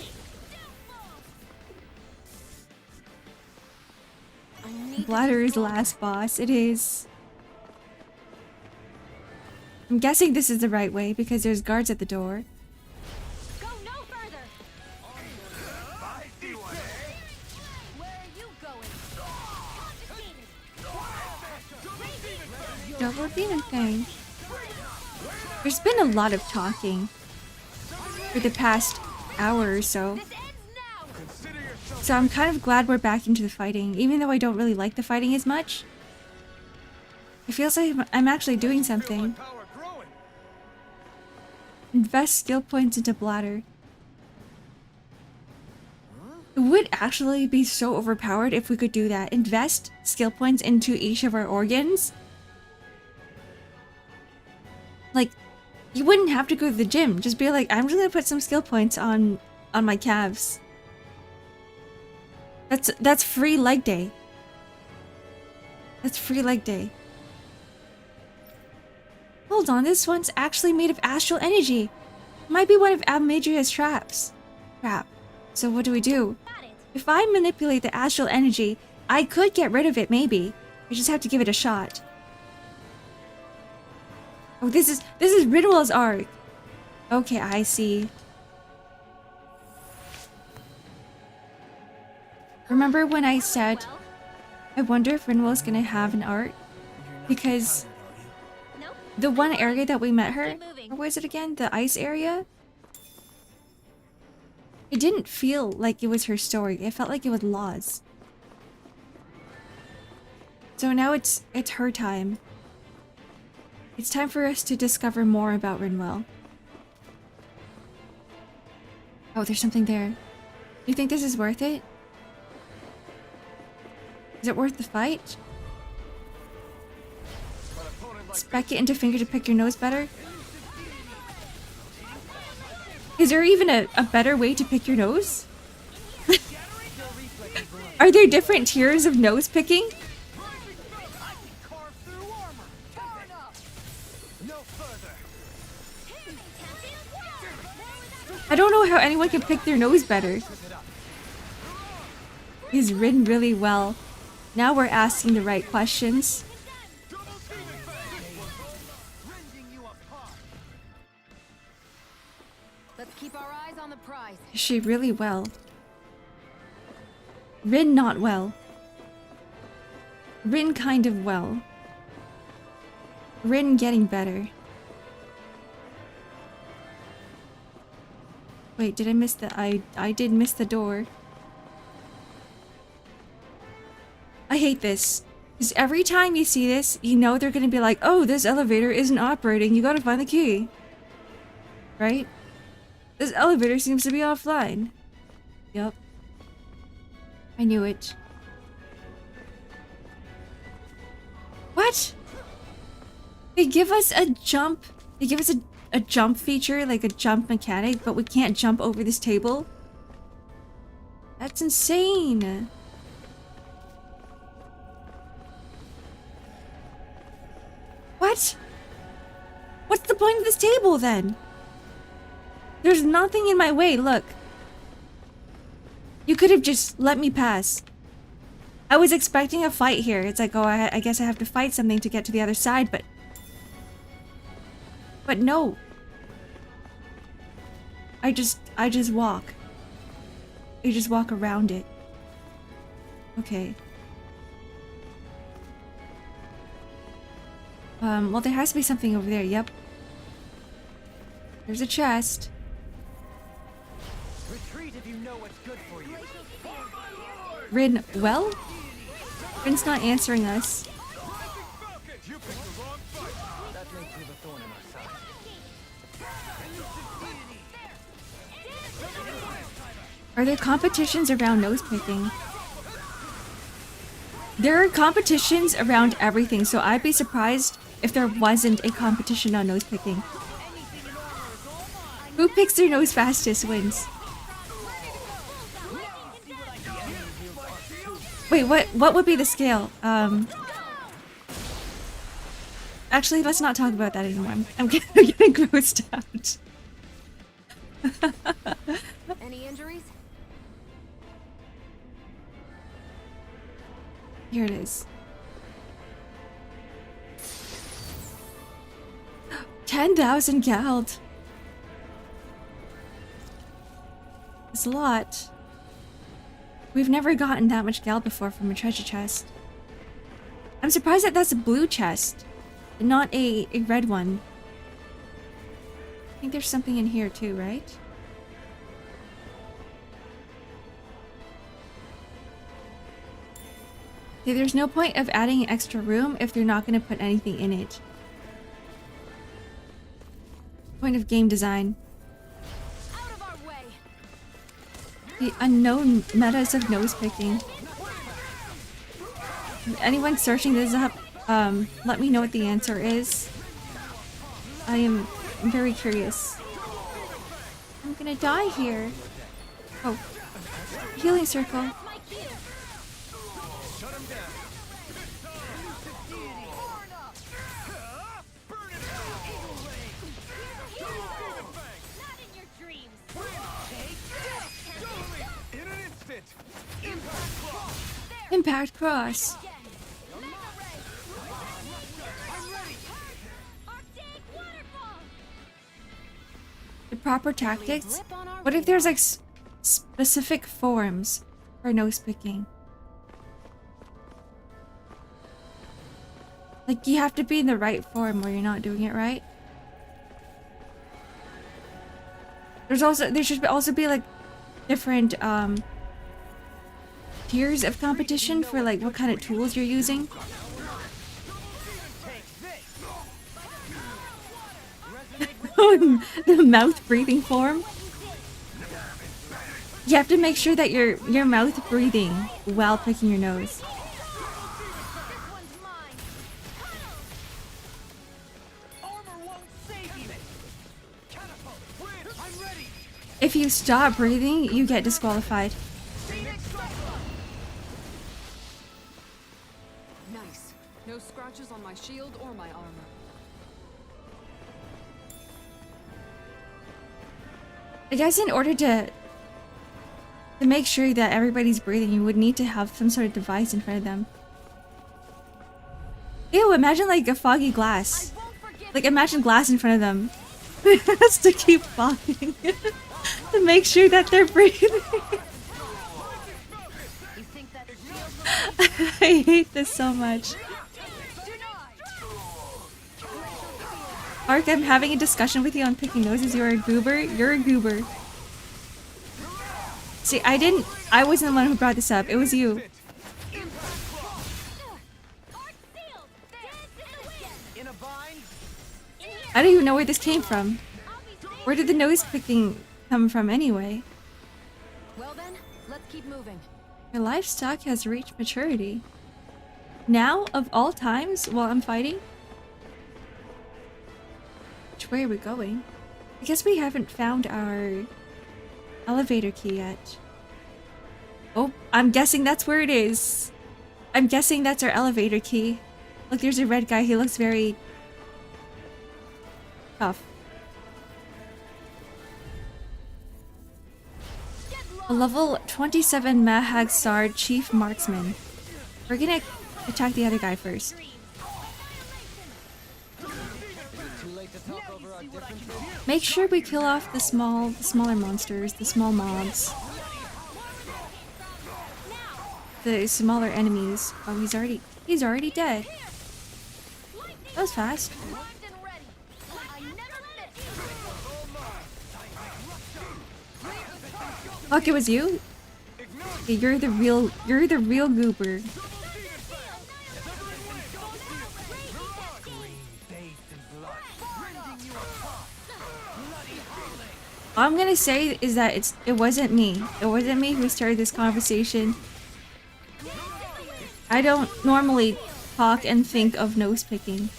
Bladder is last boss. It is. I'm guessing this is the right way because there's guards at the door. Go no further. Where are you going? Double demon thing. There's been a lot of talking for the past hour or so. So I'm kind of glad we're back into the fighting, even though I don't really like the fighting as much. It feels like I'm actually doing something. Invest skill points into bladder. It would actually be so overpowered if we could do that. Invest skill points into each of our organs. Like, you wouldn't have to go to the gym. Just be like, I'm just gonna put some skill points on my calves. That's free leg day. That's free leg day. Hold on, this one's actually made of astral energy. Might be one of ANGRryuy's traps. Crap. So what do we do? If I manipulate the astral energy, I could get rid of it maybe. I just have to give it a shot. Oh, this is Rinwell's arc. Okay, I see. Remember when I said, I wonder if Rinwell's gonna have an art? Because the one area that we met her, or was it again? The ice area? It didn't feel like it was her story. It felt like it was Law's. So now it's her time. It's time for us to discover more about Rinwell. Oh, there's something there. Do you think this is worth it? Is it worth the fight? Spec it into finger to pick your nose better? Is there even a better way to pick your nose? Are there different tiers of nose picking? I don't know how anyone can pick their nose better. He's written really well. Now we're asking the right questions. Let's keep our eyes on the prize. Is she really well? Rin not well. Rin kind of well. Rin getting better. Wait, did I miss the... I did miss the door. I hate this. Because every time you see this, you know they're gonna be like, oh, this elevator isn't operating, you gotta find the key. Right? This elevator seems to be offline. Yep. I knew it. What? They give us a jump. They give us a jump feature, like a jump mechanic, but we can't jump over this table? That's insane. What? What's the point of this table then? There's nothing in my way, look. You could have just let me pass. I was expecting a fight here. It's like, oh, I guess I have to fight something to get to the other side, but no. I just walk. You just walk around it. Okay. Well, there has to be something over there. Yep. There's a chest. Retreat if you know what's good for you. Rin, well? Rin's not answering us. That may prove a thorn in our side. Are there competitions around nose picking? There are competitions around everything, so I'd be surprised if there wasn't a competition on nose picking. Who picks their nose fastest wins. Wait, what would be the scale? Actually, let's not talk about that anymore. I'm getting grossed out. Any injuries? Here it is. 10,000 gald. It's a lot. We've never gotten that much gald before from a treasure chest. I'm surprised that that's a blue chest, and not a red one. I think there's something in here too, right? Okay, there's no point of adding an extra room if they're not going to put anything in it. Point of game design. Out of our way. The unknown metas of nose picking. If anyone's searching this up, let me know what the answer is. I am very curious. I'm gonna die here. Oh. Healing circle. Impact cross. The proper tactics? What if there's like specific forms for nose picking? Like you have to be in the right form or you're not doing it right. There should also be like different tiers of competition for like what kind of tools you're using. The mouth breathing form. You have to make sure that your mouth breathing while picking your nose. If you stop breathing, you get disqualified. Nice. No scratches on my shield or my armor. I guess in order to make sure that everybody's breathing, you would need to have some sort of device in front of them. Ew, imagine like a foggy glass. Like imagine glass in front of them. It has to keep fogging to make sure that they're breathing. I hate this so much. Ark, I'm having a discussion with you on picking noses. You're a goober. You're a goober. See, I wasn't the one who brought this up. It was you. I don't even know where this came from. Where did the nose picking come from anyway? Well then, let's keep moving. My livestock has reached maturity. Now, of all times, while I'm fighting? Which way are we going? I guess we haven't found our elevator key yet. Oh, I'm guessing that's where it is. I'm guessing that's our elevator key. Look, there's a red guy. He looks very tough. A level 27 Mahag Sard Chief Marksman. We're gonna attack the other guy first. Make sure we kill off the smaller monsters, the small mobs. The smaller enemies. Oh, he's already dead. That was fast. Fuck, it was you? Okay, you're the real goober. All I'm gonna say is that it wasn't me. It wasn't me who started this conversation. I don't normally talk and think of nose picking.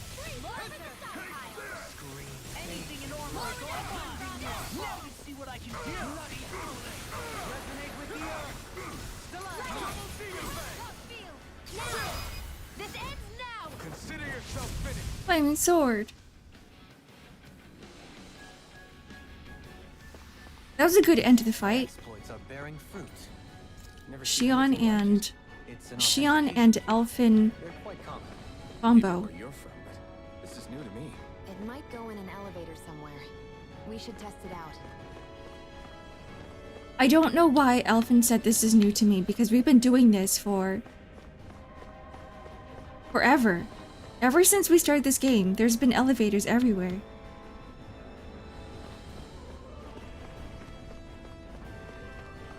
Flaming sword. That was a good end to the fight. Xion and Elfin combo. This is new to me. It might go in an elevator somewhere. We should test it out. I don't know why Elfin said this is new to me, because we've been doing this for forever. Ever since we started this game, there's been elevators everywhere.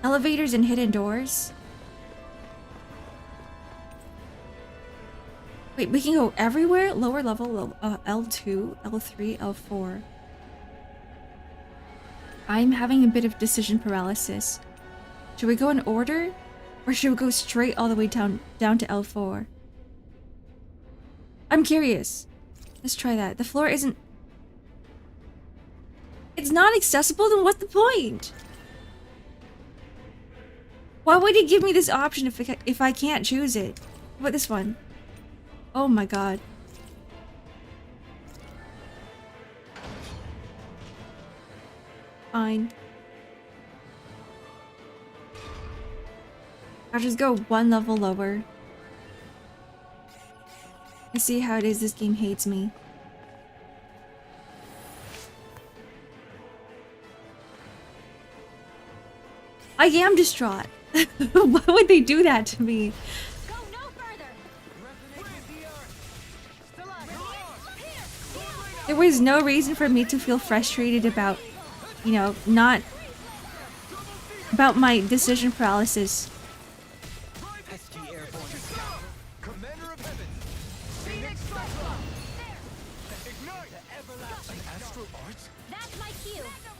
Elevators and hidden doors. Wait, we can go everywhere? Lower level, L2, L3, L4. I'm having a bit of decision paralysis. Should we go in order? Or should we go straight all the way down to L4? I'm curious. Let's try that. The floor isn't... It's not accessible? Then what's the point? Why would he give me this option if I can't choose it? How about this one? Oh my god. Fine. I'll just go one level lower. I see how it is this game hates me. I am distraught. Why would they do that to me? Go no further. There was no reason for me to feel frustrated about, you know, not about my decision paralysis.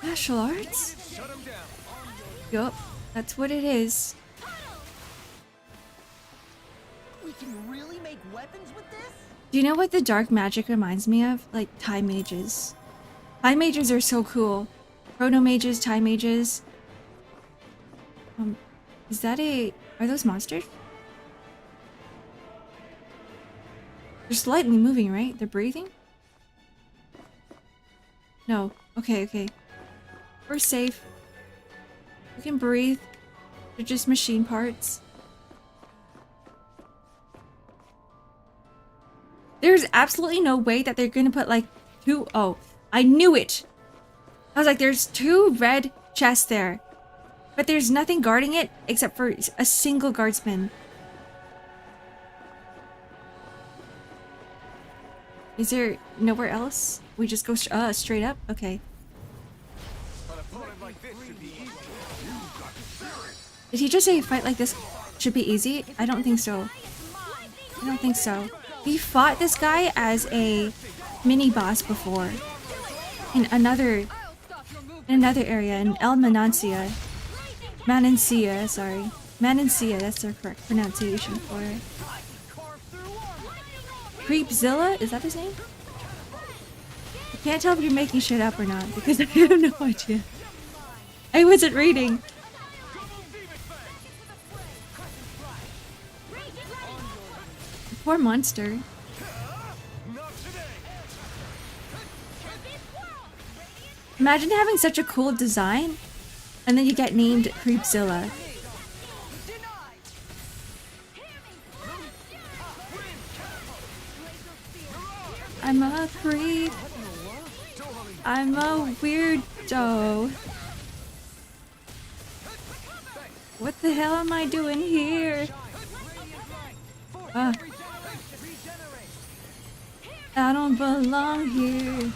Martial arts? Yup, that's what it is. We can really make weapons with this? Do you know what the dark magic reminds me of? Like time mages. Time mages are so cool. Chrono mages, time mages. Is that are those monsters? They're slightly moving, right? They're breathing? No. Okay, okay. We're safe. We can breathe. They're just machine parts. There's absolutely no way that they're gonna put like two... Oh, I knew it! I was like, there's two red chests there. But there's nothing guarding it except for a single guardsman. Is there nowhere else? We just go straight up? Okay. Did he just say a fight like this should be easy? I don't think so. I don't think so. We fought this guy as a mini boss before. In another area, in El Manancia. Manancia, sorry. Manancia, that's the correct pronunciation for it. Creepzilla? Is that his name? I can't tell if you're making shit up or not, because I have no idea. I wasn't reading. Poor monster. Imagine having such a cool design, and then you get named Creepzilla. I'm a creep. I'm a weirdo. What the hell am I doing here? I don't belong here.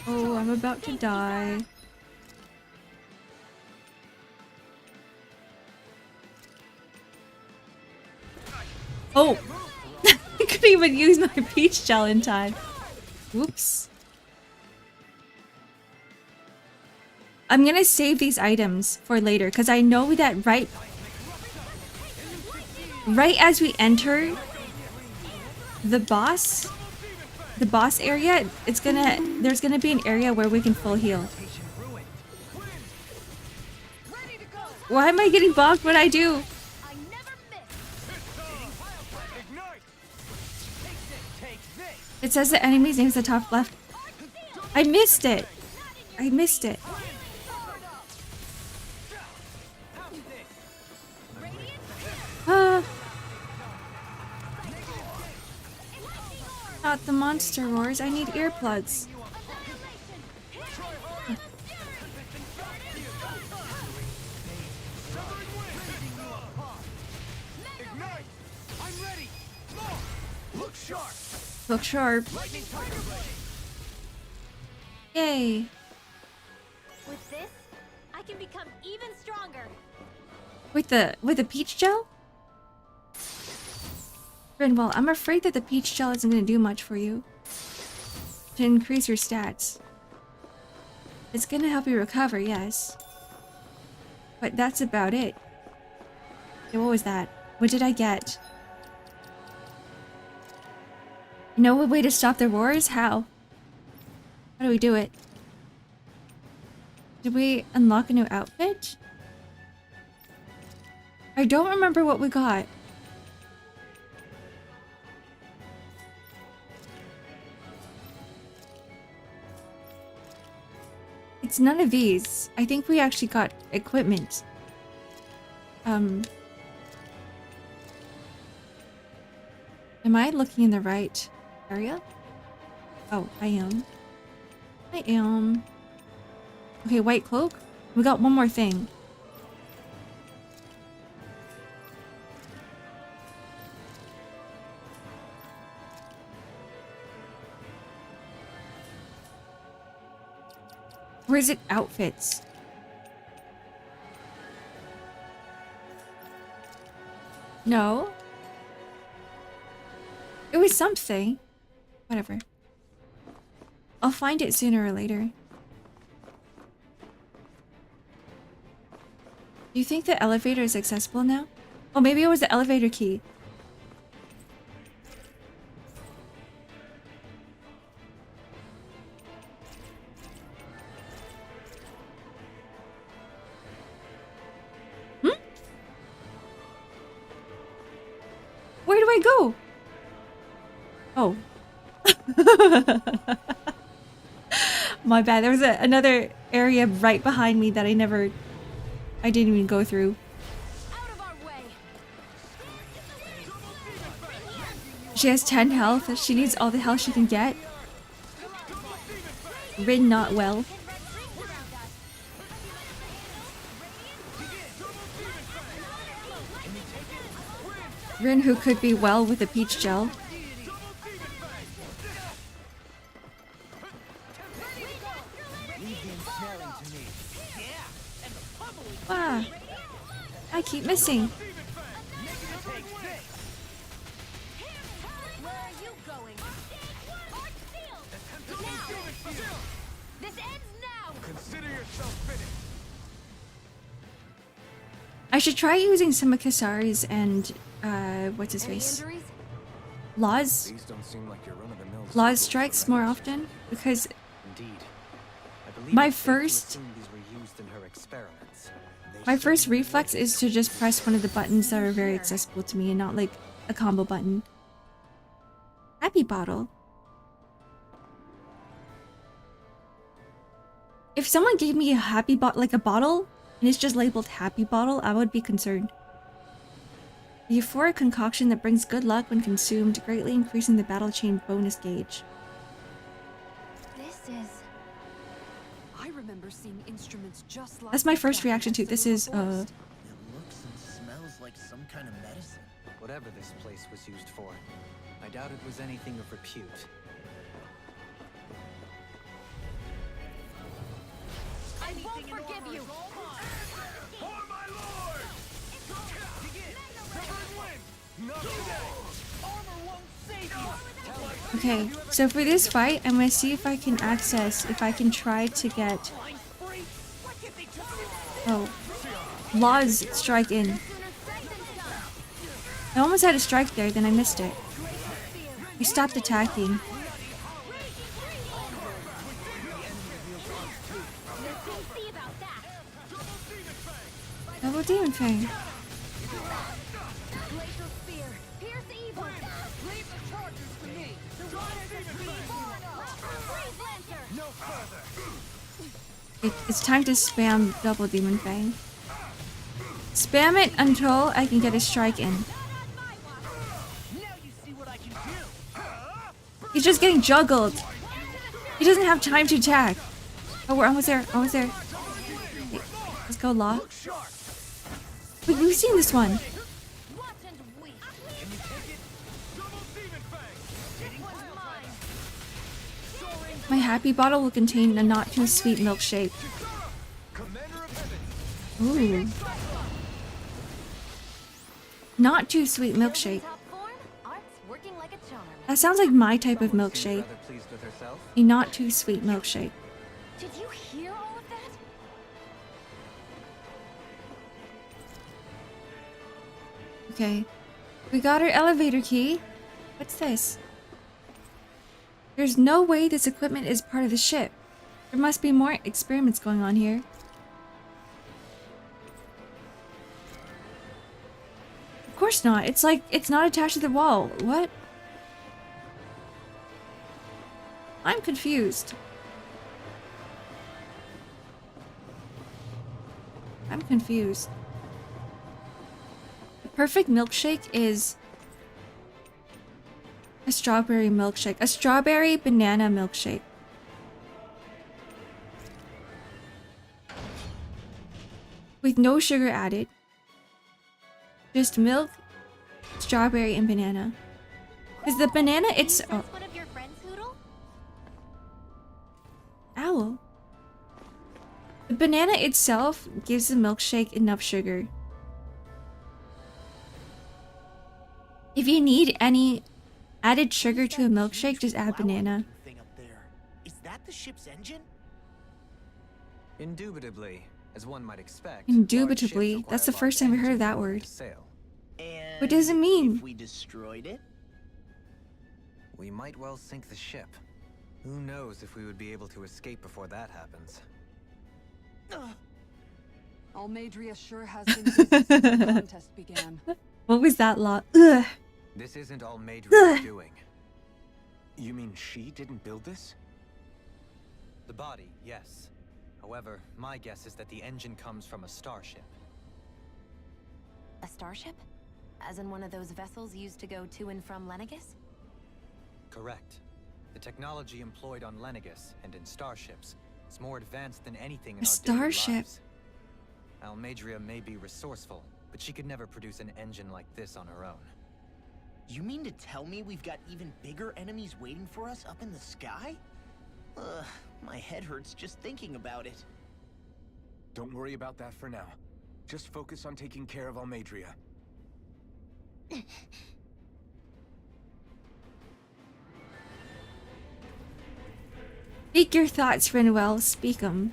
Oh, I'm about to die. Oh! I couldn't even use my peach gel in time. Whoops. I'm gonna save these items for later, because I know that right as we enter the boss area, there's gonna be an area where we can full heal. Why am I getting bonked? What'd I do? It says the enemy's name is the top left. I missed it. I missed it. Not the monster roars. I need earplugs. Look sharp. Yay. With this, I can become even stronger. With the peach gel? Well, I'm afraid that the peach gel isn't going to do much for you. To increase your stats. It's going to help you recover, yes. But that's about it. Okay, what was that? What did I get? No way to stop their wars? How? How do we do it? Did we unlock a new outfit? I don't remember what we got. It's none of these. I think we actually got equipment. Am I looking in the right area? Oh, I am. I am. Okay, white cloak. We got one more thing. Or is it outfits? No. It was something. Whatever. I'll find it sooner or later. Do you think the elevator is accessible now? Oh, maybe it was the elevator key. Where do I go? Oh. My bad. There was another area right behind me that I didn't even go through. She has 10 health. She needs all the health she can get. Rin not well. Rin who could be well with a peach gel. Wow. I keep missing. Where are you going? This ends now! Consider yourself finished. I should try using some of Kasari's and what's his Any face? injuries? Law's These don't seem like your run-of-the-mill Law's surgical strikes more survivors. often because Indeed. I believe My it's safe to first- assume these were used in her experiments. my first reflex is to just press one of the buttons that are very accessible to me and not like a combo button. Happy bottle. If someone gave me a happy like a bottle and it's just labeled happy bottle, I would be concerned. The euphoric concoction that brings good luck when consumed, greatly increasing the battle chain bonus gauge. This is... I remember seeing instruments just like That's my this first back in reaction to that this silver is It looks and smells like some kind of medicine. Whatever this place was used for, I doubt it was anything of repute. I won't forgive you! Okay, so for this fight, I'm gonna see if I can try to get... Oh. Law's strike in. I almost had a strike there, then I missed it. I stopped attacking. Double Demon Fang. It's time to spam Double Demon Fang. Spam it until I can get a strike in. He's just getting juggled. He doesn't have time to attack. Oh, we're almost there. Almost there. Okay, let's go, Law. Wait, we've seen this one. My happy bottle will contain a not too sweet milkshake. Ooh. Not too sweet milkshake. That sounds like my type of milkshake. Rather pleased with herself. A not too sweet milkshake. Did you hear all of that? Okay. We got our elevator key. What's this? There's no way this equipment is part of the ship. There must be more experiments going on here. Of course not. It's like, it's not attached to the wall. What? I'm confused. I'm confused. The perfect milkshake is a strawberry milkshake. A strawberry banana milkshake. With no sugar added. Just milk, strawberry, and banana. Because the banana, it's... Oh. One of your friends, Hoodle? Owl. The banana itself gives the milkshake enough sugar. If you need any added sugar to a milkshake, just add banana. Thing up there. Is that the ship's engine? Indubitably, as one might expect. Indubitably? large ships That's the require first time I heard large of that engines in order word. to sail. And What does it mean? If we destroyed it? We might well sink the ship. Who knows if we would be able to escape before that happens. ANGRryuyr sure has been busy since the contest began. What was that lot? Ugh. This isn't all Maedria's doing. You mean she didn't build this? The body, yes. However, my guess is that the engine comes from a starship. A starship? As in one of those vessels used to go to and from Lenegis? Correct. The technology employed on Lenegis and in starships is more advanced than anything in A our daily starship? lives. ANGRryuyr may be resourceful, but she could never produce an engine like this on her own. You mean to tell me we've got even bigger enemies waiting for us up in the sky? My head hurts just thinking about it. Don't worry about that for now. Just focus on taking care of Almeidria. Speak your thoughts, Rinwell. Speak 'em.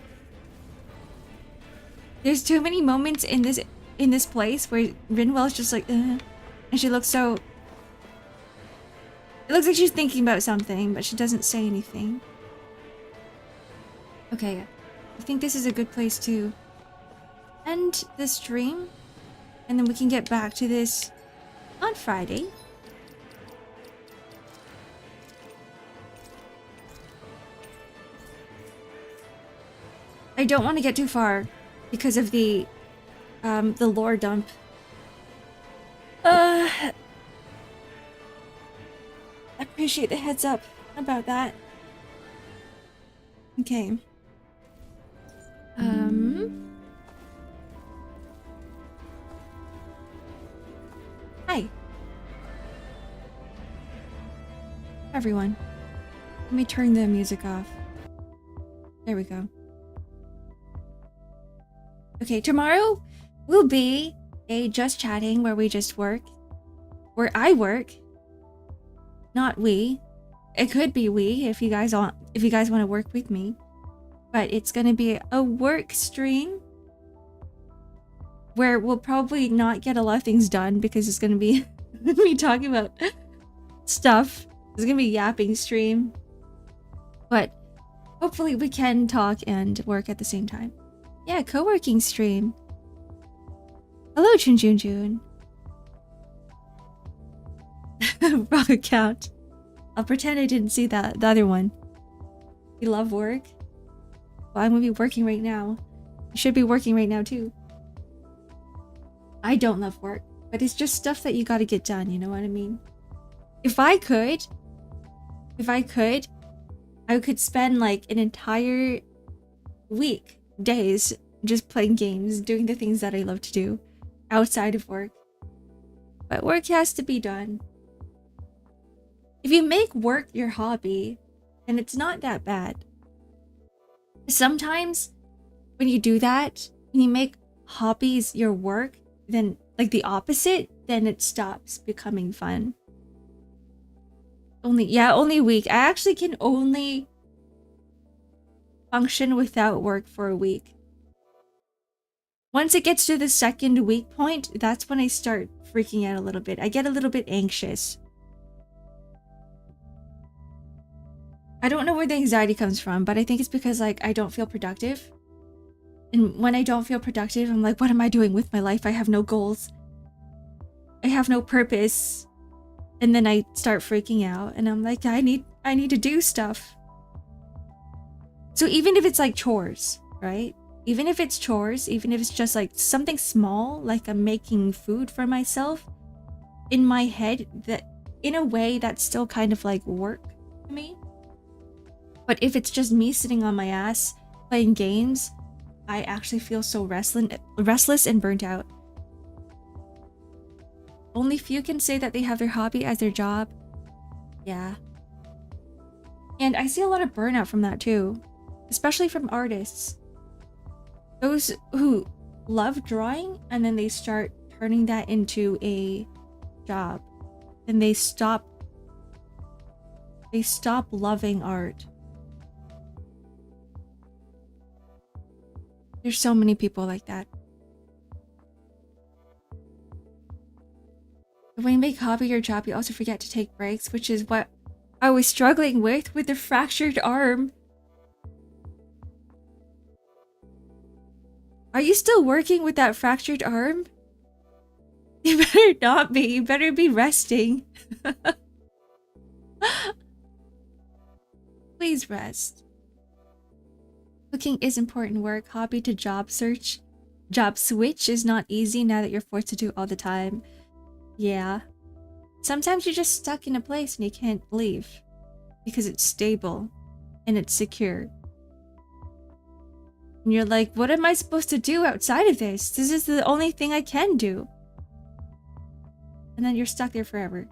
There's too many moments in this place where Rinwell's just like, and she looks so. It looks like she's thinking about something, but she doesn't say anything. Okay, I think this is a good place to end the stream, and then we can get back to this on Friday. I don't want to get too far because of the lore dump. I appreciate the heads up about that. Okay. Hi. Everyone. Let me turn the music off. There we go. Okay, tomorrow will be a just chatting where we just work. Where I work. Not we. It could be we if you guys want to work with me. But it's gonna be a work stream where we'll probably not get a lot of things done because it's gonna be me talking about stuff. It's gonna be a yapping stream. But hopefully we can talk and work at the same time. Yeah, co-working stream. Hello, Chun Jun Jun. Wrong account. I'll pretend I didn't see the other one. You love work? Well, I'm gonna be working right now. You should be working right now too. I don't love work, but it's just stuff that you gotta get done, you know what I mean? If I could, I could spend like an entire week, days, just playing games, doing the things that I love to do outside of work. But work has to be done. If you make work your hobby, then it's not that bad. Sometimes when you do that, when you make hobbies your work, then like the opposite, then it stops becoming fun. Only a week. I actually can only function without work for a week. Once it gets to the second week point, that's when I start freaking out a little bit. I get a little bit anxious. I don't know where the anxiety comes from, but I think it's because like I don't feel productive. And when I don't feel productive, I'm like, what am I doing with my life? I have no goals. I have no purpose. And then I start freaking out and I'm like, I need to do stuff. So even if it's like chores, right? Even if it's chores, even if it's just like something small, like I'm making food for myself, in my head, that in a way that's still kind of like work to me. But if it's just me sitting on my ass playing games, I actually feel so restless and burnt out. Only few can say that they have their hobby as their job. Yeah. And I see a lot of burnout from that too. Especially from artists. Those who love drawing and then they start turning that into a job. And they stop loving art. There's so many people like that. When you make hobby your job, you also forget to take breaks, which is what I was struggling with the fractured arm. Are you still working with that fractured arm? You better not be. You better be resting. Please rest. Cooking is important work. Hobby to job search. Job switch is not easy now that you're forced to do all the time. Yeah. Sometimes you're just stuck in a place and you can't leave. Because it's stable. And it's secure. And you're like, what am I supposed to do outside of this? This is the only thing I can do. And then you're stuck there forever.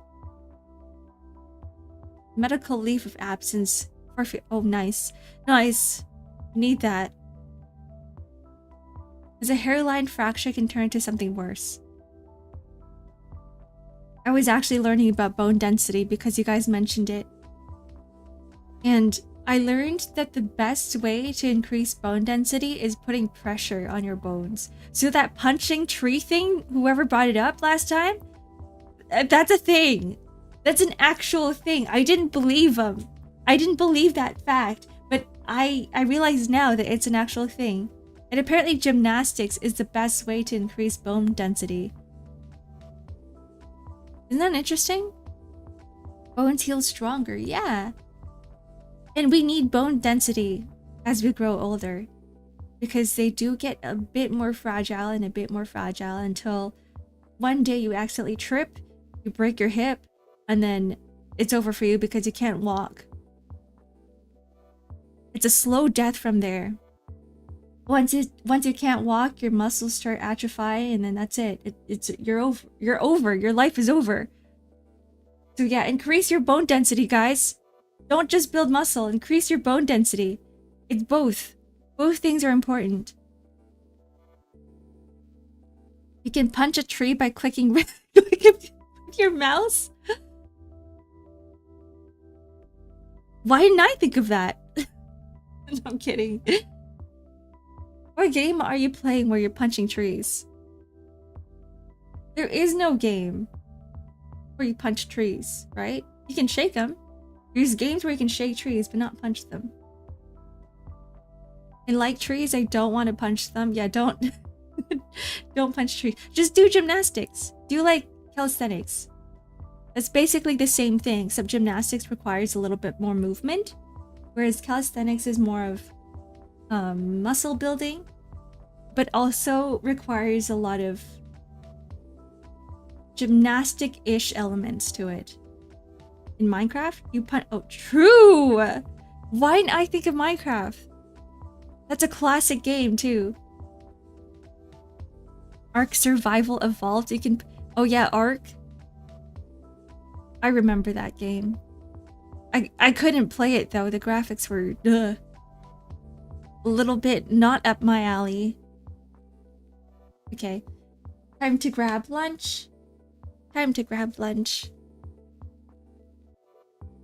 Medical leave of absence Oh, nice. Nice. Need that. Because a hairline fracture can turn into something worse. I was actually learning about bone density because you guys mentioned it. And I learned that the best way to increase bone density is putting pressure on your bones. So that punching tree thing, whoever brought it up last time, that's a thing. That's an actual thing. I didn't believe them. I didn't believe that fact, but I realize now that it's an actual thing. And apparently gymnastics is the best way to increase bone density. Isn't that interesting? Bones heal stronger, yeah. And we need bone density as we grow older, because they do get a bit more fragile and a bit more fragile until one day you accidentally trip, you break your hip, and then it's over for you because you can't walk. It's a slow death from there. Once you can't walk, your muscles start atrophying, and then that's it. You're over. You're over. Your life is over. So yeah, increase your bone density, guys. Don't just build muscle. Increase your bone density. It's both. Both things are important. You can punch a tree by clicking with your mouse. Why didn't I think of that? No, I'm kidding. What game are you playing where you're punching trees? There is no game where you punch trees, right? You can shake them. There's games where you can shake trees, but not punch them. And like trees, I don't want to punch them. Yeah, don't don't punch trees. Just do gymnastics. Do like calisthenics. That's basically the same thing, except gymnastics requires a little bit more movement, whereas calisthenics is more of muscle building, but also requires a lot of gymnastic-ish elements to it. In Minecraft, you punch. Oh, true! Why didn't I think of Minecraft? That's a classic game, too. Ark Survival Evolved. You can. Oh, yeah, Ark. I remember that game. I couldn't play it, though. The graphics were. A little bit not up my alley. Okay. Time to grab lunch. Time to grab lunch.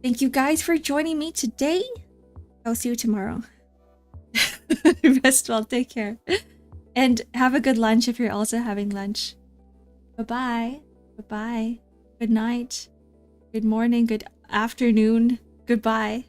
Thank you guys for joining me today. I'll see you tomorrow. Rest well, take care. And have a good lunch if you're also having lunch. Bye-bye. Bye-bye. Good night. Good morning. Good afternoon. Goodbye.